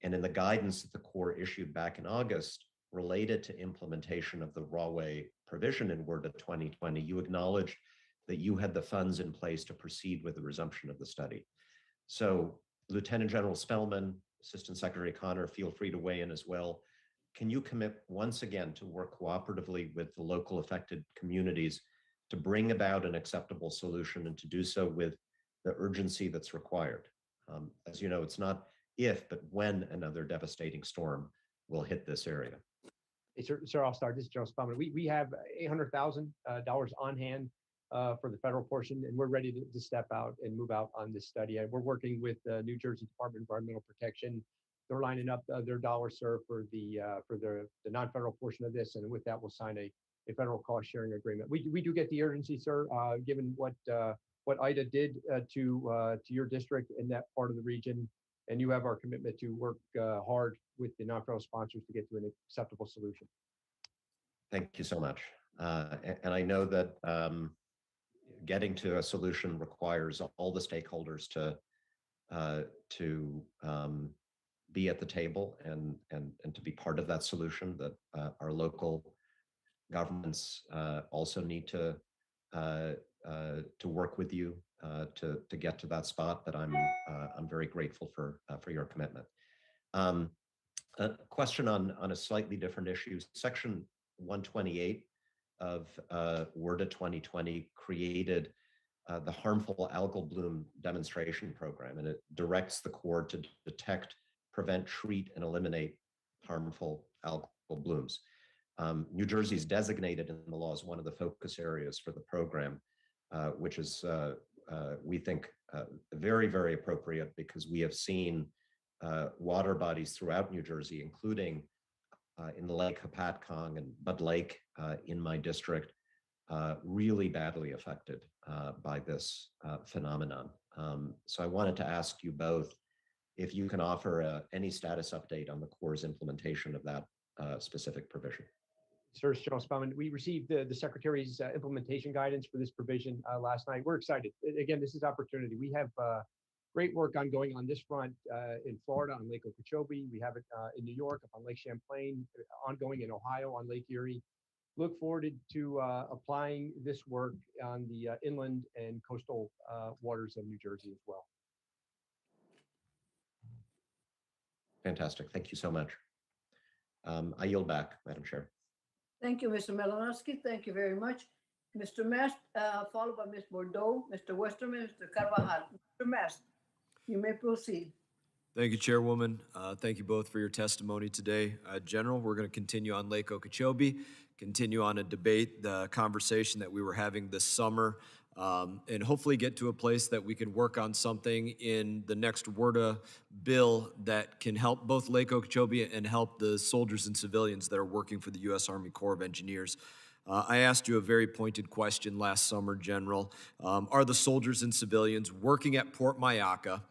And in the guidance that the Corps issued back in August related to implementation of the Rahway provision in WRDA 2020, you acknowledged that you had the funds in place to proceed with the resumption of the study. So Lieutenant General Spellman, Assistant Secretary Connor, feel free to weigh in as well. Can you commit once again to work cooperatively with the local affected communities to bring about an acceptable solution and to do so with the urgency that's required? As you know, it's not if, but when another devastating storm will hit this area. Hey, sir, I'll start. This is General Spellman. We have $800,000 on hand for the federal portion, and we're ready to step out and move out on this study. And we're working with the New Jersey Department of Environmental Protection. They're lining up their dollars, sir, for the non-federal portion of this, and with that, we'll sign a federal cost sharing agreement. We do get the urgency, sir, given what what IDA did to your district in that part of the region. And you have our commitment to work hard with the non-federal sponsors to get to an acceptable solution. Thank you so much. And I know that getting to a solution requires all the stakeholders to be at the table and to be part of that solution, that our local governments also need to work with you to get to that spot. But I'm very grateful for your commitment. A question on a slightly different issue. Section 128 of WRDA 2020 created the harmful algal bloom demonstration program, and it directs the Corps to detect, prevent, treat, and eliminate harmful algal blooms. New Jersey is designated in the law as one of the focus areas for the program, which is, we think, very, very appropriate, because we have seen water bodies throughout New Jersey, including in the Lake Hopatcong and Bud Lake in my district, really badly affected by this phenomenon. So I wanted to ask you both if you can offer any status update on the Corps' implementation of that specific provision. Sir, General Spellman, we received the Secretary's implementation guidance for this provision last night. We're excited. Again, this is opportunity. We have great work ongoing on this front in Florida on Lake Okeechobee. We have it in New York up on Lake Champlain, ongoing in Ohio on Lake Erie. Look forward to applying this work on the inland and coastal waters of New Jersey as well. Fantastic. Thank you so much. I yield back, Madam Chair. Thank you, Mr. Malinowski. Thank you very much. Mr. Mast, followed by Ms. Bordeaux, Mr. Westerman, Mr. Carvajal. Mr. Mast, you may proceed. Thank you, Chairwoman. Thank you both for your testimony today. General, we're going to continue on Lake Okeechobee, continue on a debate, the conversation that we were having this summer, and hopefully get to a place that we can work on something in the next WRDA bill that can help both Lake Okeechobee and help the soldiers and civilians that are working for the U.S. Army Corps of Engineers. I asked you a very pointed question last summer, General. Are the soldiers and civilians working at Port Mayaca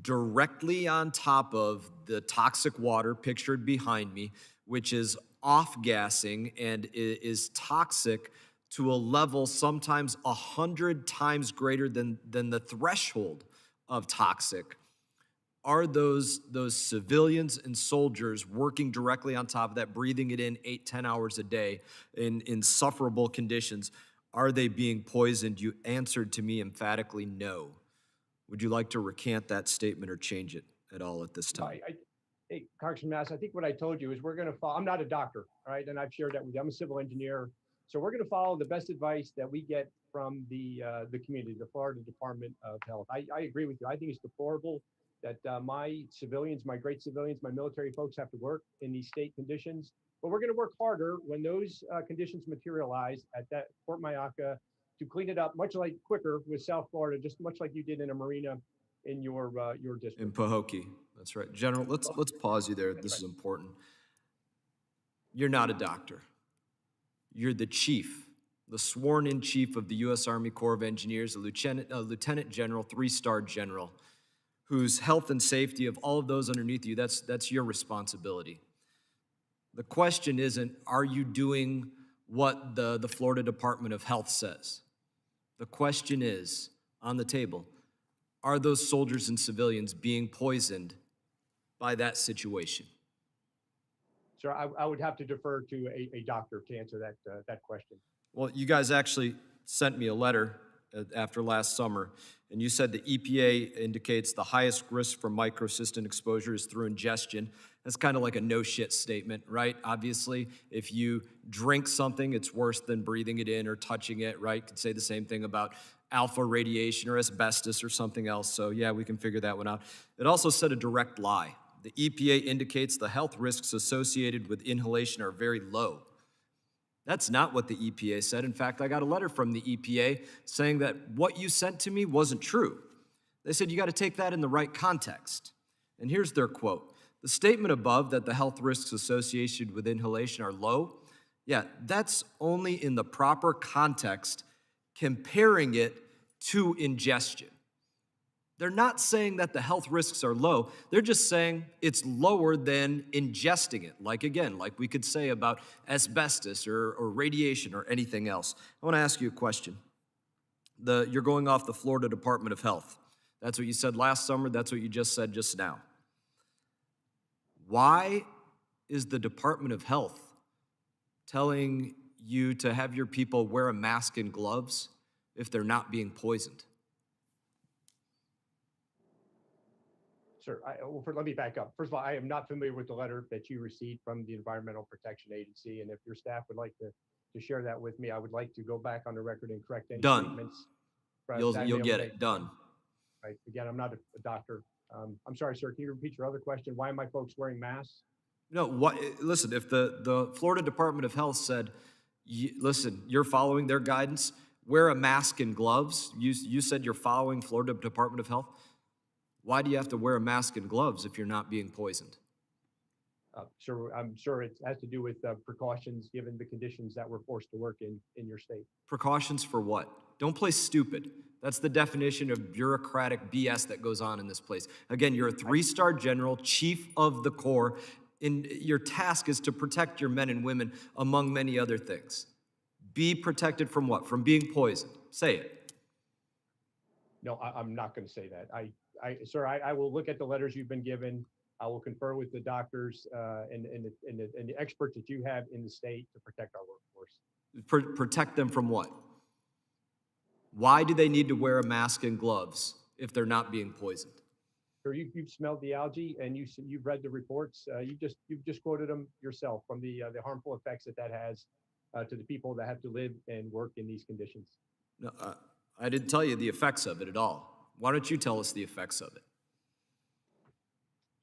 directly on top of the toxic water pictured behind me, which is off-gassing and is toxic to a level sometimes 100 times greater than the threshold of toxic? Are those civilians and soldiers working directly on top of that, breathing it in 8-10 hours a day in insufferable conditions? Are they being poisoned? You answered to me emphatically no. Would you like to recant that statement or change it at all at this time? Hey, Congressman Mass, I think what I told you is we're going to follow. I'm not a doctor, all right? And I've shared that with you. I'm a civil engineer. So we're going to follow the best advice that we get from the community, the Florida Department of Health. I agree with you. I think it's deplorable that my civilians, my great civilians, my military folks have to work in these state conditions. But we're going to work harder when those conditions materialize at that Port Mayaca to clean it up, much like quicker with South Florida, just much like you did in a marina in your district. In Pahokee, that's right. General, let's pause you there. This is important. You're not a doctor. You're the chief, the sworn-in chief of the U.S. Army Corps of Engineers, a lieutenant general, 3-star general, whose health and safety of all of those underneath you, that's your responsibility. The question isn't, are you doing what the Florida Department of Health says? The question is, on the table, are those soldiers and civilians being poisoned by that situation? Sir, I would have to defer to a doctor to answer that question. Well, you guys actually sent me a letter after last summer, and you said the EPA indicates the highest risk for microcystin exposure is through ingestion. That's kind of like a no shit statement, right? Obviously, if you drink something, it's worse than breathing it in or touching it, right? Could say the same thing about alpha radiation or asbestos or something else. So yeah, we can figure that one out. It also said a direct lie. The EPA indicates the health risks associated with inhalation are very low. That's not what the EPA said. In fact, I got a letter from the EPA saying that what you sent to me wasn't true. They said you got to take that in the right context. And here's their quote. The statement above that the health risks associated with inhalation are low, yeah, that's only in the proper context, comparing it to ingestion. They're not saying that the health risks are low. They're just saying it's lower than ingesting it. Like, again, like we could say about asbestos or radiation or anything else. I want to ask you a question. You're going off the Florida Department of Health. That's what you said last summer. That's what you just said just now. Why is the Department of Health telling you to have your people wear a mask and gloves if they're not being poisoned? Sir, let me back up. First of all, I am not familiar with the letter that you received from the Environmental Protection Agency, and if your staff would like to share that with me, I would like to go back on the record and correct any Done. statements. You'll that I may get have it, made. done. Right. Again, I'm not a doctor. I'm sorry, sir. Can you repeat your other question? Why am my folks wearing masks? No, listen, if the Florida Department of Health said, listen, you're following their guidance, wear a mask and gloves. You said you're following Florida Department of Health. Why do you have to wear a mask and gloves if you're not being poisoned? Sure, I'm sure it has to do with precautions given the conditions that we're forced to work in your state. Precautions for what? Don't play stupid. That's the definition of bureaucratic BS that goes on in this place. Again, you're a 3-star general, chief of the Corps, and your task is to protect your men and women, among many other things. Be protected from what? From being poisoned. Say it. No, I'm not going to say that. Sir, I will look at the letters you've been given. I will confer with the doctors and the experts that you have in the state to protect our workforce. Protect them from what? Why do they need to wear a mask and gloves if they're not being poisoned? Sir, you've smelled the algae and you've read the reports. You've just quoted them yourself from the harmful effects that has to the people that have to live and work in these conditions. No, I didn't tell you the effects of it at all. Why don't you tell us the effects of it?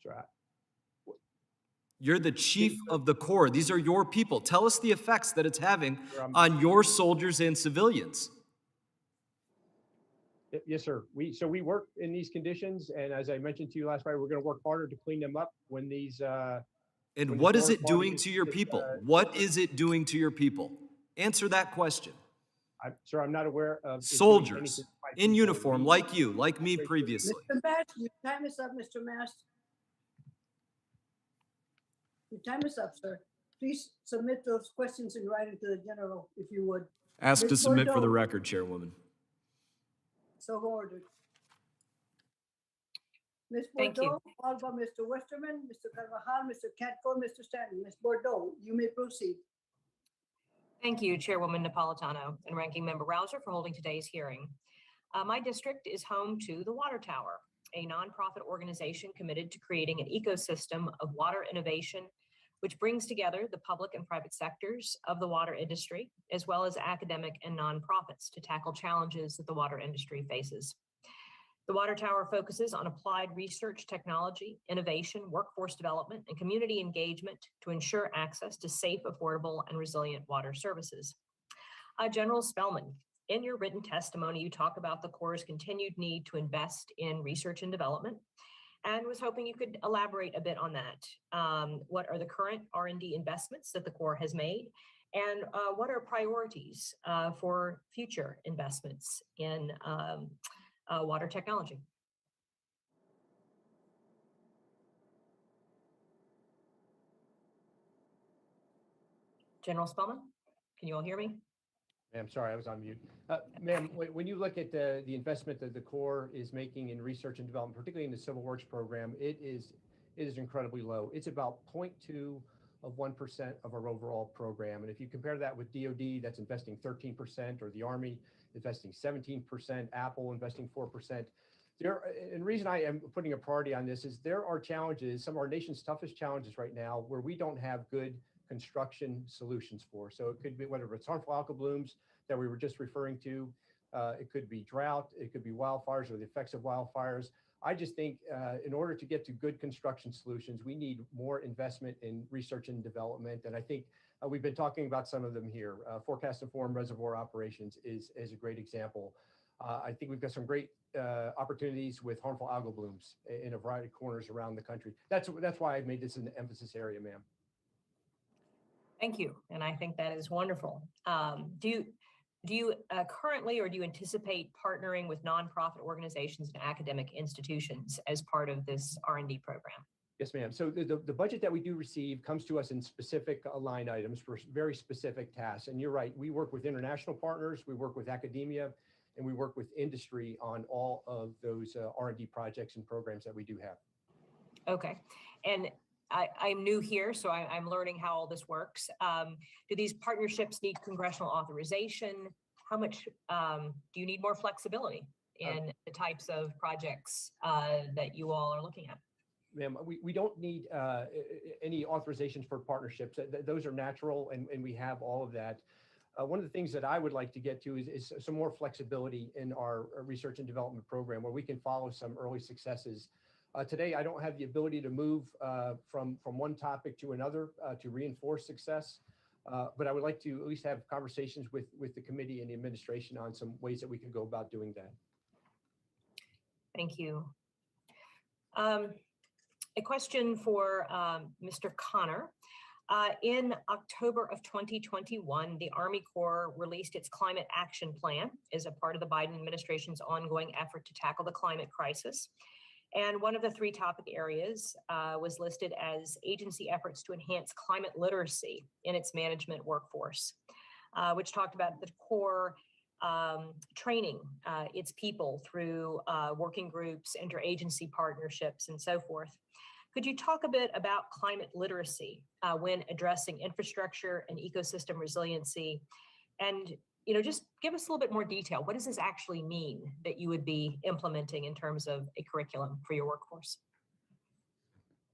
Sure. You're the chief of the Corps. These are your people. Tell us the effects that it's having on your soldiers and civilians. Yes, sir. We work in these conditions, and as I mentioned to you last Friday, we're going to work harder to clean them up when these. And what is it doing to your people? What is it doing to your people? Answer that question. Sir, I'm not aware of soldiers in uniform, like you, like me previously. Mr. Mast, your time is up, Mr. Mast. Your time is up, sir. Please submit those questions in writing to the general, if you would. Ask to Ms. submit for the Bordeaux. record, Chairwoman. So ordered. Ms. Thank you. Bordeaux, followed by Mr. Westerman, Mr. Carvajal, Mr. Catco, Mr. Stanton. Ms. Bordeaux, you may proceed. Thank you, Chairwoman Napolitano and Ranking Member Rouser for holding today's hearing. My district is home to the Water Tower, a nonprofit organization committed to creating an ecosystem of water innovation, which brings together the public and private sectors of the water industry, as well as academic and nonprofits to tackle challenges that the water industry faces. The Water Tower focuses on applied research, technology, innovation, workforce development, and community engagement to ensure access to safe, affordable, and resilient water services. General Spellman, in your written testimony, you talk about the Corps' continued need to invest in research and development, and was hoping you could elaborate a bit on that. What are the current R&D investments that the Corps has made, and what are priorities for future investments in water technology? General Spellman, can you all hear me? Ma'am, sorry, I was on mute. Ma'am, when you look at the investment that the Corps is making in research and development, particularly in the Civil Works program, it is incredibly low. It's about 0.2 of 1% of our overall program. And if you compare that with DOD, that's investing 13%, or the Army investing 17%, Apple investing 4%. And the reason I am putting a priority on this is there are challenges, some of our nation's toughest challenges right now, where we don't have good construction solutions for. So it could be whether it's harmful algal blooms that we were just referring to, it could be drought, it could be wildfires or the effects of wildfires. I just think in order to get to good construction solutions, we need more investment in research and development. And I think we've been talking about some of them here. Forecast informed reservoir operations is a great example. I think we've got some great opportunities with harmful algal blooms in a variety of corners around the country. That's why I've made this an emphasis area, ma'am. Thank you, and I think that is wonderful. Do you currently, or do you anticipate partnering with nonprofit organizations and academic institutions as part of this R&D program? Yes, ma'am. So the budget that we do receive comes to us in specific line items for very specific tasks. And you're right, we work with international partners, we work with academia, and we work with industry on all of those R&D projects and programs that we do have. Okay. And I'm new here, so I'm learning how all this works. Do these partnerships need congressional authorization? How much do you need more flexibility in the types of projects that you all are looking at? Ma'am, we don't need any authorizations for partnerships. Those are natural, and we have all of that. One of the things that I would like to get to is some more flexibility in our research and development program where we can follow some early successes. Today, I don't have the ability to move from one topic to another to reinforce success, but I would like to at least have conversations with the committee and the administration on some ways that we can go about doing that. Thank you. A question for Mr. Connor. In October of 2021, the Army Corps released its climate action plan as a part of the Biden administration's ongoing effort to tackle the climate crisis. And one of the 3 topic areas was listed as agency efforts to enhance climate literacy in its management workforce, which talked about the Corps training its people through working groups, interagency partnerships, and so forth. Could you talk a bit about climate literacy when addressing infrastructure and ecosystem resiliency? And just give us a little bit more detail. What does this actually mean that you would be implementing in terms of a curriculum for your workforce?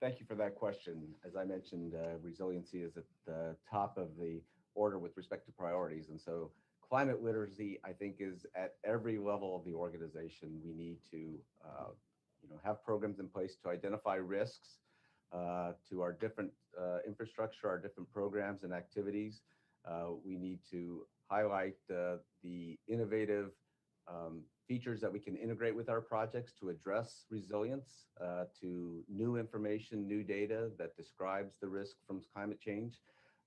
Thank you for that question. As I mentioned, resiliency is at the top of the order with respect to priorities. And so climate literacy, I think, is at every level of the organization. We need to have programs in place to identify risks to our different infrastructure, our different programs and activities. We need to highlight the innovative features that we can integrate with our projects to address resilience to new information, new data that describes the risk from climate change,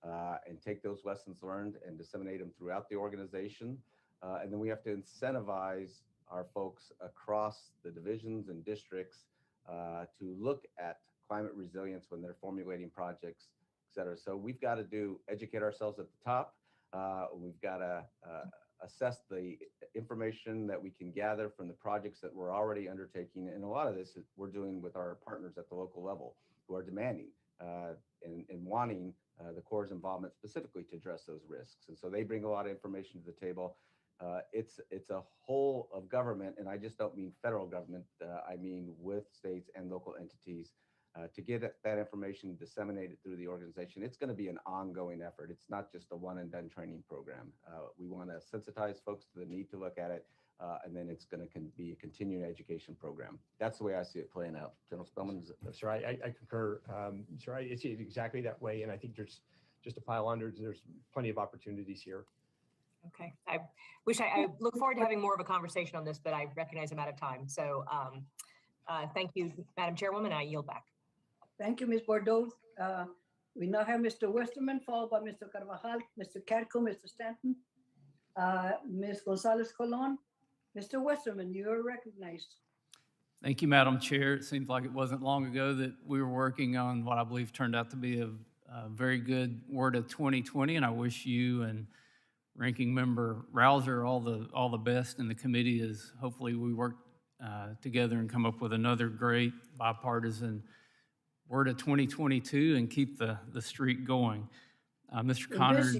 and take those lessons learned and disseminate them throughout the organization. And then we have to incentivize our folks across the divisions and districts to look at climate resilience when they're formulating projects, et cetera. So we've got to educate ourselves at the top. We've got to assess the information that we can gather from the projects that we're already undertaking. And a lot of this we're doing with our partners at the local level who are demanding and wanting the Corps' involvement specifically to address those risks. And so they bring a lot of information to the table. It's a whole of government, and I just don't mean federal government. I mean with states and local entities to get that information disseminated through the organization. It's going to be an ongoing effort. It's not just a one and done training program. We want to sensitize folks to the need to look at it, and then it's going to be a continuing education program. That's the way I see it playing out. General Spellman? Sir, I concur. Sir, I see it exactly that way, and I think there's just a pile on. There's plenty of opportunities here. Okay. I look forward to having more of a conversation on this, but I recognize I'm out of time. So thank you, Madam Chairwoman. I yield back. Thank you, Ms. Bordeaux. We now have Mr. Westerman, followed by Mr. Carvajal, Mr. Catco, Mr. Stanton, Ms. Gonzalez Colon. Mr. Westerman, you are recognized. Thank you, Madam Chair. It seems like it wasn't long ago that we were working on what I believe turned out to be a very good Word of 2020, and I wish you and Ranking Member Rouser all the best in the committee as hopefully we work together and come up with another great bipartisan Word of 2022 and keep the streak going. Mr. Connor.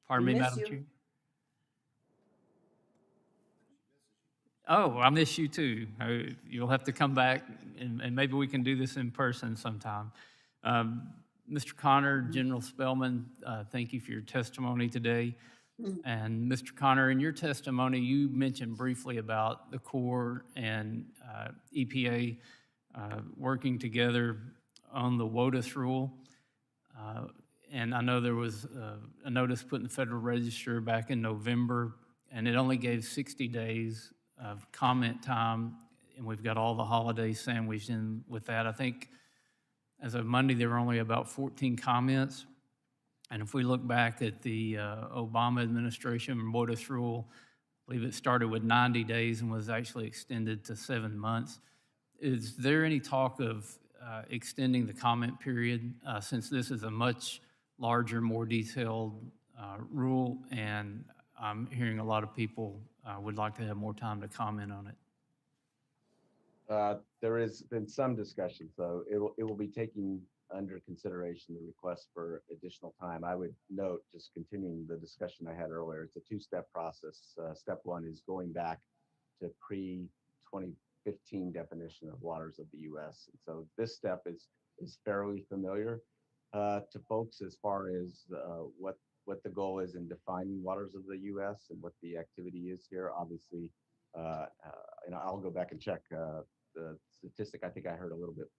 Pardon me, Madam Chair. Oh, I miss you too. You'll have to come back and maybe we can do this in person sometime. Mr. Connor, General Spellman, thank you for your testimony today. And Mr. Connor, in your testimony, you mentioned briefly about the Corps and EPA working together on the WOTUS rule. And I know there was a notice put in the Federal Register back in November, and it only gave 60 days of comment time, and we've got all the holidays sandwiched in with that. I think as of Monday, there were only about 14 comments. And if we look back at the Obama administration MODIS rule, I believe it started with 90 days and was actually extended to 7 months. Is there any talk of extending the comment period since this is a much larger, more detailed rule, and I'm hearing a lot of people would like to have more time to comment on it? There has been some discussion, so it will be taking under consideration the request for additional time. I would note, just continuing the discussion I had earlier, it's a two-step process. Step one is going back to pre-2015 definition of waters of the U.S. And so this step is fairly familiar to folks as far as what the goal is in defining waters of the U.S. and what the activity is here. Obviously, I'll go back and check the statistic. I think I heard a little bit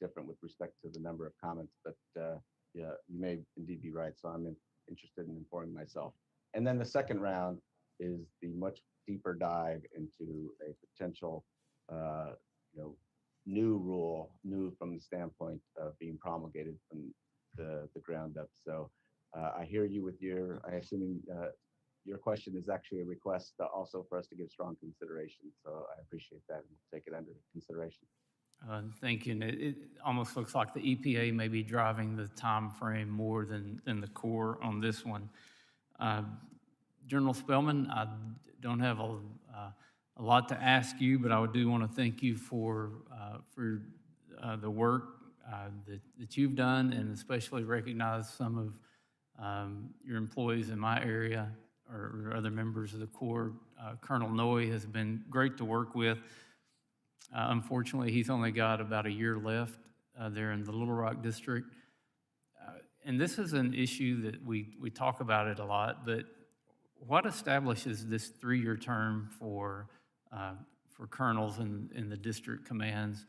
different with respect to the number of comments, but yeah, you may indeed be right. So I'm interested in informing myself. And then the second round is the much deeper dive into a potential, new rule, new from the standpoint of being promulgated from the ground up. So I hear you with I assuming your question is actually a request also for us to give strong consideration. So I appreciate that and we'll take it under consideration. Thank you. And it almost looks like the EPA may be driving the time frame more than the Corps on this one. General Spellman, I don't have a lot to ask you, but I do want to thank you for the work that you've done, and especially recognize some of your employees in my area or other members of the Corps. Colonel Noy has been great to work with. Unfortunately, he's only got about a year left there in the Little Rock district. And this is an issue that we talk about it a lot, but what establishes this 3-year term for colonels in the district commands?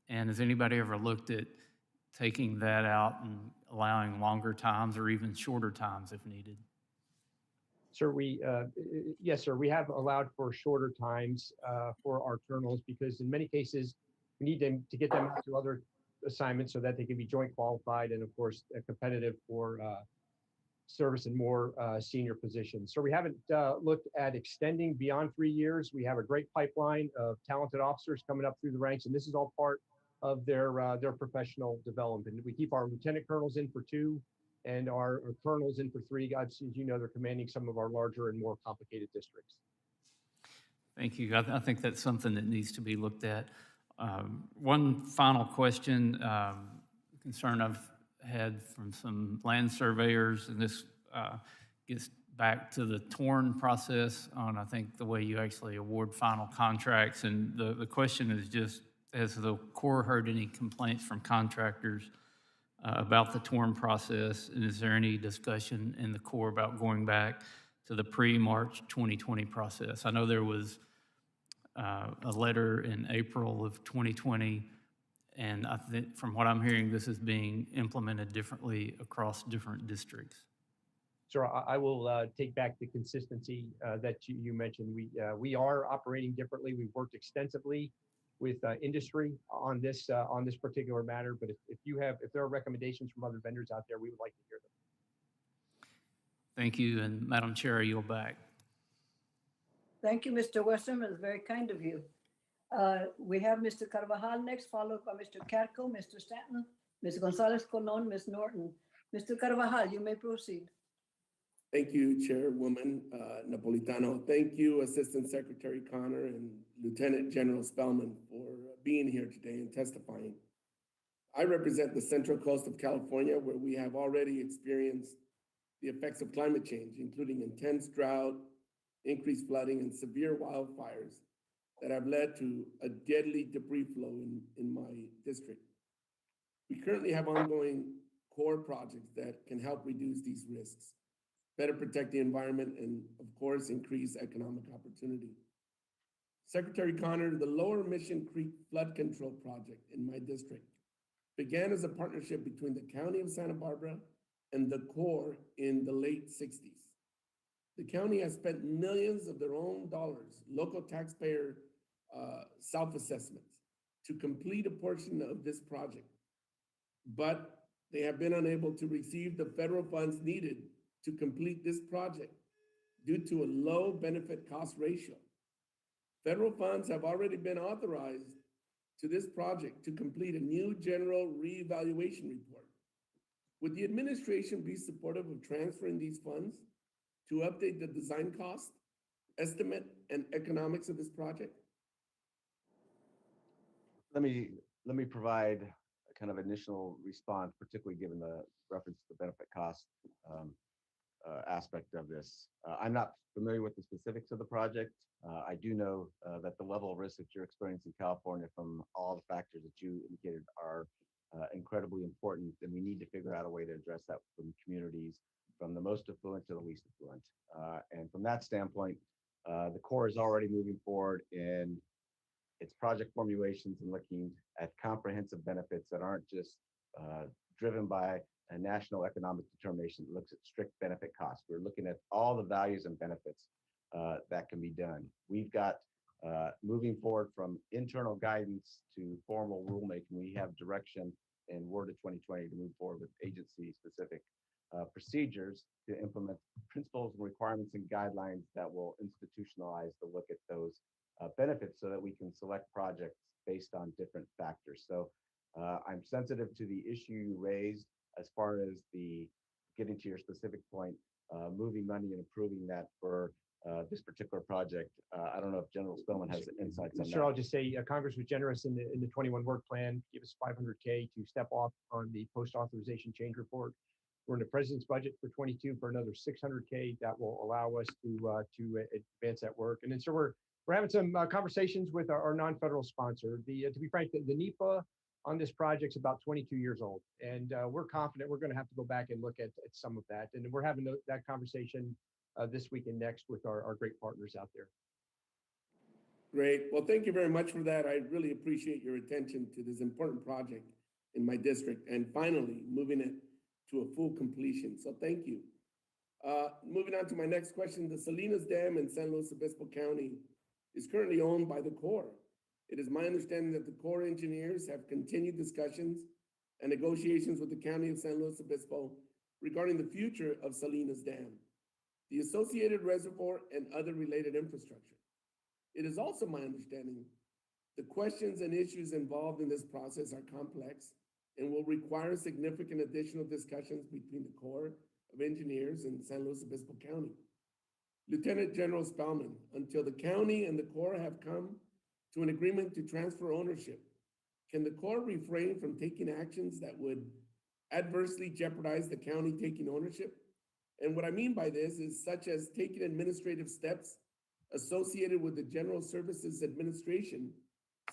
And has anybody ever looked at taking that out and allowing longer times or even shorter times if needed? Sir, yes, sir. We have allowed for shorter times for our colonels because in many cases we need them to get them out to other assignments so that they can be joint qualified and, of course, competitive for service in more senior positions. So we haven't looked at extending beyond 3 years. We have a great pipeline of talented officers coming up through the ranks, and this is all part of their professional development. We keep our lieutenant colonels in for 2. And our colonels in for 3. As you know, they're commanding some of our larger and more complicated districts. Thank you. I think that's something that needs to be looked at. One final question, concern I've had from some land surveyors, and this gets back to the TORN process on, I think, the way you actually award final contracts. And the question is just, has the Corps heard any complaints from contractors about the TORN process, and is there any discussion in the Corps about going back to the pre-March 2020 process? I know there was a letter in April of 2020, and I think from what I'm hearing, this is being implemented differently across different districts. So I will take back the consistency that you mentioned. We are operating differently. We've worked extensively with industry on this particular matter. But if there are recommendations from other vendors out there, we would like to hear them. Thank you, and Madam Chair, I yield back. Thank you, Mr. Western. It's very kind of you. We have Mr. Carvajal next, followed by Mr. Carco, Mr. Stanton, Ms. Gonzalez Colon, Ms. Norton. Mr. Carvajal, you may proceed. Thank you, Chairwoman Napolitano. Thank you, Assistant Secretary Connor and Lieutenant General Spellman for being here today and testifying. I represent the Central Coast of California, where we have already experienced the effects of climate change, including intense drought, increased flooding, and severe wildfires that have led to a deadly debris flow in my district. We currently have ongoing core projects that can help reduce these risks, better protect the environment, and of course, increase economic opportunity. Secretary Connor, the Lower Mission Creek Flood Control Project in my district began as a partnership between the County of Santa Barbara and the Corps in the late 60s. The county has spent millions of their own dollars, local taxpayer self-assessments, to complete a portion of this project. But they have been unable to receive the federal funds needed to complete this project due to a low benefit cost ratio. Federal funds have already been authorized to this project to complete a new general reevaluation report. Would the administration be supportive of transferring these funds to update the design cost, estimate, and economics of this project? Let me provide a kind of initial response, particularly given the reference to the benefit cost aspect of this. I'm not familiar with the specifics of the project. I do know that the level of risk that you're experiencing in California from all the factors that you indicated are incredibly important, and we need to figure out a way to address that from communities, from the most affluent to the least affluent. And from that standpoint, the Corps is already moving forward in its project formulations and looking at comprehensive benefits that aren't just driven by a national economic determination that looks at strict benefit costs. We're looking at all the values and benefits that can be done. We've got moving forward from internal guidance to formal rulemaking. We have direction in Word of 2020 to move forward with agency-specific procedures to implement principles and requirements and guidelines that will institutionalize the look at those benefits so that we can select projects based on different factors. So I'm sensitive to the issue you raised as far as the getting to your specific point, moving money and approving that for this particular project. I don't know if General Spellman has insights on that. Sure, I'll just say Congress was generous in the 21 work plan, give us $500K to step off on the post-authorization change report. We're in the president's budget for 22 for another $600K that will allow us to advance that work. And then so we're having some conversations with our non-federal sponsor. To be frank, the NEPA on this project's about 22 years old, and we're confident we're going to have to go back and look at some of that. And we're having that conversation this week and next with our great partners out there. Great. Well, thank you very much for that. I really appreciate your attention to this important project in my district and finally moving it to a full completion. So thank you. Moving on to my next question, the Salinas Dam in San Luis Obispo County is currently owned by the Corps. It is my understanding that the Corps engineers have continued discussions and negotiations with the County of San Luis Obispo regarding the future of Salinas Dam, the associated reservoir, and other related infrastructure. It is also my understanding the questions and issues involved in this process are complex and will require significant additional discussions between the Corps of Engineers and San Luis Obispo County. Lieutenant General Spellman, until the county and the Corps have come to an agreement to transfer ownership, can the Corps refrain from taking actions that would adversely jeopardize the county taking ownership? And what I mean by this is such as taking administrative steps associated with the General Services Administration,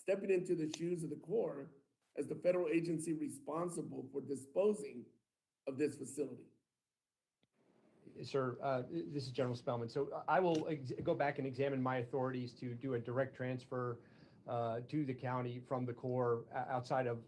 stepping into the shoes of the Corps as the federal agency responsible for disposing of this facility. Sir, this is General Spellman. So I will go back and examine my authorities to do a direct transfer to the county from the Corps outside of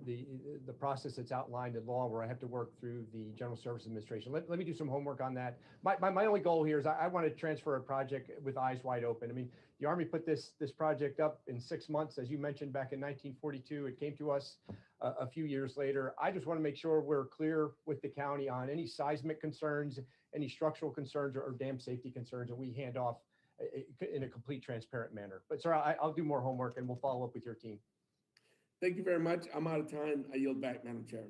the process that's outlined in law, where I have to work through the General Services Administration. Let me do some homework on that. My only goal here is I want to transfer a project with eyes wide open. I mean, the Army put this project up in 6 months, as you mentioned, back in 1942. It came to us a few years later. I just want to make sure we're clear with the county on any seismic concerns, any structural concerns, or dam safety concerns, and we hand off in a complete transparent manner. But sir, I'll do more homework and we'll follow up with your team. Thank you very much. I'm out of time. I yield back, Madam Chair.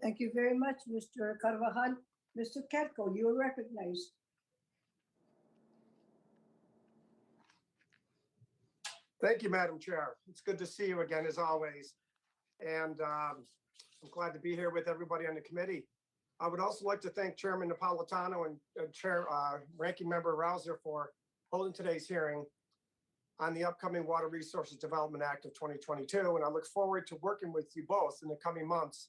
Thank you very much, Mr. Carvajal. Mr. Katko, you are recognized. Thank you, Madam Chair. It's good to see you again, as always. And I'm glad to be here with everybody on the committee. I would also like to thank Chairman Napolitano and Ranking Member Rouser for holding today's hearing on the upcoming Water Resources Development Act of 2022. And I look forward to working with you both in the coming months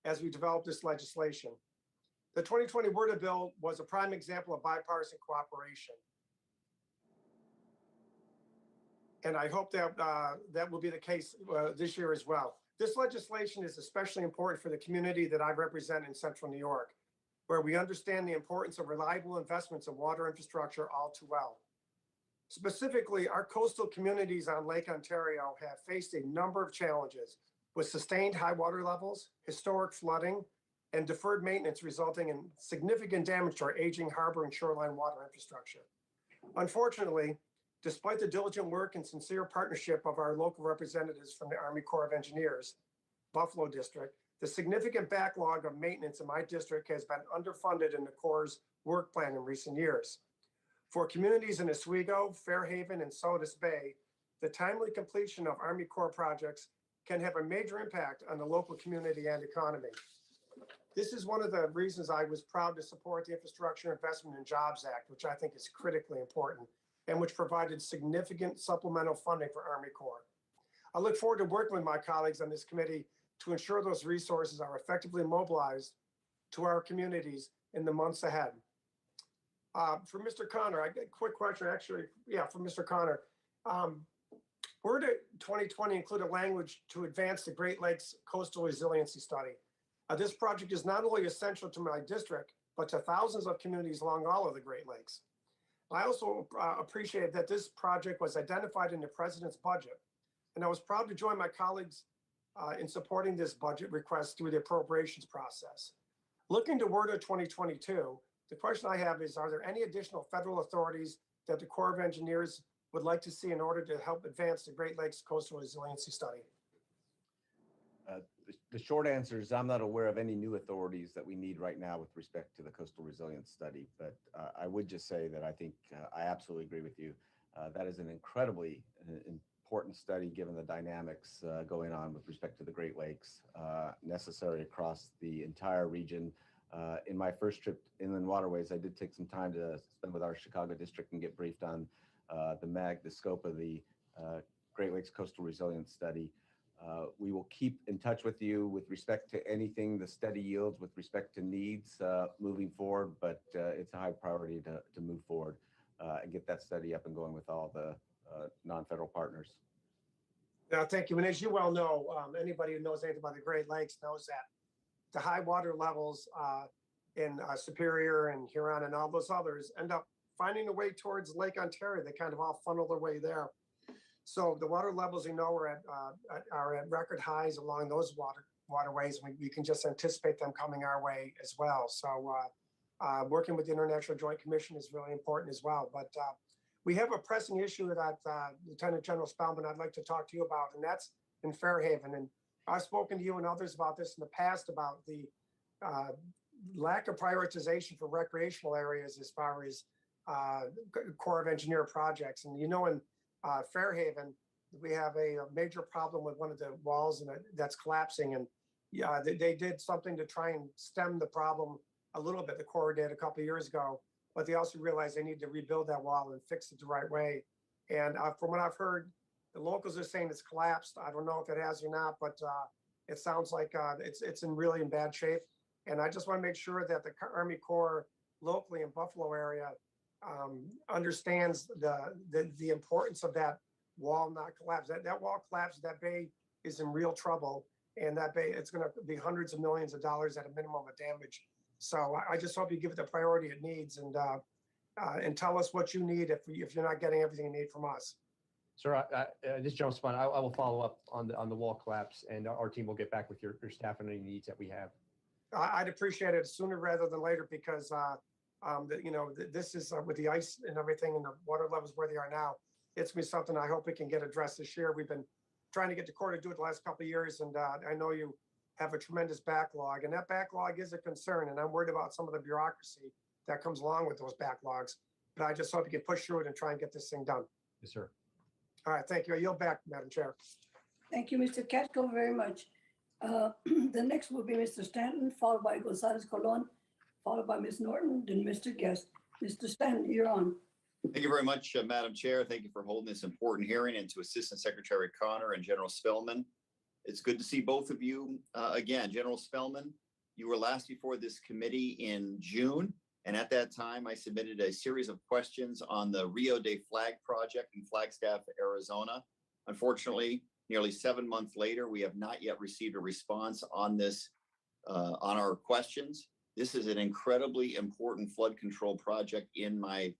as we develop this legislation. The 2020 WRDA bill was a prime example of bipartisan cooperation. And I hope that that will be the case this year as well. This legislation is especially important for the community that I represent in Central New York, where we understand the importance of reliable investments in water infrastructure all too well. Specifically, our coastal communities on Lake Ontario have faced a number of challenges, with sustained high water levels, historic flooding, and deferred maintenance resulting in significant damage to our aging harbor and shoreline water infrastructure. Unfortunately, despite the diligent work and sincere partnership of our local representatives from the Army Corps of Engineers, Buffalo District, the significant backlog of maintenance in my district has been underfunded in the Corps' work plan in recent years. For communities in Oswego, Fairhaven, and Sodus Bay, the timely completion of Army Corps projects can have a major impact on the local community and economy. This is one of the reasons I was proud to support the Infrastructure Investment and Jobs Act, which I think is critically important and which provided significant supplemental funding for Army Corps. I look forward to working with my colleagues on this committee to ensure those resources are effectively mobilized to our communities in the months ahead. For Mr. Connor, I got a quick question, actually, for Mr. Connor. Where did 2020 include a language to advance the Great Lakes Coastal Resiliency Study? This project is not only essential to my district, but to thousands of communities along all of the Great Lakes. I also appreciate that this project was identified in the president's budget, and I was proud to join my colleagues in supporting this budget request through the appropriations process. Looking to WRDA 2022, the question I have is, are there any additional federal authorities that the Corps of Engineers would like to see in order to help advance the Great Lakes Coastal Resiliency Study? The short answer is I'm not aware of any new authorities that we need right now with respect to the coastal resilience study. But I would just say that I think I absolutely agree with you. That is an incredibly important study given the dynamics going on with respect to the Great Lakes, necessary across the entire region. In my first trip inland waterways, I did take some time to spend with our Chicago district and get briefed on the scope of the Great Lakes Coastal Resilience Study. We will keep in touch with you with respect to anything the study yields with respect to needs moving forward, but it's a high priority to move forward and get that study up and going with all the non-federal partners. Now, thank you. And as you well know, anybody who knows anything about the Great Lakes knows that the high water levels in Superior and Huron and all those others end up finding a way towards Lake Ontario. They kind of all funnel their way there. So the water levels, you know, are at record highs along those waterways. We can just anticipate them coming our way as well. So working with the International Joint Commission is really important as well. But we have a pressing issue that Lieutenant General Spellman I'd like to talk to you about, and that's in Fairhaven. And I've spoken to you and others about this in the past about the lack of prioritization for recreational areas as far as Corps of Engineer projects. And you know, in Fairhaven, we have a major problem with one of the walls and that's collapsing. And yeah, they did something to try and stem the problem a little bit. The Corps did a couple of years ago, but they also realized they need to rebuild that wall and fix it the right way. And from what I've heard, the locals are saying it's collapsed. I don't know if it has or not, but it sounds like it's really in bad shape. And I just want to make sure that the Army Corps locally in Buffalo area understands the importance of that wall not collapse. That wall collapse, that bay is in real trouble, and that bay, it's going to be hundreds of millions of dollars at a minimum of damage. So I just hope you give it the priority it needs, and tell us what you need if you're not getting everything you need from us. Sir, this is General Spahn. I will follow up on the wall collapse, and our team will get back with your staff and any needs that we have. I'd appreciate it sooner rather than later because this is with the ice and everything and the water levels where they are now. It's been something I hope we can get addressed this year. We've been trying to get the Corps to do it the last couple of years, and I know you have a tremendous backlog, and that backlog is a concern. And I'm worried about some of the bureaucracy that comes along with those backlogs. But I just hope you can push through it and try and get this thing done. Yes, sir. All right, thank you. I yield back, Madam Chair. Thank you, Mr. Katko, very much. The next will be Mr. Stanton, followed by Gonzalez Colon, followed by Ms. Norton, then Mr. Guest. Mr. Stanton, you're on. Thank you very much, Madam Chair. Thank you for holding this important hearing, and to Assistant Secretary Connor and General Spellman. It's good to see both of you again. General Spellman, you were last before this committee in June, and at that time I submitted a series of questions on the Rio de Flag project in Flagstaff, Arizona. Unfortunately, nearly 7 months later, we have not yet received a response on this, on our questions. This is an incredibly important flood control project in my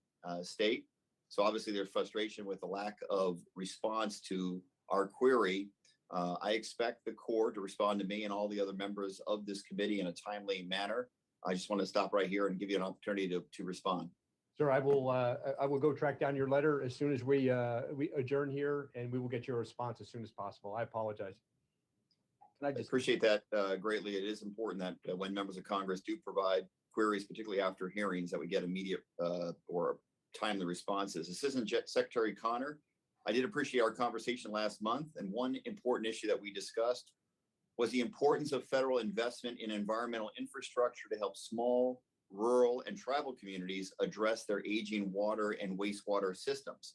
state. So obviously there's frustration with the lack of response to our query. I expect the Corps to respond to me and all the other members of this committee in a timely manner. I just want to stop right here and give you an opportunity to respond. Sir, I will go track down your letter as soon as we adjourn here, and we will get your response as soon as possible. I apologize. I appreciate that greatly. It is important that when members of Congress do provide queries, particularly after hearings, that we get immediate or timely responses. Assistant Secretary Connor, I did appreciate our conversation last month, and one important issue that we discussed was the importance of federal investment in environmental infrastructure to help small, rural, and tribal communities address their aging water and wastewater systems.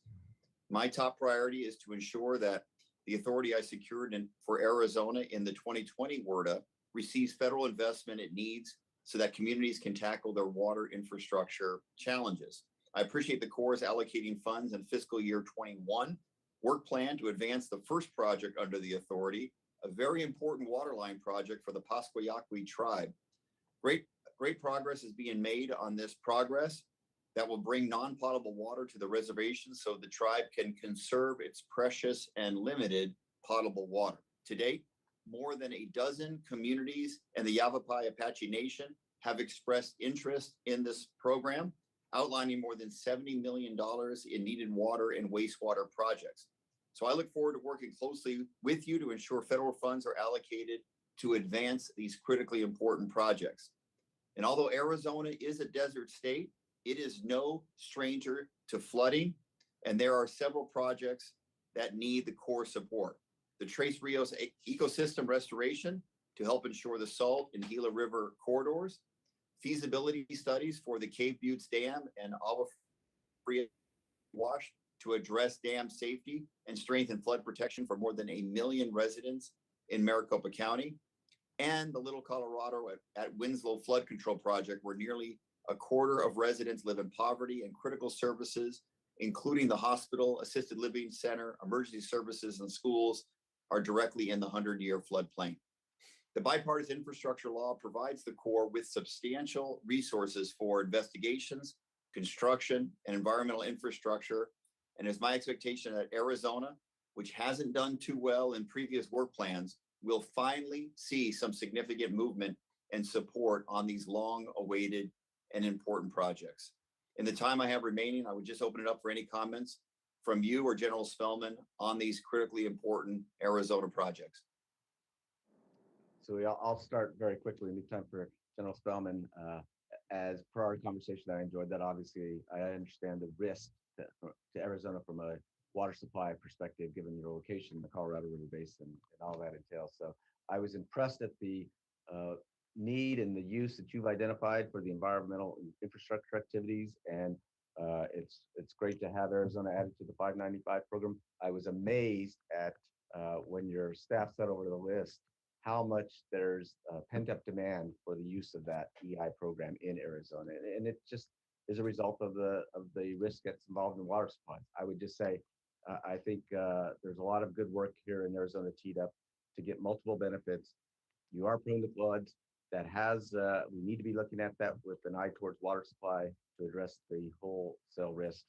My top priority is to ensure that the authority I secured for Arizona in the 2020 WRDA receives federal investment it needs so that communities can tackle their water infrastructure challenges. I appreciate the Corps allocating funds in fiscal year 21 work plan to advance the first project under the authority, a very important waterline project for the Pasquayaqui tribe. Great progress is being made on this progress that will bring non-potable water to the reservation so the tribe can conserve its precious and limited potable water. To date, more than a dozen communities in the Yavapai Apache Nation have expressed interest in this program, outlining more than $70 million in needed water and wastewater projects. So I look forward to working closely with you to ensure federal funds are allocated to advance these critically important projects. And although Arizona is a desert state, it is no stranger to flooding, and there are several projects that need the Corps support. The Tres Rios ecosystem restoration to help ensure the Salt and Gila River corridors, feasibility studies for the Cave Buttes Dam and Agua Fria Wash to address dam safety and strengthen flood protection for more than 1 million residents in Maricopa County, and the Little Colorado at Winslow flood control project, where nearly a quarter of residents live in poverty, and critical services, including the hospital, assisted living center, emergency services, and schools, are directly in the 100-year floodplain. The bipartisan infrastructure law provides the Corps with substantial resources for investigations, construction, and environmental infrastructure. And it's my expectation that Arizona, which hasn't done too well in previous work plans, will finally see some significant movement and support on these long-awaited and important projects. In the time I have remaining, I would just open it up for any comments from you or General Spellman on these critically important Arizona projects. So I'll start very quickly and leave time for General Spellman. As per our conversation, I enjoyed that. Obviously, I understand the risk to Arizona from a water supply perspective, given your location in the Colorado River Basin and all that entails. So I was impressed at the need and the use that you've identified for the environmental infrastructure activities. And it's great to have Arizona added to the 595 program. I was amazed at when your staff set over the list, how much there's pent up demand for the use of that EI program in Arizona. And it just is a result of the risk that's involved in water supplies. I would just say, I think there's a lot of good work here in Arizona teed up to get multiple benefits. You are prone to floods. That has, we need to be looking at that with an eye towards water supply to address the wholesale risk.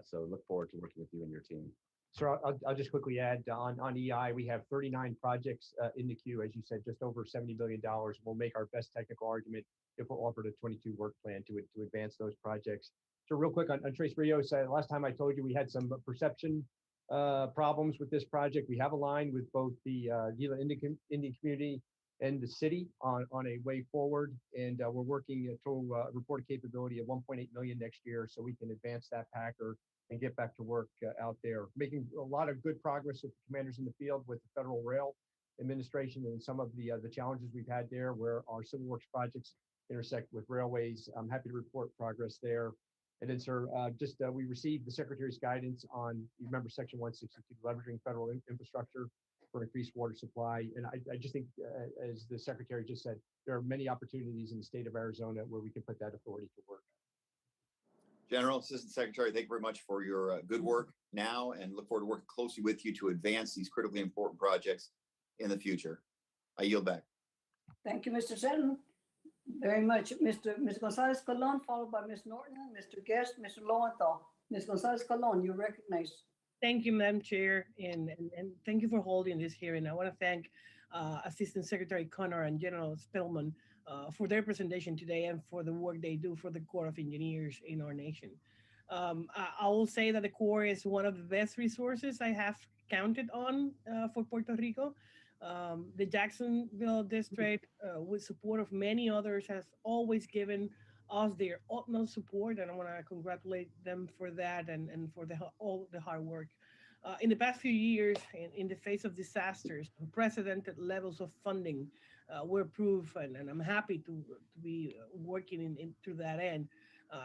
So look forward to working with you and your team. Sir, I'll just quickly add on EI, we have 39 projects in the queue, as you said, just over $70 million. We'll make our best technical argument if we're offered a 22 work plan to advance those projects. So real quick on Tres Rios, last time I told you we had some perception problems with this project. We have aligned with both the Gila Indian community and the city on a way forward, and we're working to report a capability of 1.8 million next year, so we can advance that packer and get back to work out there. Making a lot of good progress with the commanders in the field with the Federal Rail Administration and some of the challenges we've had there where our civil works projects intersect with railways. I'm happy to report progress there. And then, sir, we received the Secretary's guidance on, you remember Section 162, leveraging federal infrastructure for increased water supply. And I just think, as the Secretary just said, there are many opportunities in the state of Arizona where we can put that authority to work. General Assistant Secretary, thank you very much for your good work now, and look forward to working closely with you to advance these critically important projects in the future. I yield back. Thank you, Mr. Sutton, very much. Ms. Gonzalez Colon, followed by Ms. Norton, Mr. Guest, Mr. Lowenthal. Ms. Gonzalez Colon, you're recognized. Thank you, Madam Chair, and thank you for holding this hearing. I want to thank Assistant Secretary Connor and General Spellman for their presentation today and for the work they do for the Corps of Engineers in our nation. I will say that the Corps is one of the best resources I have counted on for Puerto Rico. The Jacksonville district, with support of many others, has always given us their utmost support, and I want to congratulate them for that and for all the hard work. In the past few years, in the face of disasters, unprecedented levels of funding were approved, and I'm happy to be working through that end.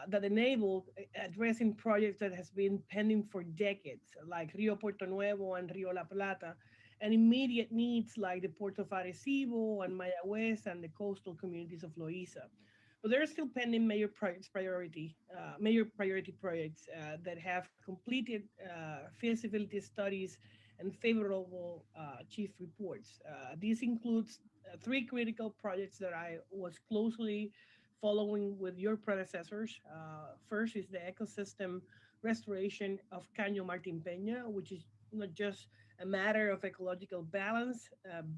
That enabled addressing projects that has been pending for decades, like Rio Puerto Nuevo and Rio La Plata, and immediate needs like the Port of Arecibo and Mayagüez and the coastal communities of Loíza. But there are still pending major priority projects that have completed feasibility studies and favorable chief reports. This includes three critical projects that I was closely following with your predecessors. First is the ecosystem restoration of Caño Martin Peña, which is not just a matter of ecological balance,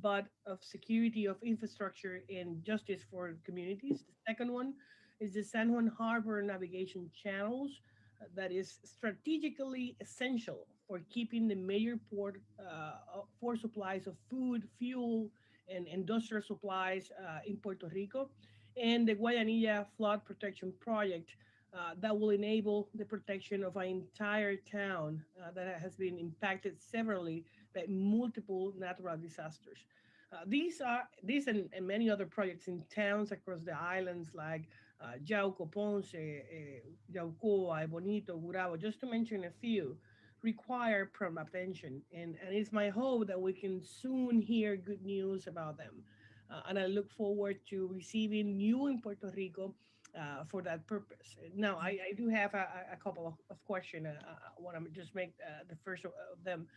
but of security of infrastructure and justice for communities. The second one is the San Juan Harbor navigation channels that is strategically essential for keeping the major port for supplies of food, fuel, and industrial supplies in Puerto Rico, and the Guayanilla Flood Protection Project that will enable the protection of an entire town that has been impacted severely by multiple natural disasters. These and many other projects in towns across the islands like Yauco, Ponce, Yaucoa, Bonito, Gurabo, just to mention a few, require prompt attention. And it's my hope that we can soon hear good news about them. And I look forward to receiving you in Puerto Rico for that purpose. Now, I do have a couple of questions. I want to just make the first of them.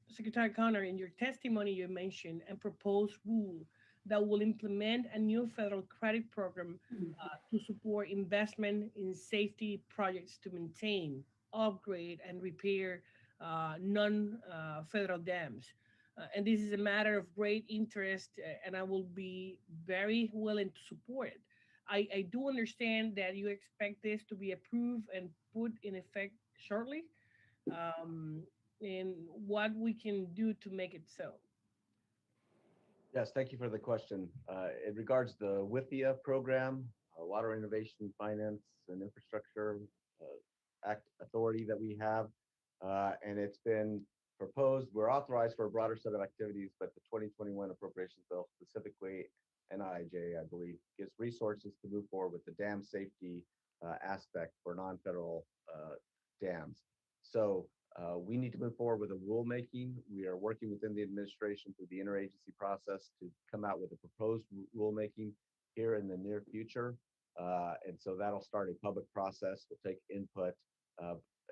Secretary Connor, in your testimony, you mentioned a proposed rule that will implement a new federal credit program to support investment in safety projects to maintain, upgrade, and repair non-federal dams. And this is a matter of great interest, and I will be very willing to support it. I do understand that you expect this to be approved and put in effect shortly, and what we can do to make it so. Yes, thank you for the question. In regards to the WIFIA program, Water Innovation Finance and Infrastructure Act authority that we have, and it's been proposed. We're authorized for a broader set of activities, but the 2021 appropriations bill specifically, NIJ, I believe, gives resources to move forward with the dam safety aspect for non-federal dams. So we need to move forward with a rulemaking. We are working within the administration through the interagency process to come out with a proposed rulemaking here in the near future. And so that'll start a public process. We'll take input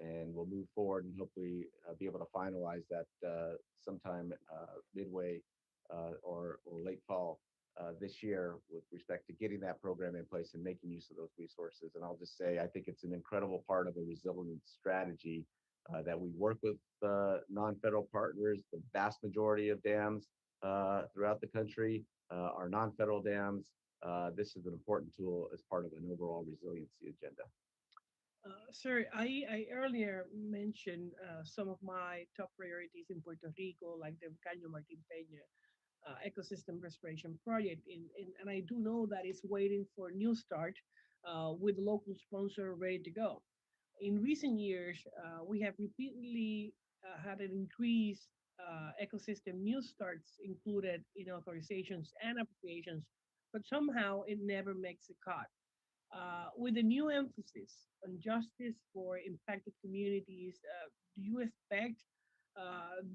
and we'll move forward and hopefully be able to finalize that sometime midway or late fall this year with respect to getting that program in place and making use of those resources. And I'll just say, I think it's an incredible part of a resilient strategy that we work with non-federal partners. The vast majority of dams throughout the country are non-federal dams. This is an important tool as part of an overall resiliency agenda. Sir, I earlier mentioned some of my top priorities in Puerto Rico, like the Caño Martin Peña ecosystem restoration project. And I do know that it's waiting for a new start with the local sponsor ready to go. In recent years, we have repeatedly had an increased ecosystem new starts included in authorizations and appropriations, but somehow it never makes the cut. With a new emphasis on justice for impacted communities, do you expect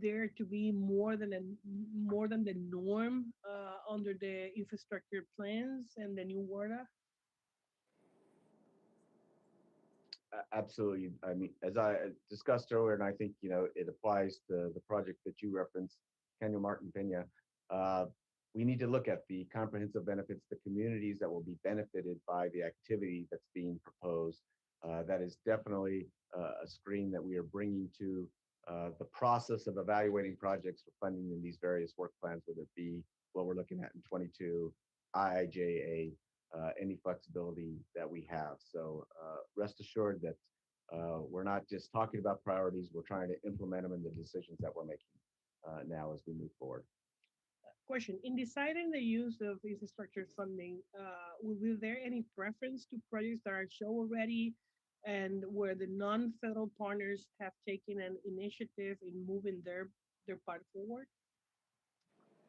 there to be more than the norm under the infrastructure plans and the new WARDA? Absolutely. I mean, as I discussed earlier, and I think, it applies to the project that you referenced, Caño Martin Peña. We need to look at the comprehensive benefits, the communities that will be benefited by the activity that's being proposed. That is definitely a screen that we are bringing to The process of evaluating projects for funding in these various work plans, whether it be what we're looking at in 22, IIJA, any flexibility that we have. So rest assured that we're not just talking about priorities, we're trying to implement them in the decisions that we're making now as we move forward. Question, in deciding the use of infrastructure funding, will be there any preference to projects that are show already and where the non-federal partners have taken an initiative in moving their part forward?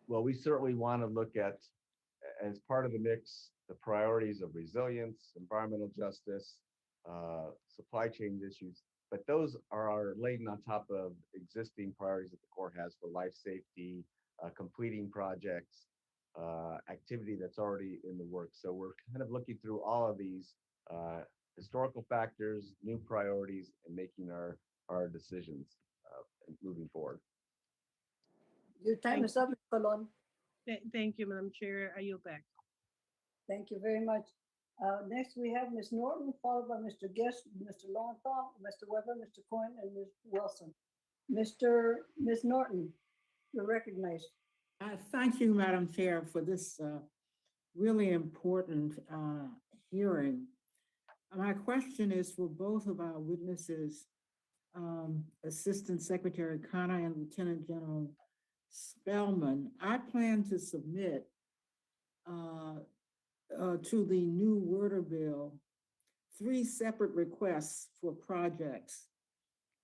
Well, we certainly want to look at, as part of the mix, the priorities of resilience, environmental justice, supply chain issues, but those are laden on top of existing priorities that the Corps has for life safety, completing projects, activity that's already in the works. So we're kind of looking through all of these historical factors, new priorities, and making our decisions moving forward. Your time is up, Ms. Colon. Thank you, Madam Chair. I yield back. Thank you very much. Next, we have Ms. Norton, followed by Mr. Guest, Mr. Lowenthal, Mr. Weber, Mr. Coyne, and Ms. Wilson. Ms. Norton, you're recognized. Thank you, Madam Chair, for this really important hearing. My question is for both of our witnesses, Assistant Secretary Connor and Lieutenant General Spellman. I plan to submit to the new Worder bill 3 separate requests for projects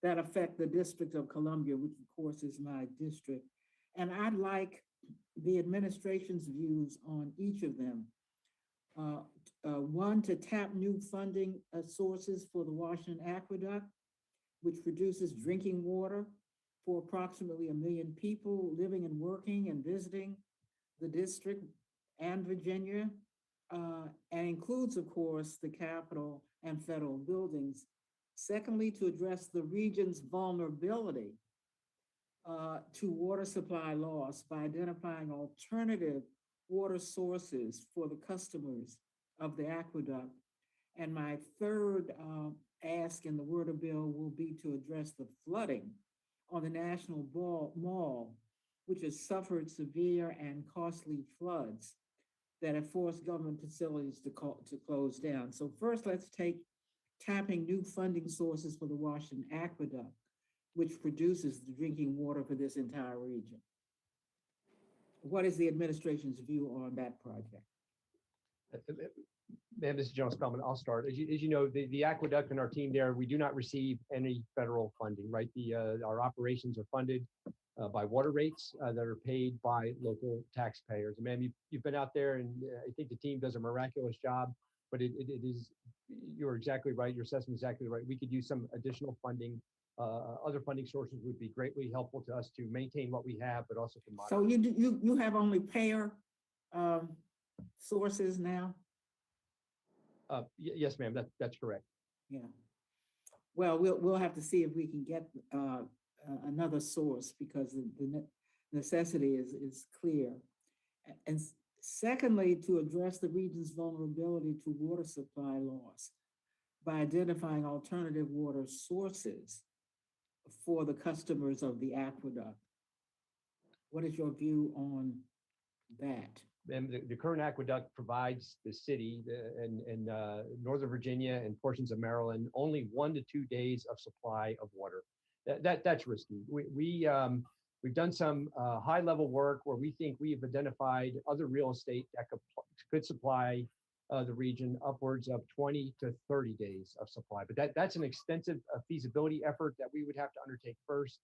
that affect the District of Columbia, which of course is my district. And I'd like the administration's views on each of them. One, to tap new funding sources for the Washington Aqueduct, which produces drinking water for approximately 1 million people living and working and visiting the district and Virginia, and includes, of course, the Capitol and federal buildings. Secondly, to address the region's vulnerability to water supply loss by identifying alternative water sources for the customers of the aqueduct. And my third ask in the Worder bill will be to address the flooding on the National Mall, which has suffered severe and costly floods that have forced government facilities to close down. So first, let's take tapping new funding sources for the Washington Aqueduct, which produces the drinking water for this entire region. What is the administration's view on that project? Ma'am, this is General Spellman. I'll start. As you know, the aqueduct and our team there, we do not receive any federal funding, right? Our operations are funded by water rates that are paid by local taxpayers. And ma'am, you've been out there, and I think the team does a miraculous job. But it is, you're exactly right. Your assessment is exactly right. We could use some additional funding. Other funding sources would be greatly helpful to us to maintain what we have, but also to monitor. So you have only payer sources now? Yes, ma'am. That's correct. Yeah. Well, we'll have to see if we can get another source, because the necessity is clear. And secondly, to address the region's vulnerability to water supply loss by identifying alternative water sources for the customers of the aqueduct. What is your view on that? And the current aqueduct provides the city and Northern Virginia and portions of Maryland only 1 to 2 days of supply of water. That's risky. We've done some high-level work where we think we have identified other real estate that could supply the region upwards of 20 to 30 days of supply. But that's an extensive feasibility effort that we would have to undertake first,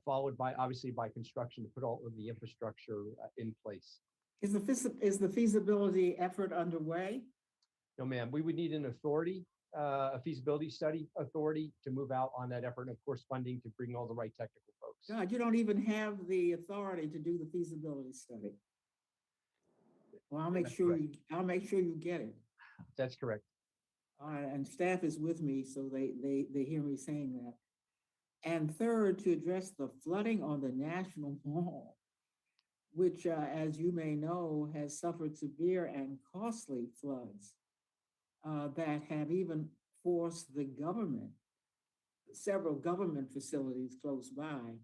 followed by, obviously, by construction to put all of the infrastructure in place. Is the feasibility effort underway? No, ma'am. We would need an authority, a feasibility study authority, to move out on that effort, and of course, funding to bring all the right technical folks. God, you don't even have the authority to do the feasibility study. Well, I'll make sure you get it. That's correct. All right, and staff is with me, so they hear me saying that. And third, to address the flooding on the National Mall, which, as you may know, has suffered severe and costly floods that have even forced the government several government facilities close by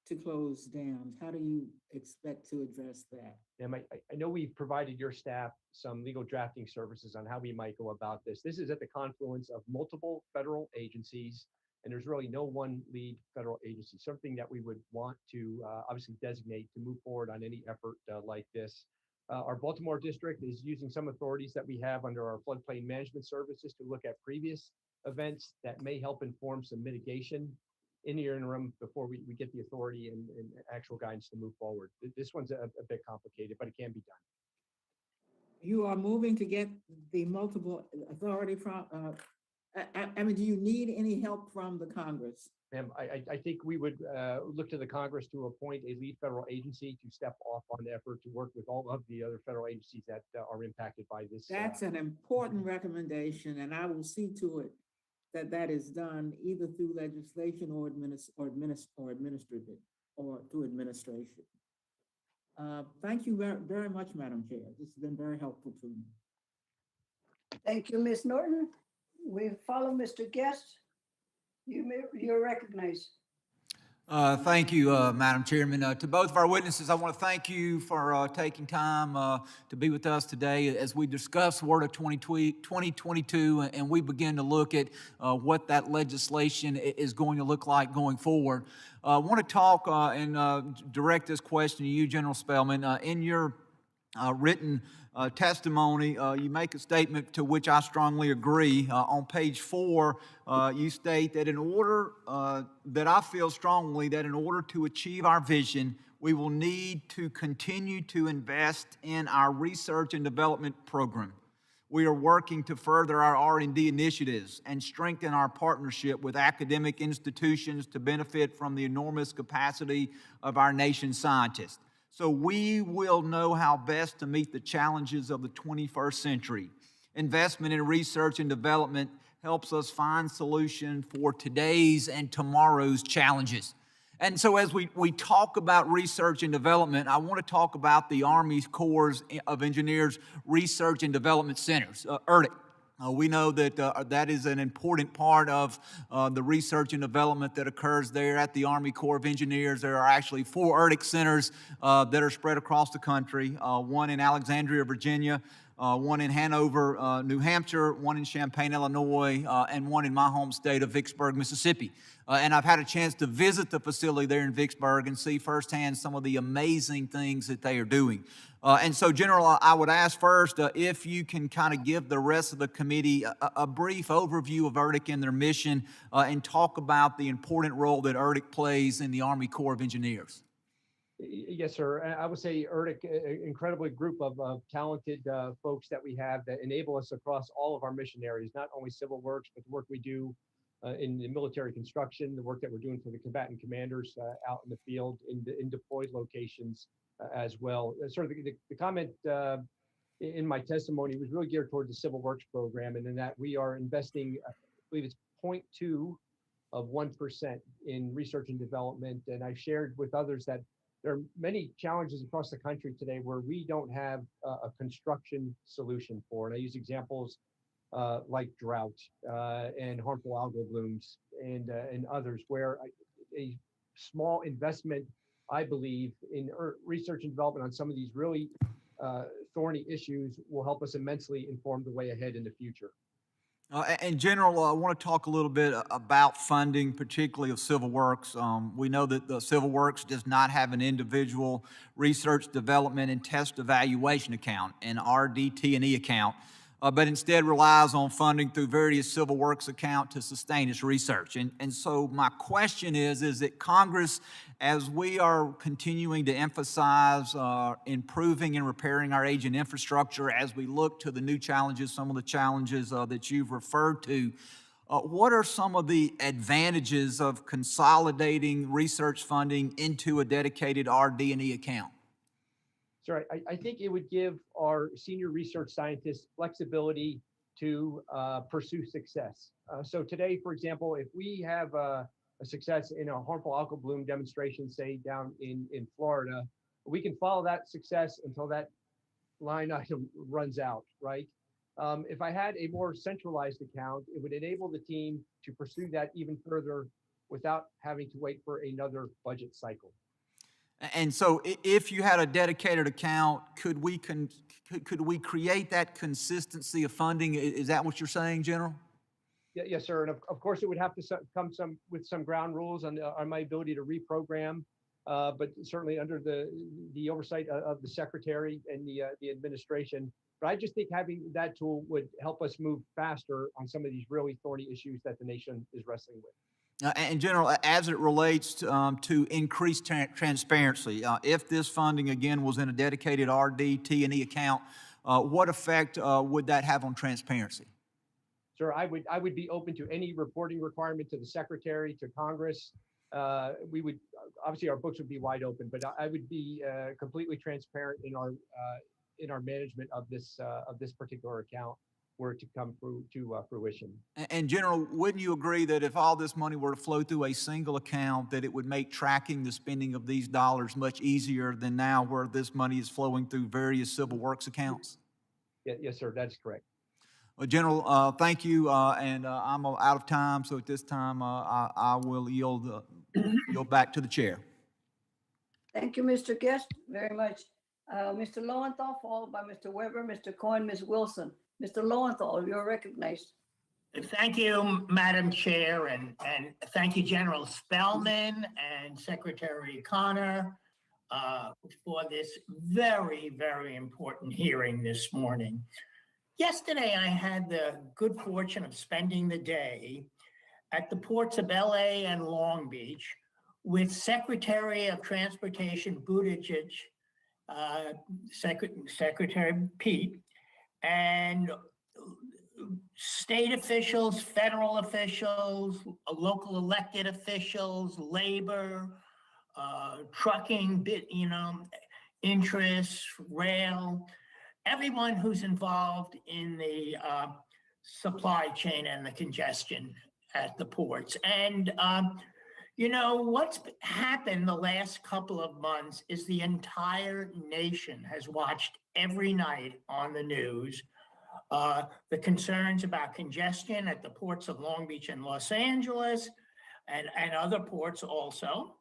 to close dams. How do you expect to address that? Ma'am, I know we've provided your staff some legal drafting services on how we might go about this. This is at the confluence of multiple federal agencies, and there's really no one lead federal agency, something that we would want to obviously designate to move forward on any effort like this. Our Baltimore district is using some authorities that we have under our floodplain management services to look at previous events that may help inform some mitigation in the interim before we get the authority and actual guidance to move forward. This one's a bit complicated, but it can be done. You are moving to get the multiple authority from, I mean, do you need any help from the Congress? Ma'am, I think we would look to the Congress to appoint a lead federal agency to step off on the effort to work with all of the other federal agencies that are impacted by this. That's an important recommendation, and I will see to it that that is done either through legislation or administrative or through administration. Thank you very, very much, Madam Chair. This has been very helpful to me. Thank you, Ms. Norton. We follow Mr. Guest. You're recognized. Thank you, Madam Chairman. To both of our witnesses, I want to thank you for taking time to be with us today as we discuss WRDA 2022 and we begin to look at what that legislation is going to look like going forward. I want to talk and direct this question to you, General Spellman. In your written testimony, you make a statement to which I strongly agree. On page 4, you state that in order, that I feel strongly that in order to achieve our vision, we will need to continue to invest in our research and development program. We are working to further our R&D initiatives and strengthen our partnership with academic institutions to benefit from the enormous capacity of our nation's scientists. So we will know how best to meet the challenges of the 21st century. Investment in research and development helps us find solutions for today's and tomorrow's challenges. And so as we talk about research and development, I want to talk about the Army Corps of Engineers Research and Development Centers, ERDC. We know that that is an important part of the research and development that occurs there at the Army Corps of Engineers. There are actually 4 ERDC centers that are spread across the country, one in Alexandria, Virginia, one in Hanover, New Hampshire, one in Champaign, Illinois, and one in my home state of Vicksburg, Mississippi. And I've had a chance to visit the facility there in Vicksburg and see firsthand some of the amazing things that they are doing. And so, General, I would ask first if you can kind of give the rest of the committee a brief overview of ERDC and their mission and talk about the important role that ERDC plays in the Army Corps of Engineers. Yes, sir. I would say ERDC, an incredibly group of talented folks that we have that enable us across all of our mission areas, not only civil works, but the work we do in the military construction, the work that we're doing for the combatant commanders out in the field, in deployed locations as well. Sort of the comment in my testimony was really geared towards the civil works program, and in that we are investing, I believe it's 0.2 of 1% in research and development. And I've shared with others that there are many challenges across the country today where we don't have a construction solution for. And I use examples like drought and harmful algal blooms and others where a small investment, I believe, in research and development on some of these really thorny issues will help us immensely inform the way ahead in the future. In general, I want to talk a little bit about funding, particularly of civil works. We know that the civil works does not have an individual research, development, and test evaluation account, an RDT&E account, but instead relies on funding through various civil works account to sustain its research. And so my question is that Congress, as we are continuing to emphasize improving and repairing our aging infrastructure, as we look to the new challenges, some of the challenges that you've referred to, what are some of the advantages of consolidating research funding into a dedicated RD&E account? Sure, I think it would give our senior research scientists flexibility to pursue success. So today, for example, if we have a success in a harmful algal bloom demonstration, say down in Florida, we can follow that success until that line item runs out, right? If I had a more centralized account, it would enable the team to pursue that even further without having to wait for another budget cycle. And so if you had a dedicated account, could we create that consistency of funding? Is that what you're saying, General? Yeah, yes, sir. And of course, it would have to come with some ground rules on my ability to reprogram, but certainly under the oversight of the secretary and the administration. But I just think having that tool would help us move faster on some of these really thorny issues that the nation is wrestling with. And General, as it relates to increased transparency, if this funding again was in a dedicated RD&T account, what effect would that have on transparency? Sir, I would be open to any reporting requirement to the secretary, to Congress. We would obviously, our books would be wide open, but I would be completely transparent in our management of this particular account were to come through to fruition. And General, wouldn't you agree that if all this money were to flow through a single account, that it would make tracking the spending of these dollars much easier than now, where this money is flowing through various civil works accounts? Yes, sir, that's correct. Well, General, thank you, and I'm out of time, so at this time, I will yield back to the chair. Thank you, Mr. Guest, very much. Mr. Lowenthal, followed by Mr. Weber, Mr. Cohen, Ms. Wilson. Mr. Lowenthal, you're recognized. Thank you, Madam Chair, and thank you, General Spellman and Secretary Connor, for this very, very important hearing this morning. Yesterday, I had the good fortune of spending the day at the ports of LA and Long Beach with Secretary of Transportation Buttigieg, Secretary Pete, and state officials, federal officials, local elected officials, labor, trucking, interests, rail, everyone who's involved in the supply chain and the congestion at the ports. And what's happened the last couple of months is the entire nation has watched every night on the news the concerns about congestion at the ports of Long Beach and Los Angeles and other ports also,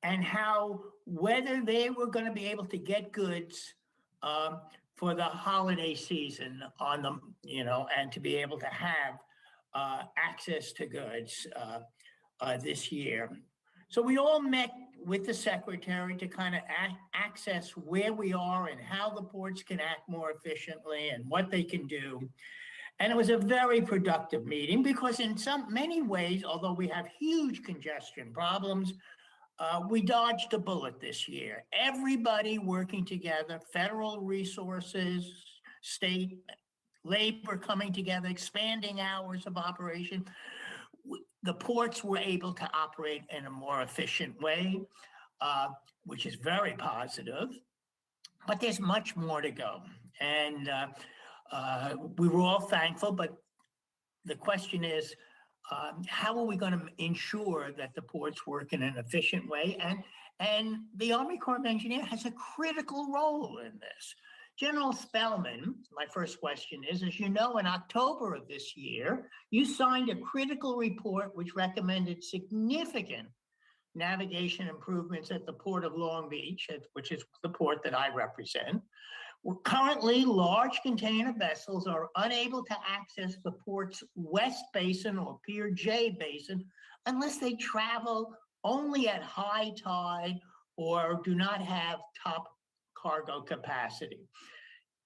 and how whether they were going to be able to get goods for the holiday season on them, and to be able to have access to goods this year. So we all met with the secretary to kind of access where we are and how the ports can act more efficiently and what they can do. And it was a very productive meeting because in many ways, although we have huge congestion problems, we dodged a bullet this year. Everybody working together, federal resources, state, labor coming together, expanding hours of operation. The ports were able to operate in a more efficient way, which is very positive, but there's much more to go. And we were all thankful, but the question is, how are we going to ensure that the ports work in an efficient way? And the Army Corps of Engineers has a critical role in this. General Spellman, my first question is, as you know, in October of this year, you signed a critical report which recommended significant navigation improvements at the Port of Long Beach, which is the port that I represent. Currently, large container vessels are unable to access the port's West Basin or Pier J Basin unless they travel only at high tide or do not have top cargo capacity.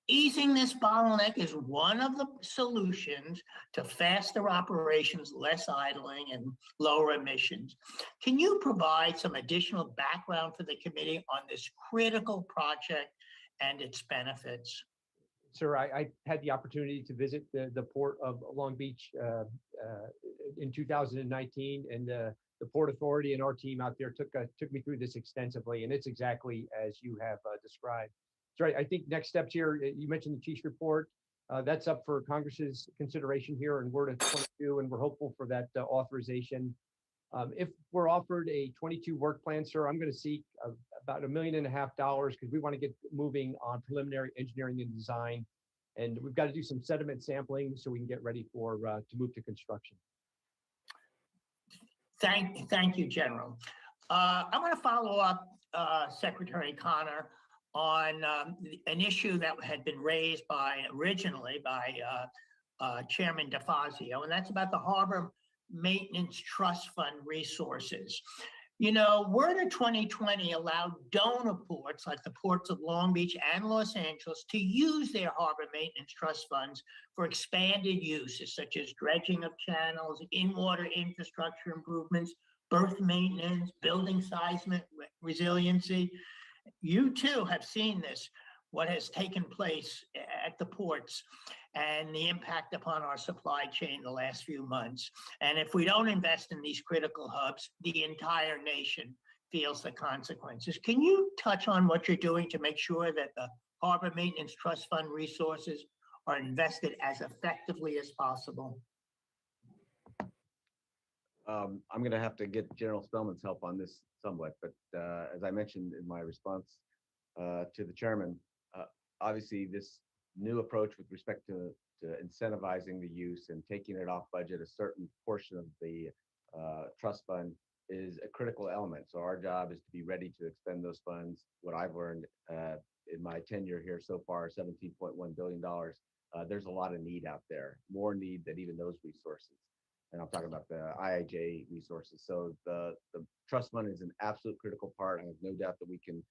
Easing this bottleneck is one of the solutions to faster operations, less idling, and lower emissions. Can you provide some additional background for the committee on this critical project and its benefits? Sir, I had the opportunity to visit the Port of Long Beach in 2019, and the Port Authority and our team out there took me through this extensively, and it's exactly as you have described. So I think next steps here, you mentioned the Chief's report. That's up for Congress's consideration here, and we're to 22, and we're hopeful for that authorization. If we're offered a 22 work plan, sir, I'm going to seek about $1.5 million because we want to get moving on preliminary engineering and design And we've got to do some sediment sampling so we can get ready for to move to construction. Thank you, General. I want to follow up, Secretary Connor, on an issue that had been raised originally by Chairman DeFazio, and that's about the Harbor Maintenance Trust Fund resources. You know, WRDA 2020 allowed donor ports like the ports of Long Beach and Los Angeles to use their harbor maintenance trust funds for expanded uses such as dredging of channels, in-water infrastructure improvements, berth maintenance, building seismic resiliency. You too have seen this, what has taken place at the ports and the impact upon our supply chain the last few months. And if we don't invest in these critical hubs, the entire nation feels the consequences. Can you touch on what you're doing to make sure that the Harbor Maintenance Trust Fund resources are invested as effectively as possible? I'm going to have to get General Spellman's help on this somewhat, but as I mentioned in my response to the chairman, obviously this new approach with respect to incentivizing the use and taking it off budget, a certain portion of the trust fund is a critical element. So our job is to be ready to expend those funds. What I've learned in my tenure here so far, $17.1 billion, there's a lot of need out there, more need than even those resources. And I'm talking about the IIJ resources. So the trust fund is an absolute critical part. I have no doubt that we can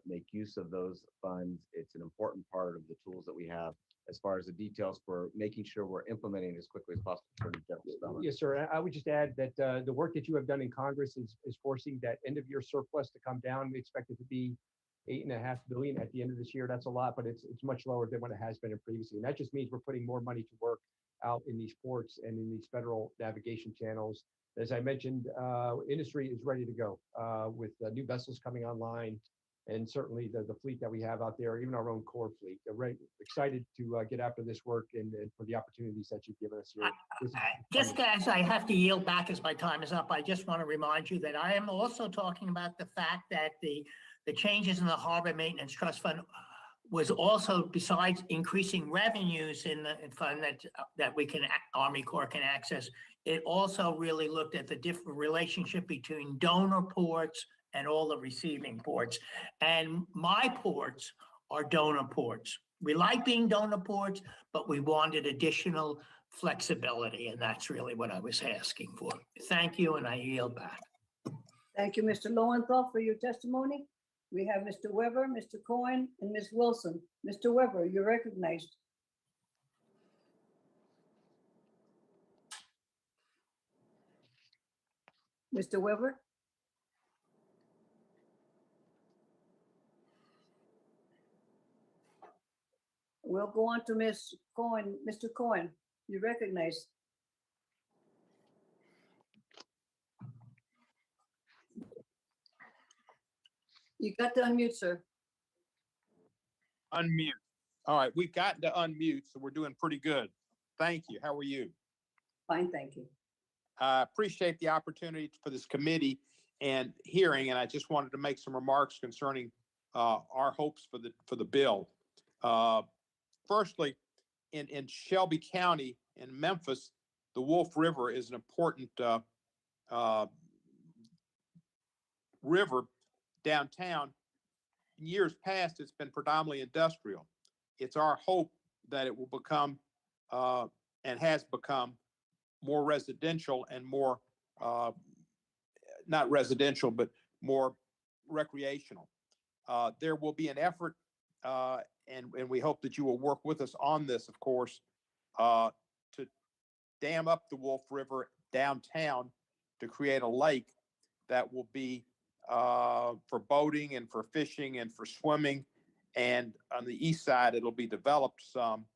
make use of those funds. It's an important part of the tools that we have as far as the details for making sure we're implementing as quickly as possible. Yes, sir. I would just add that the work that you have done in Congress is forcing that end of year surplus to come down. We expect it to be $8.5 billion at the end of this year. That's a lot, but it's much lower than what it has been in previously. And that just means we're putting more money to work out in these ports and in these federal navigation channels. As I mentioned, industry is ready to go with new vessels coming online, and certainly the fleet that we have out there, even our own core fleet. They're excited to get after this work and for the opportunities that you've given us here. Just as I have to yield back as my time is up, I just want to remind you that I am also talking about the fact that the changes in the Harbor Maintenance Trust Fund was also, besides increasing revenues in the fund that Army Corps can access, it also really looked at the different relationship between donor ports and all the receiving ports. And my ports are donor ports. We like being donor ports, but we wanted additional flexibility, and that's really what I was asking for. Thank you, and I yield back. Thank you, Mr. Lowenthal, for your testimony. We have Mr. Weber, Mr. Cohen, and Ms. Wilson. Mr. Weber, you're recognized. Mr. Weber? We'll go on to Ms. Cohen. Mr. Cohen, you're recognized. You got to unmute, sir. Unmute. All right, we've gotten to unmute, so we're doing pretty good. Thank you. How are you? Fine, thank you. I appreciate the opportunity for this committee and hearing, and I just wanted to make some remarks concerning our hopes for the bill. Firstly, in Shelby County in Memphis, the Wolf River is an important river downtown. In years past, it's been predominantly industrial. It's our hope that it will become and has become more residential and more, not residential, but more recreational. There will be an effort, and we hope that you will work with us on this, of course, to dam up the Wolf River downtown to create a lake that will be for boating and for fishing and for swimming. And on the east side, it'll be developed some,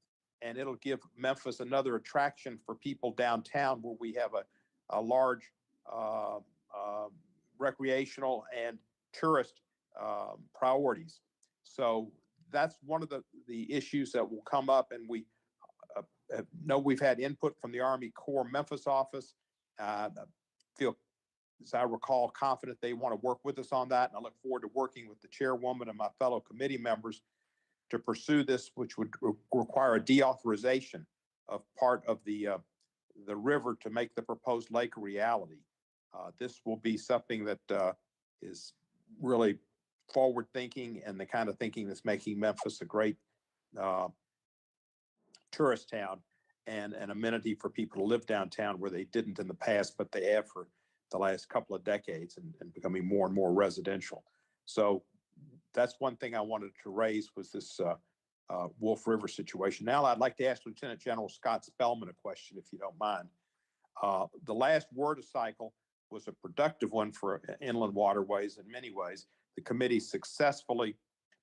and it'll give Memphis another attraction for people downtown where we have a large recreational and tourist priorities. So that's one of the issues that will come up, and we know we've had input from the Army Corps Memphis office. Feel, as I recall, confident they want to work with us on that, and I look forward to working with the chairwoman and my fellow committee members to pursue this, which would require a deauthorization of part of the river to make the proposed lake a reality. This will be something that is really forward thinking and the kind of thinking that's making Memphis a great tourist town and an amenity for people to live downtown where they didn't in the past, but they have for the last couple of decades and becoming more and more residential. So that's one thing I wanted to raise was this Wolf River situation. Now I'd like to ask Lieutenant General Scott Spellman a question, if you don't mind. The last WRDA cycle was a productive one for inland waterways in many ways. The committee successfully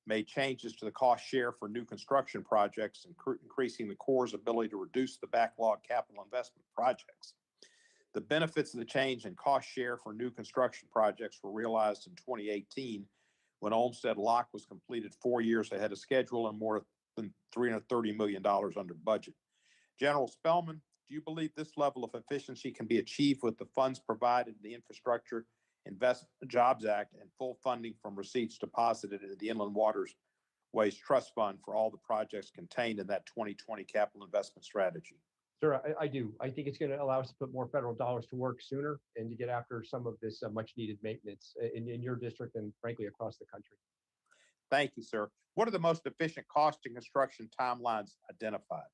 made changes to the cost share for new construction projects, increasing the Corps' ability to reduce the backlog capital investment projects. The benefits of the change in cost share for new construction projects were realized in 2018 when Olmsted Lock was completed 4 years ahead of schedule and more than $330 million under budget. General Spellman, do you believe this level of efficiency can be achieved with the funds provided in the Infrastructure Investment Jobs Act and full funding from receipts deposited into the Inland Waterways Trust Fund for all the projects contained in that 2020 capital investment strategy? Sir, I do. I think it's going to allow us to put more federal dollars to work sooner and to get after some of this much needed maintenance in your district and frankly across the country. Thank you, sir. What are the most efficient cost and construction timelines identified?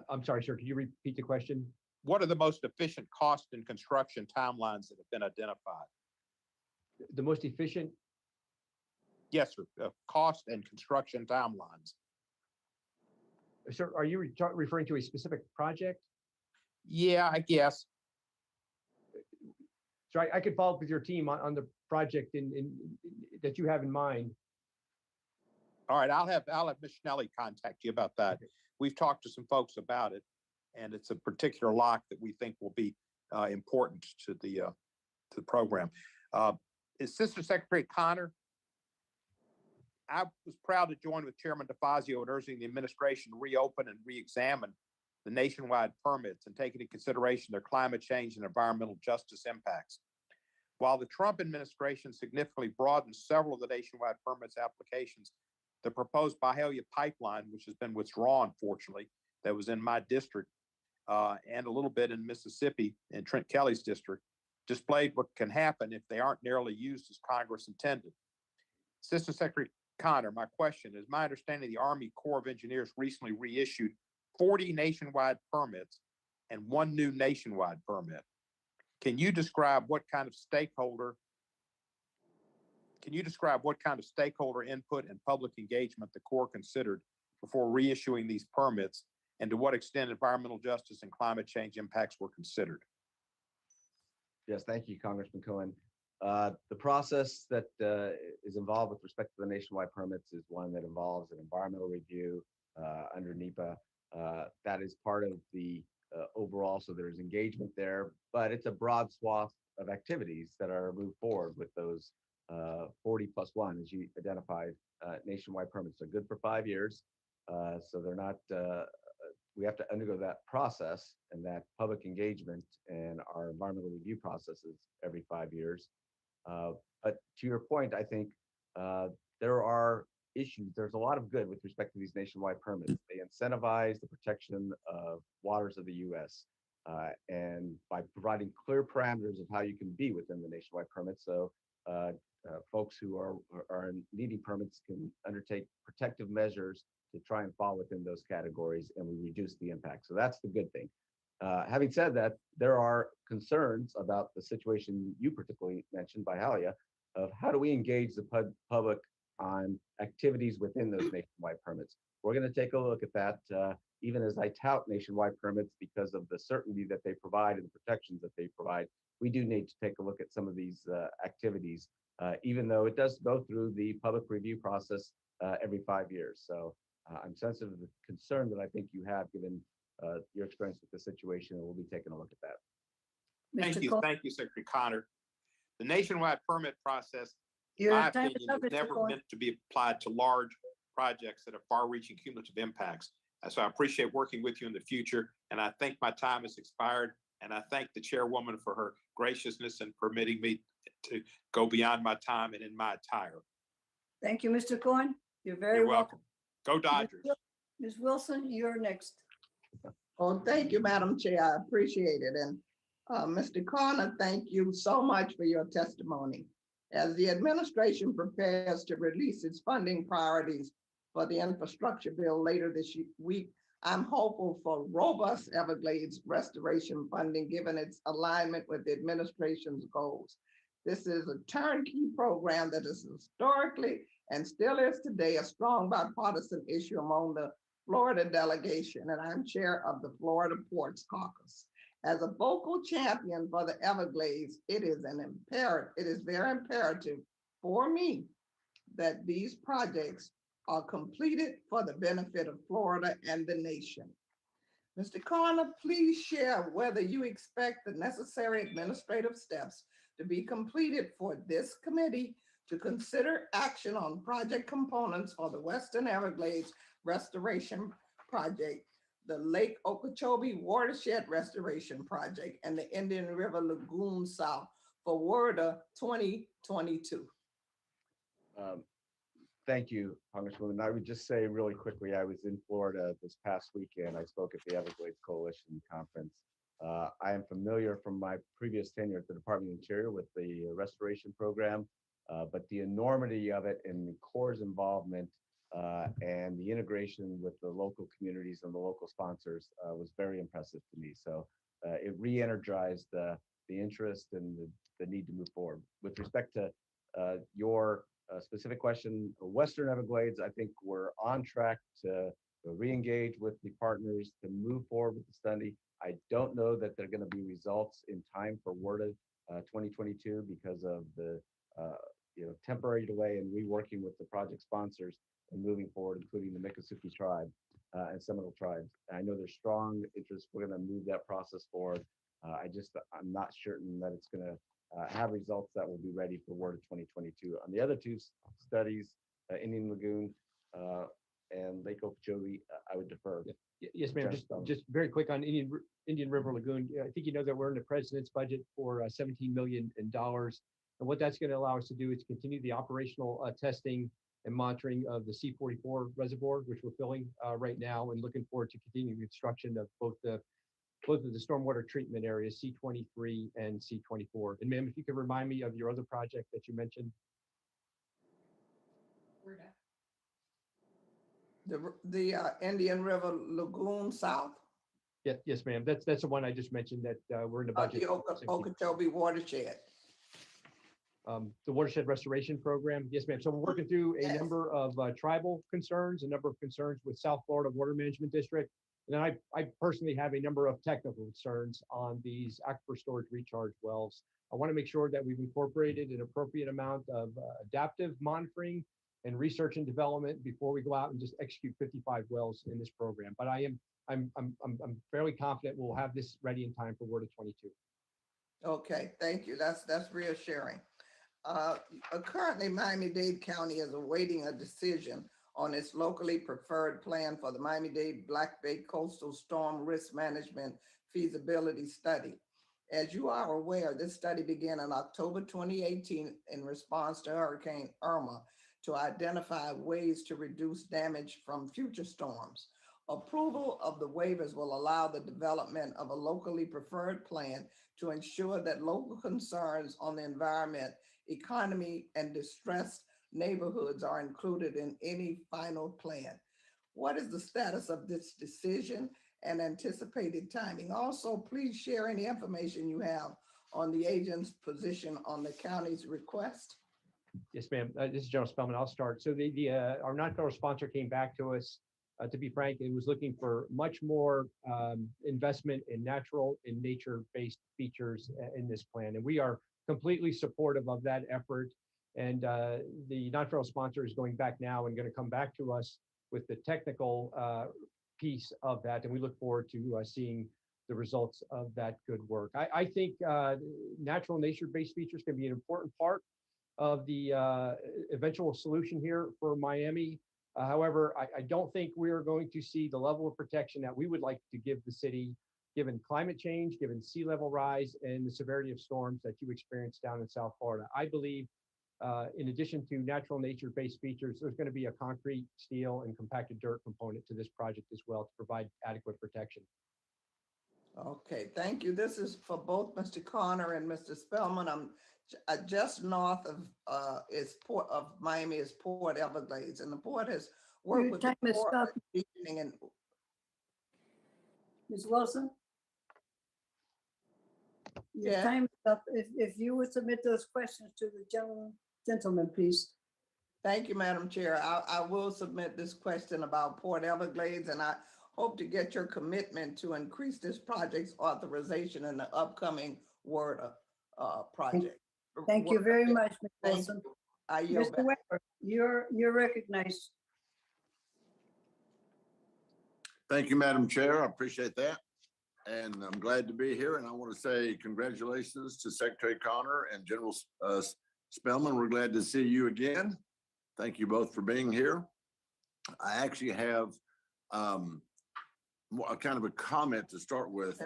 I'm sorry, sir, could you repeat the question? What are the most efficient cost and construction timelines that have been identified? The most efficient? Yes, sir. Cost and construction timelines. Sir, are you referring to a specific project? Yeah, I guess. So I could follow up with your team on the project that you have in mind. All right, I'll have Ms. Schnelly contact you about that. We've talked to some folks about it, and it's a particular lock that we think will be important to the program. Assistant Secretary Connor, I was proud to join with Chairman DeFazio in urging the administration to reopen and re-examine the nationwide permits and take into consideration their climate change and environmental justice impacts. While the Trump administration significantly broadened several of the nationwide permits applications, the proposed Byhalia pipeline, which has been withdrawn, fortunately, that was in my district and a little bit in Mississippi in Trent Kelly's district, displayed what can happen if they aren't narrowly used as Congress intended. Assistant Secretary Connor, my question is, my understanding the Army Corps of Engineers recently reissued 40 nationwide permits and 1 new nationwide permit. Can you describe what kind of stakeholder input and public engagement the Corps considered before reissuing these permits, and to what extent environmental justice and climate change impacts were considered? Yes, thank you, Congressman Cohen. The process that is involved with respect to the nationwide permits is one that involves an environmental review under NEPA. That is part of the overall, so there's engagement there, but it's a broad swath of activities that are moved forward with those 40+1, as you identified. Nationwide permits are good for 5 years, so they're not. We have to undergo that process and that public engagement and our environmental review processes every 5 years. But to your point, I think there are issues. There's a lot of good with respect to these nationwide permits. They incentivize the protection of waters of the U.S. And by providing clear parameters of how you can be within the nationwide permit, so folks who are needing permits can undertake protective measures to try and fall within those categories, and we reduce the impact. So that's the good thing. Having said that, there are concerns about the situation you particularly mentioned, Byhalia, of how do we engage the public on activities within those nationwide permits. We're going to take a look at that, even as I tout nationwide permits because of the certainty that they provide and the protections that they provide. We do need to take a look at some of these activities, even though it does go through the public review process every 5 years. So I'm sensitive to the concern that I think you have given your experience with the situation, and we'll be taking a look at that. Thank you, Secretary Connor. The nationwide permit process, in Your my time is opinion, up, is Mr. never Cohen. meant to be applied to large projects that have far-reaching cumulative impacts. So I appreciate working with you in the future, and I think my time has expired, and I thank the chairwoman for her graciousness in permitting me to go beyond my time and in my attire. Thank you, Mr. Cohen. You're very You're welcome. welcome. Go Dodgers. Ms. Wilson, you're next. Oh, thank you, Madam Chair. I appreciate it. And Mr. Corner, thank you so much for your testimony. As the administration prepares to release its funding priorities for the infrastructure bill later this week, I'm hopeful for robust Everglades restoration funding given its alignment with the administration's goals. This is a turnkey program that is historically and still is today a strong bipartisan issue among the Florida delegation, and I'm chair of the Florida Ports Caucus. As a vocal champion for the Everglades, it is very imperative for me that these projects are completed for the benefit of Florida and the nation. Mr. Corner, please share whether you expect the necessary administrative steps to be completed for this committee to consider action on project components for the Western Everglades Restoration Project, the Lake Okeechobee Watershed Restoration Project, and the Indian River Lagoon South for WRDA 2022. Thank you, Congresswoman. I would just say really quickly, I was in Florida this past weekend. I spoke at the Everglades Coalition Conference. I am familiar from my previous tenure at the Department of the Interior with the restoration program, but the enormity of it and the Corps' involvement and the integration with the local communities and the local sponsors was very impressive to me. So it re-energized the interest and the need to move forward. With respect to your specific question, Western Everglades, I think we're on track to re-engage with the partners to move forward with the study. I don't know that there are going to be results in time for WRDA 2022 because of the temporary delay in reworking with the project sponsors and moving forward, including the Miccosukee tribe and Seminole tribes. I know there's strong interest. We're going to move that process forward. I'm not certain that it's going to have results that will be ready for WRDA 2022. On the other two studies, Indian Lagoon and Lake Okeechobee, I would defer. Yes, ma'am. Just very quick on Indian River Lagoon. I think you know that we're in the president's budget for $17 million. And what that's going to allow us to do is continue the operational testing and monitoring of the C-44 reservoir, which we're filling right now, and looking forward to continuing construction of both of the stormwater treatment areas, C-23 and C-24. And ma'am, if you could remind me of your other project that you mentioned. The Indian River Lagoon South. Yes, ma'am. That's the one I just mentioned that we're in the budget. The Okeechobee Watershed. The watershed restoration program. Yes, ma'am. So we're working through a number of tribal concerns, a number of concerns with South Florida Water Management District. And then I personally have a number of technical concerns on these aquifer storage recharge wells. I want to make sure that we've incorporated an appropriate amount of adaptive monitoring and research and development before we go out and just execute 55 wells in this program. But I'm fairly confident we'll have this ready in time for WRDA 22. Okay, thank you. That's reassuring. Currently, Miami-Dade County is awaiting a decision on its locally preferred plan for the Miami-Dade Black Bay Coastal Storm Risk Management Feasibility Study. As you are aware, this study began in October 2018 in response to Hurricane Irma to identify ways to reduce damage from future storms. Approval of the waivers will allow the development of a locally preferred plan to ensure that local concerns on the environment, economy, and distressed neighborhoods are included in any final plan. What is the status of this decision and anticipated timing? Also, please share any information you have on the agent's position on the county's request. Yes, ma'am. This is General Spellman. I'll start. So our non-federal sponsor came back to us, to be frank, and was looking for much more investment in natural and nature-based features in this plan. And we are completely supportive of that effort. And the non-federal sponsor is going back now and going to come back to us with the technical piece of that. And we look forward to seeing the results of that good work. I think natural nature-based features can be an important part of the eventual solution here for Miami. However, I don't think we are going to see the level of protection that we would like to give the city, given climate change, given sea level rise, and the severity of storms that you experience down in South Florida. I believe In addition to natural nature-based features, there's going to be a concrete, steel, and compacted dirt component to this project as well to provide adequate protection. Okay, thank you. This is for both Mr. Connor and Mr. Spellman. I'm just north of Miami is Port Everglades, and the port has worked Your with time the is Corps up. of Engineering and Ms. Wilson? Your Yeah. time is up. If you would submit those questions to the gentleman, please. Thank you, Madam Chair. I will submit this question about Port Everglades, and I hope to get your commitment to increase this project's authorization in the upcoming WRDA project. Thank you very much, Ms. Thank Wilson. you. I yield Mr. back. Weber, you're recognized. Thank you, Madam Chair. I appreciate that. And I'm glad to be here. And I want to say congratulations to Secretary Connor and General Spellman. We're glad to see you again. Thank you both for being here. I actually have a kind of a comment to start with.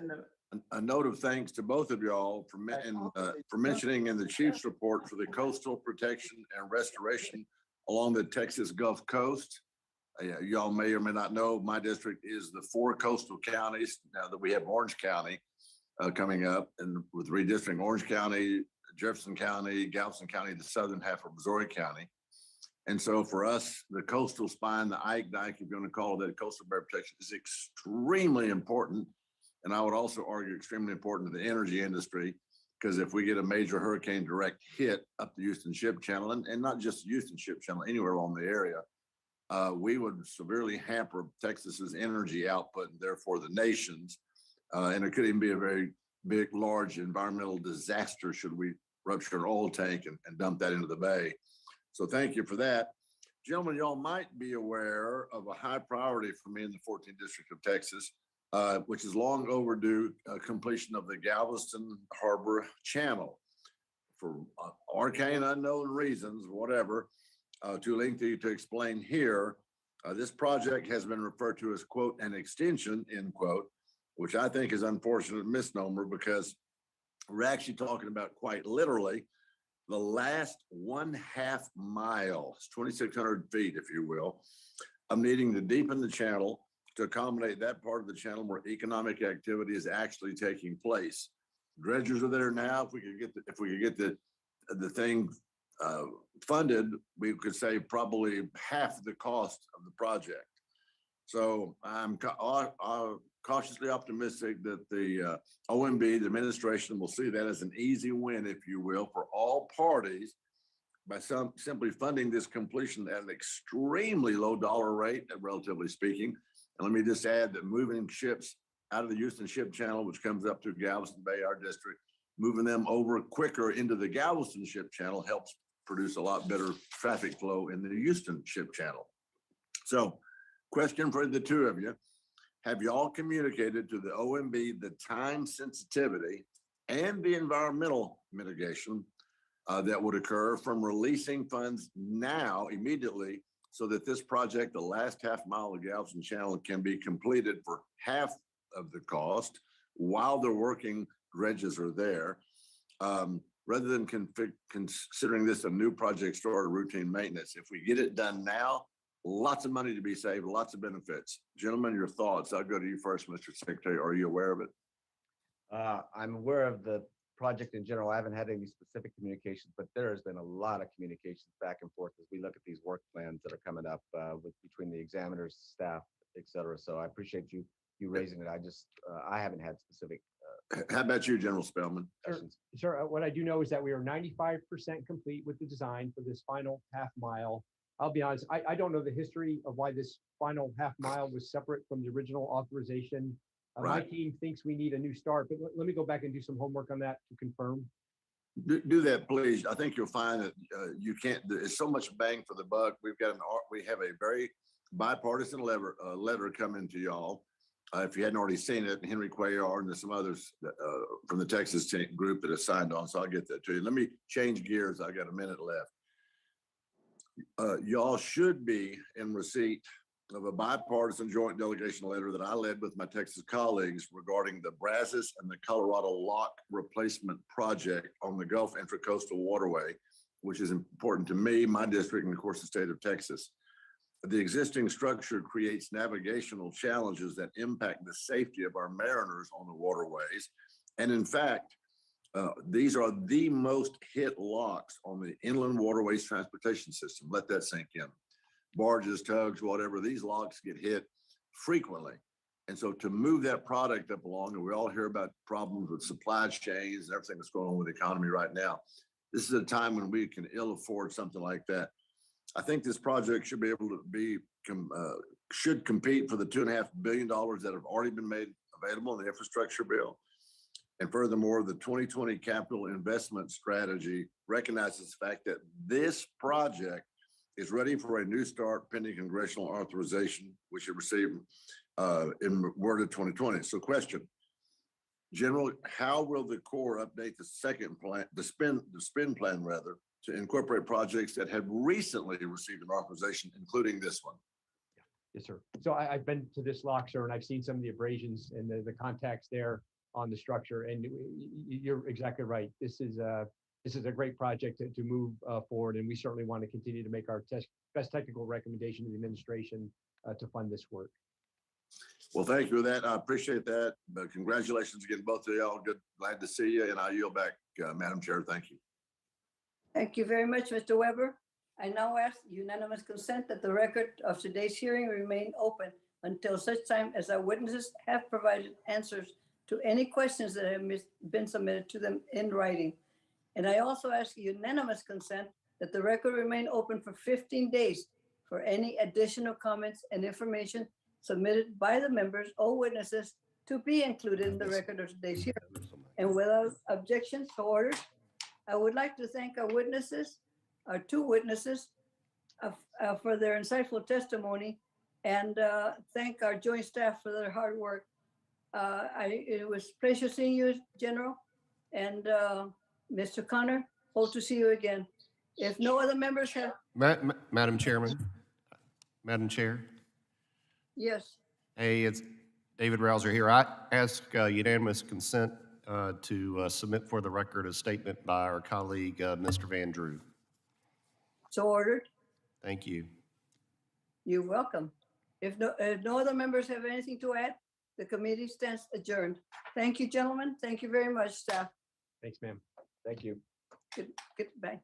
A note of thanks to both of y'all for mentioning in the Chief's report for the coastal protection and restoration along the Texas Gulf Coast. Y'all may or may not know, my district is the 4 coastal counties now that we have Orange County coming up, and with redistricting Orange County, Jefferson County, Galveston County, the southern half of Missouri County. And so for us, the coastal spine, the Ike Dike, if you're going to call it that, coastal barrier protection is extremely important. And I would also argue extremely important to the energy industry, because if we get a major hurricane direct hit up the Houston Ship Channel, and not just the Houston Ship Channel, anywhere along the area, we would severely hamper Texas's energy output and therefore the nation's. And it could even be a very big, large environmental disaster should we rupture an oil tank and dump that into the bay. So thank you for that. Gentlemen, y'all might be aware of a high priority for me in the 14th District of Texas, which is long overdue completion of the Galveston Harbor Channel. For arcane unknown reasons, whatever, too lengthy to explain here, this project has been referred to as, quote, an extension, end quote, which I think is an unfortunate misnomer, because we're actually talking about quite literally the last 1/2 mile, 2,600 feet, if you will, of needing to deepen the channel to accommodate that part of the channel where economic activity is actually taking place. Dredgers are there now. If we could get the thing funded, we could save probably half the cost of the project. So I'm cautiously optimistic that the OMB, the administration, will see that as an easy win, if you will, for all parties by simply funding this completion at an extremely low dollar rate, relatively speaking. And let me just add that moving ships out of the Houston Ship Channel, which comes up through Galveston Bay, our district, moving them over quicker into the Galveston Ship Channel helps produce a lot better traffic flow in the Houston Ship Channel. So, question for the two of you. Have y'all communicated to the OMB the time sensitivity and the environmental mitigation that would occur from releasing funds now immediately, so that this project, the last 1/2 mile of Galveston Channel, can be completed for half of the cost while the working dredges are there, rather than considering this a new project start or routine maintenance? If we get it done now, lots of money to be saved, lots of benefits. Gentlemen, your thoughts. I'll go to you first, Mr. Secretary. Are you aware of it? I'm aware of the project in general. I haven't had any specific communications, but there has been a lot of communications back and forth as we look at these work plans that are coming up between the examiners, staff, et cetera. So I appreciate you raising it. I haven't had specific. How about you, General Spellman? Sir, what I do know is that we are 95% complete with the design for this final 1/2 mile. I'll be honest, I don't know the history of why this final 1/2 mile was separate from the original authorization. My team thinks we need a new start, but let me go back and do some homework on that to confirm. Do that, please. I think you'll find that you can't. There's so much bang for the buck. We have a very bipartisan letter coming to y'all. If you hadn't already seen it, Henry Cuellar and there's some others from the Texas group that have signed on. So I'll get that to you. Let me change gears. I got a minute left. Y'all should be in receipt of a bipartisan joint delegation letter that I led with my Texas colleagues regarding the Brazos and the Colorado Lock replacement project on the Gulf Intracoastal Waterway. which is important to me, my district, and of course, the state of Texas. The existing structure creates navigational challenges that impact the safety of our mariners on the waterways. And in fact, these are the most hit locks on the inland waterways transportation system. Let that sink in. Barges, tugs, whatever, these locks get hit frequently. And so to move that product up along, and we all hear about problems with supply chains and everything that's going on with the economy right now, this is a time when we can ill afford something like that. I think this project should be able to be, should compete for the $2.5 billion that have already been made available in the infrastructure bill. And furthermore, the 2020 capital investment strategy recognizes the fact that this project is ready for a new start pending congressional authorization, which it received in Word of 2020. So question, General, how will the Corps update the second plan, the spin plan rather, to incorporate projects that have recently received an authorization, including this one? Yes, sir. So I've been to this lock, sir, and I've seen some of the abrasions and the contacts there on the structure. And you're exactly right. This is a great project to move forward, and we certainly want to continue to make our best technical recommendation to the administration to fund this work. Well, thank you for that. I appreciate that. But congratulations again, both of y'all. Good, glad to see you. And I yield back, Madam Chair. Thank you. Thank you very much, Mr. Weber. I now ask unanimous consent that the record of today's hearing remain open until such time as our witnesses have provided answers to any questions that have been submitted to them in writing. And I also ask unanimous consent that the record remain open for 15 days for any additional comments and information submitted by the members or witnesses to be included in the record of today's hearing. And without objections to order, I would like to thank our witnesses, our two witnesses, for their insightful testimony, and thank our joint staff for their hard work. It was a pleasure seeing you, General, and Mr. Connor. Hope to see you again. If no other members have, Madam Chairman, Madam Chair. yes. Hey, it's David Rouser here. I ask unanimous consent to submit for the record a statement by our colleague, Mr. Van Drew. So ordered. Thank you. You're welcome. If no other members have anything to add, the committee stands adjourned. Thank you, gentlemen. Thank you very much, staff. Thanks, ma'am. Thank you. Goodbye.